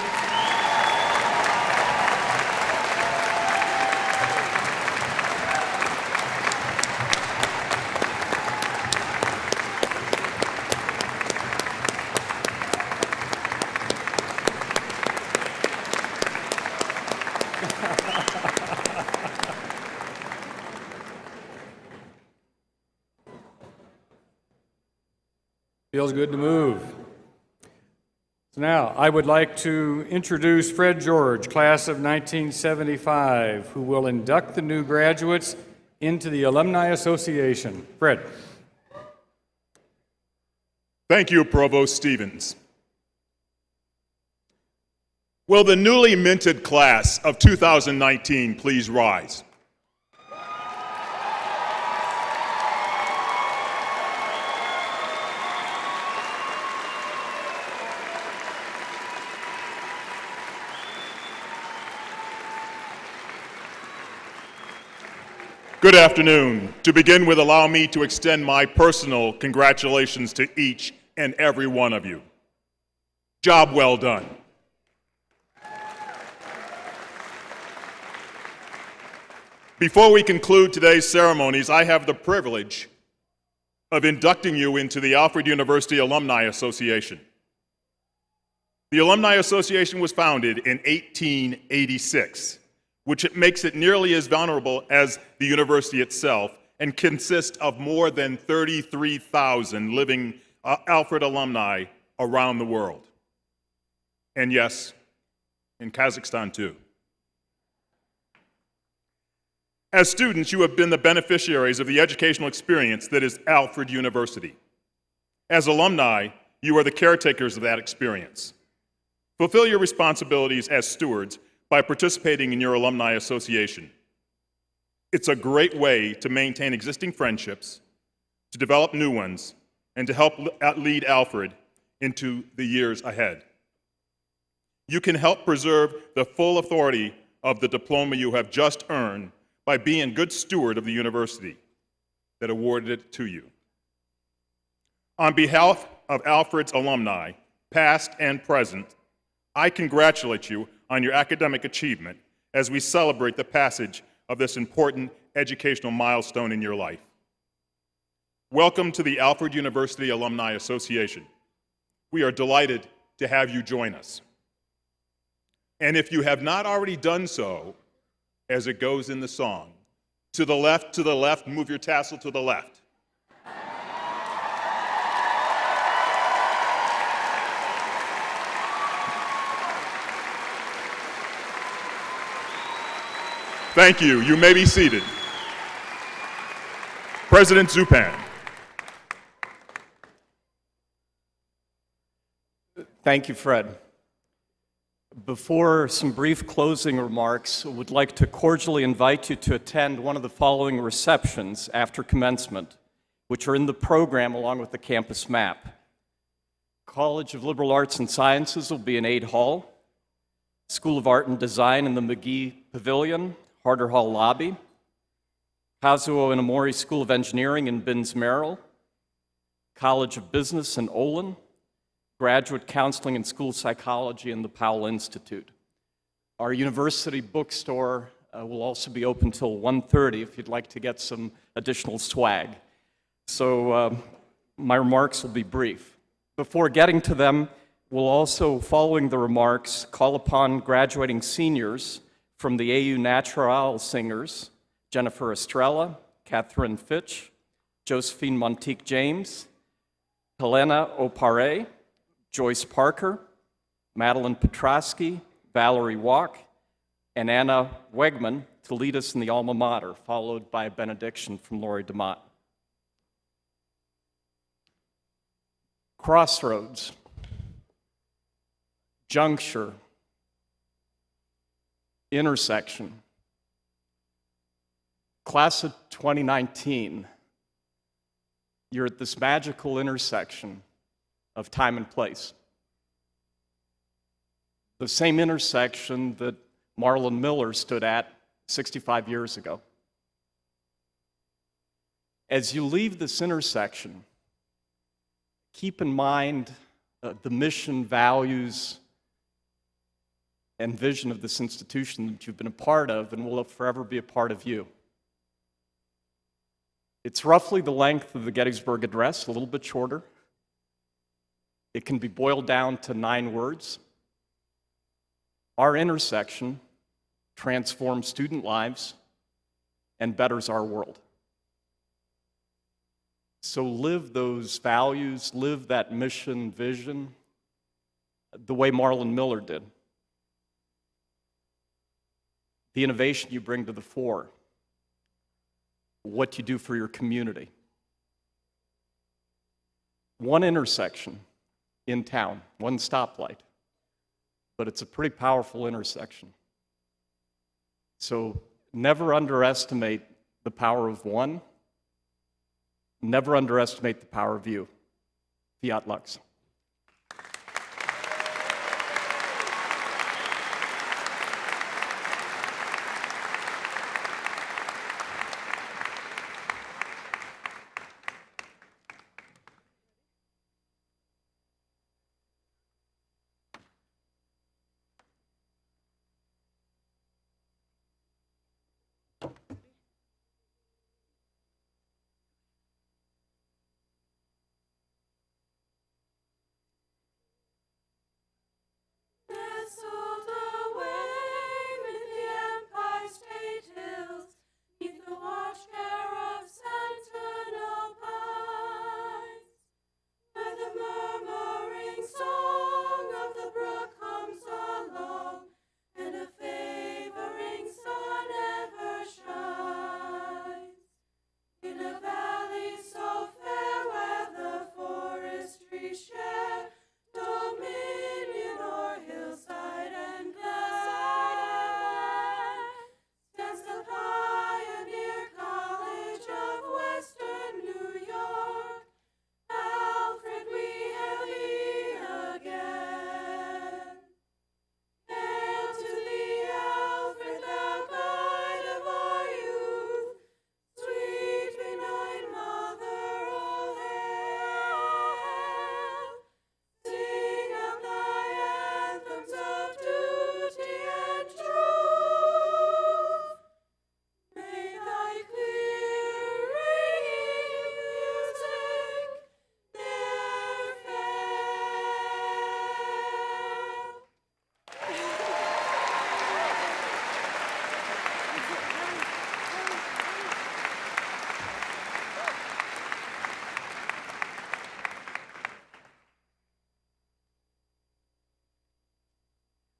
Feels good to move. So now, I would like to introduce Fred George, class of 1975, who will induct the new graduates into the Alumni Association. Fred. Thank you, Provost Stevens. Will the newly minted class of 2019 please rise? Good afternoon. To begin with, allow me to extend my personal congratulations to each and every one of you. Job well done. Before we conclude today's ceremonies, I have the privilege of inducting you into the Alfred University Alumni Association. The Alumni Association was founded in 1886, which makes it nearly as vulnerable as the university itself and consists of more than 33,000 living Alfred alumni around the world. And yes, in Kazakhstan too. As students, you have been the beneficiaries of the educational experience that is Alfred University. As alumni, you are the caretakers of that experience. Fulfill your responsibilities as stewards by participating in your alumni association. It's a great way to maintain existing friendships, to develop new ones, and to help lead Alfred into the years ahead. You can help preserve the full authority of the diploma you have just earned by being a good steward of the university that awarded it to you. On behalf of Alfred's alumni, past and present, I congratulate you on your academic achievement as we celebrate the passage of this important educational milestone in your life. Welcome to the Alfred University Alumni Association. We are delighted to have you join us. And if you have not already done so, as it goes in the song, to the left, move your tassel to the left. Thank you. You may be seated. President Zupan. Thank you, Fred. Before some brief closing remarks, I would like to cordially invite you to attend one of the following receptions after commencement, which are in the program along with the campus map. College of Liberal Arts and Sciences will be in Aid Hall. School of Art and Design in the McGee Pavilion, Harder Hall Lobby. Kazuo Inamori School of Engineering in Binns Merrill. College of Business in Olin. Graduate Counseling and School Psychology in the Powell Institute. Our university bookstore will also be open till 1:30 if you'd like to get some additional swag. So my remarks will be brief. Before getting to them, we'll also, following the remarks, call upon graduating seniors from the AU Natural Singers, Jennifer Estrella, Catherine Fitch, Josephine Montique James, Helena Opare, Joyce Parker, Madeline Petrosky, Valerie Walk, and Anna Wegman to lead us in the alma mater, followed by a benediction from Lori DeMott. Crossroads, juncture, intersection. Class of 2019, you're at this magical intersection of time and place. The same intersection that Marlin Miller stood at 65 years ago. As you leave this intersection, keep in mind the mission, values, and vision of this institution that you've been a part of and will forever be a part of you. It's roughly the length of the Gettysburg Address, a little bit shorter. It can be boiled down to 9 words. Our intersection transforms student lives and betters our world. So live those values, live that mission, vision, the way Marlin Miller did. The innovation you bring to the fore, what you do for your community. One intersection in town, one stoplight, but it's a pretty powerful intersection. So never underestimate the power of one. Never underestimate the power of you. Fiat Lux.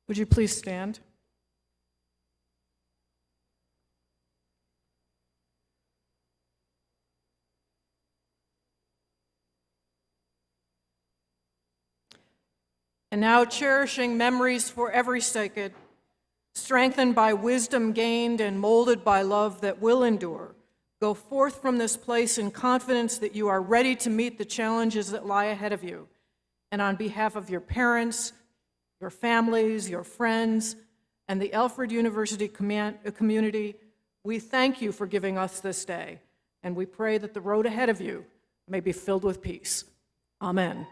Would you please stand? And now, cherishing memories for every second, strengthened by wisdom gained and molded by love that will endure, go forth from this place in confidence that you are ready to meet the challenges that lie ahead of you, And on behalf of your parents, your families, your friends, and the Alfred University community, we thank you for giving us this day, and we pray that the road ahead of you may be filled with peace. Amen.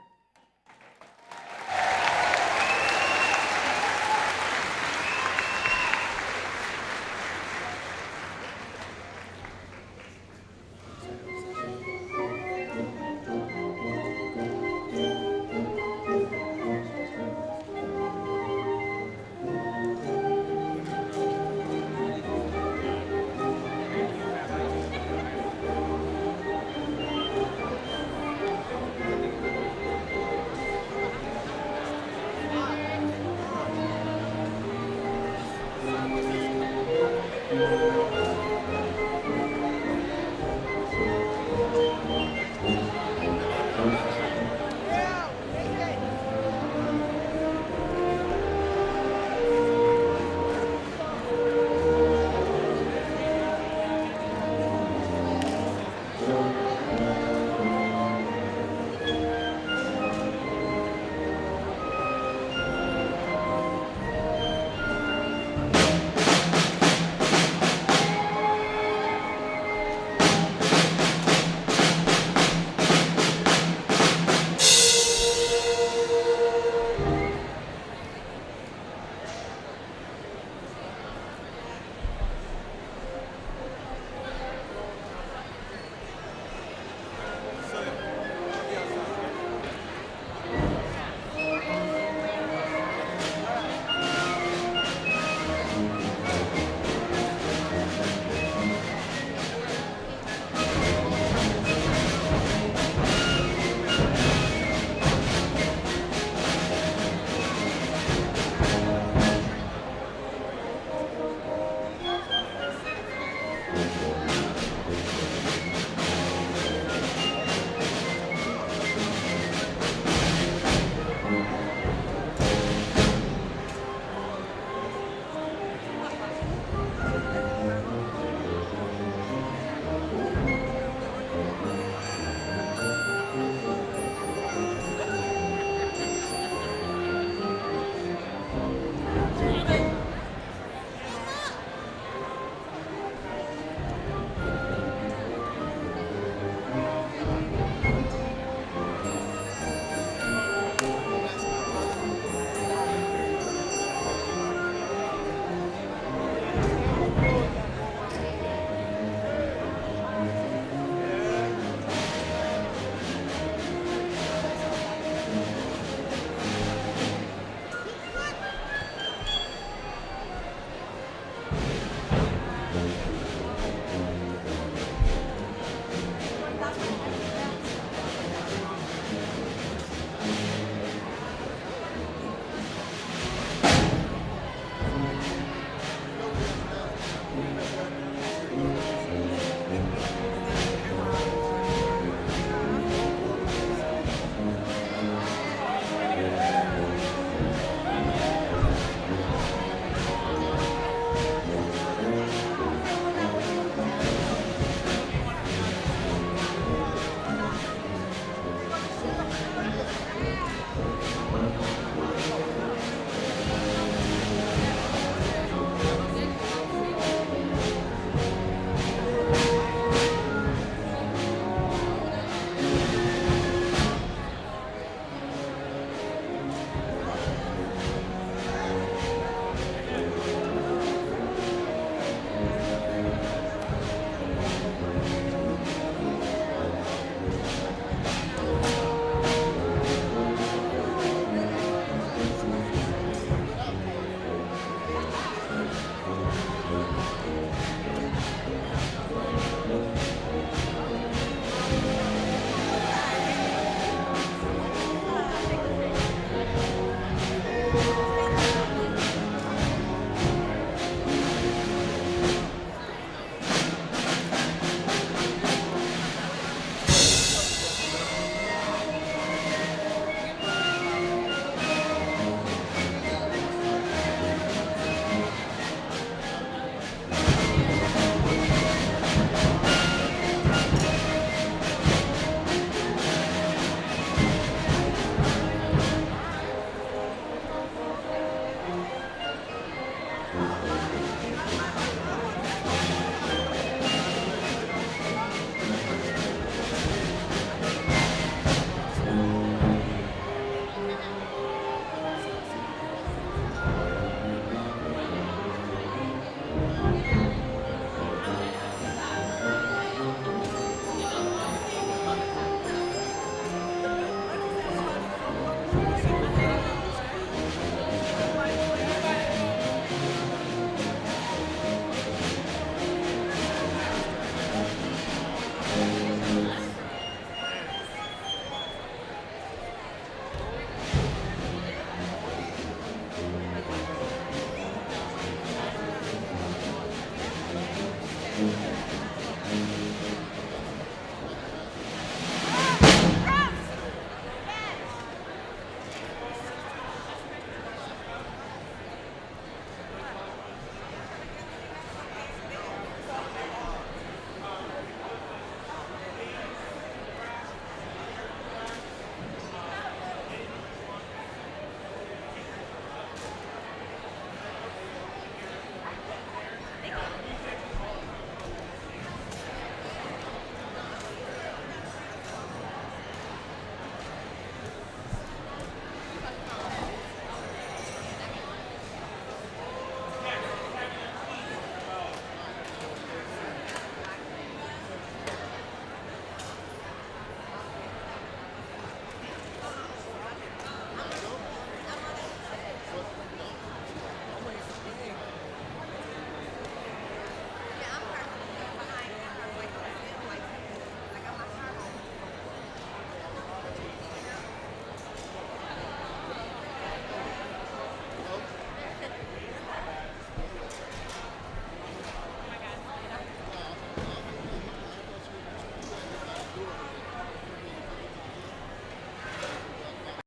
you.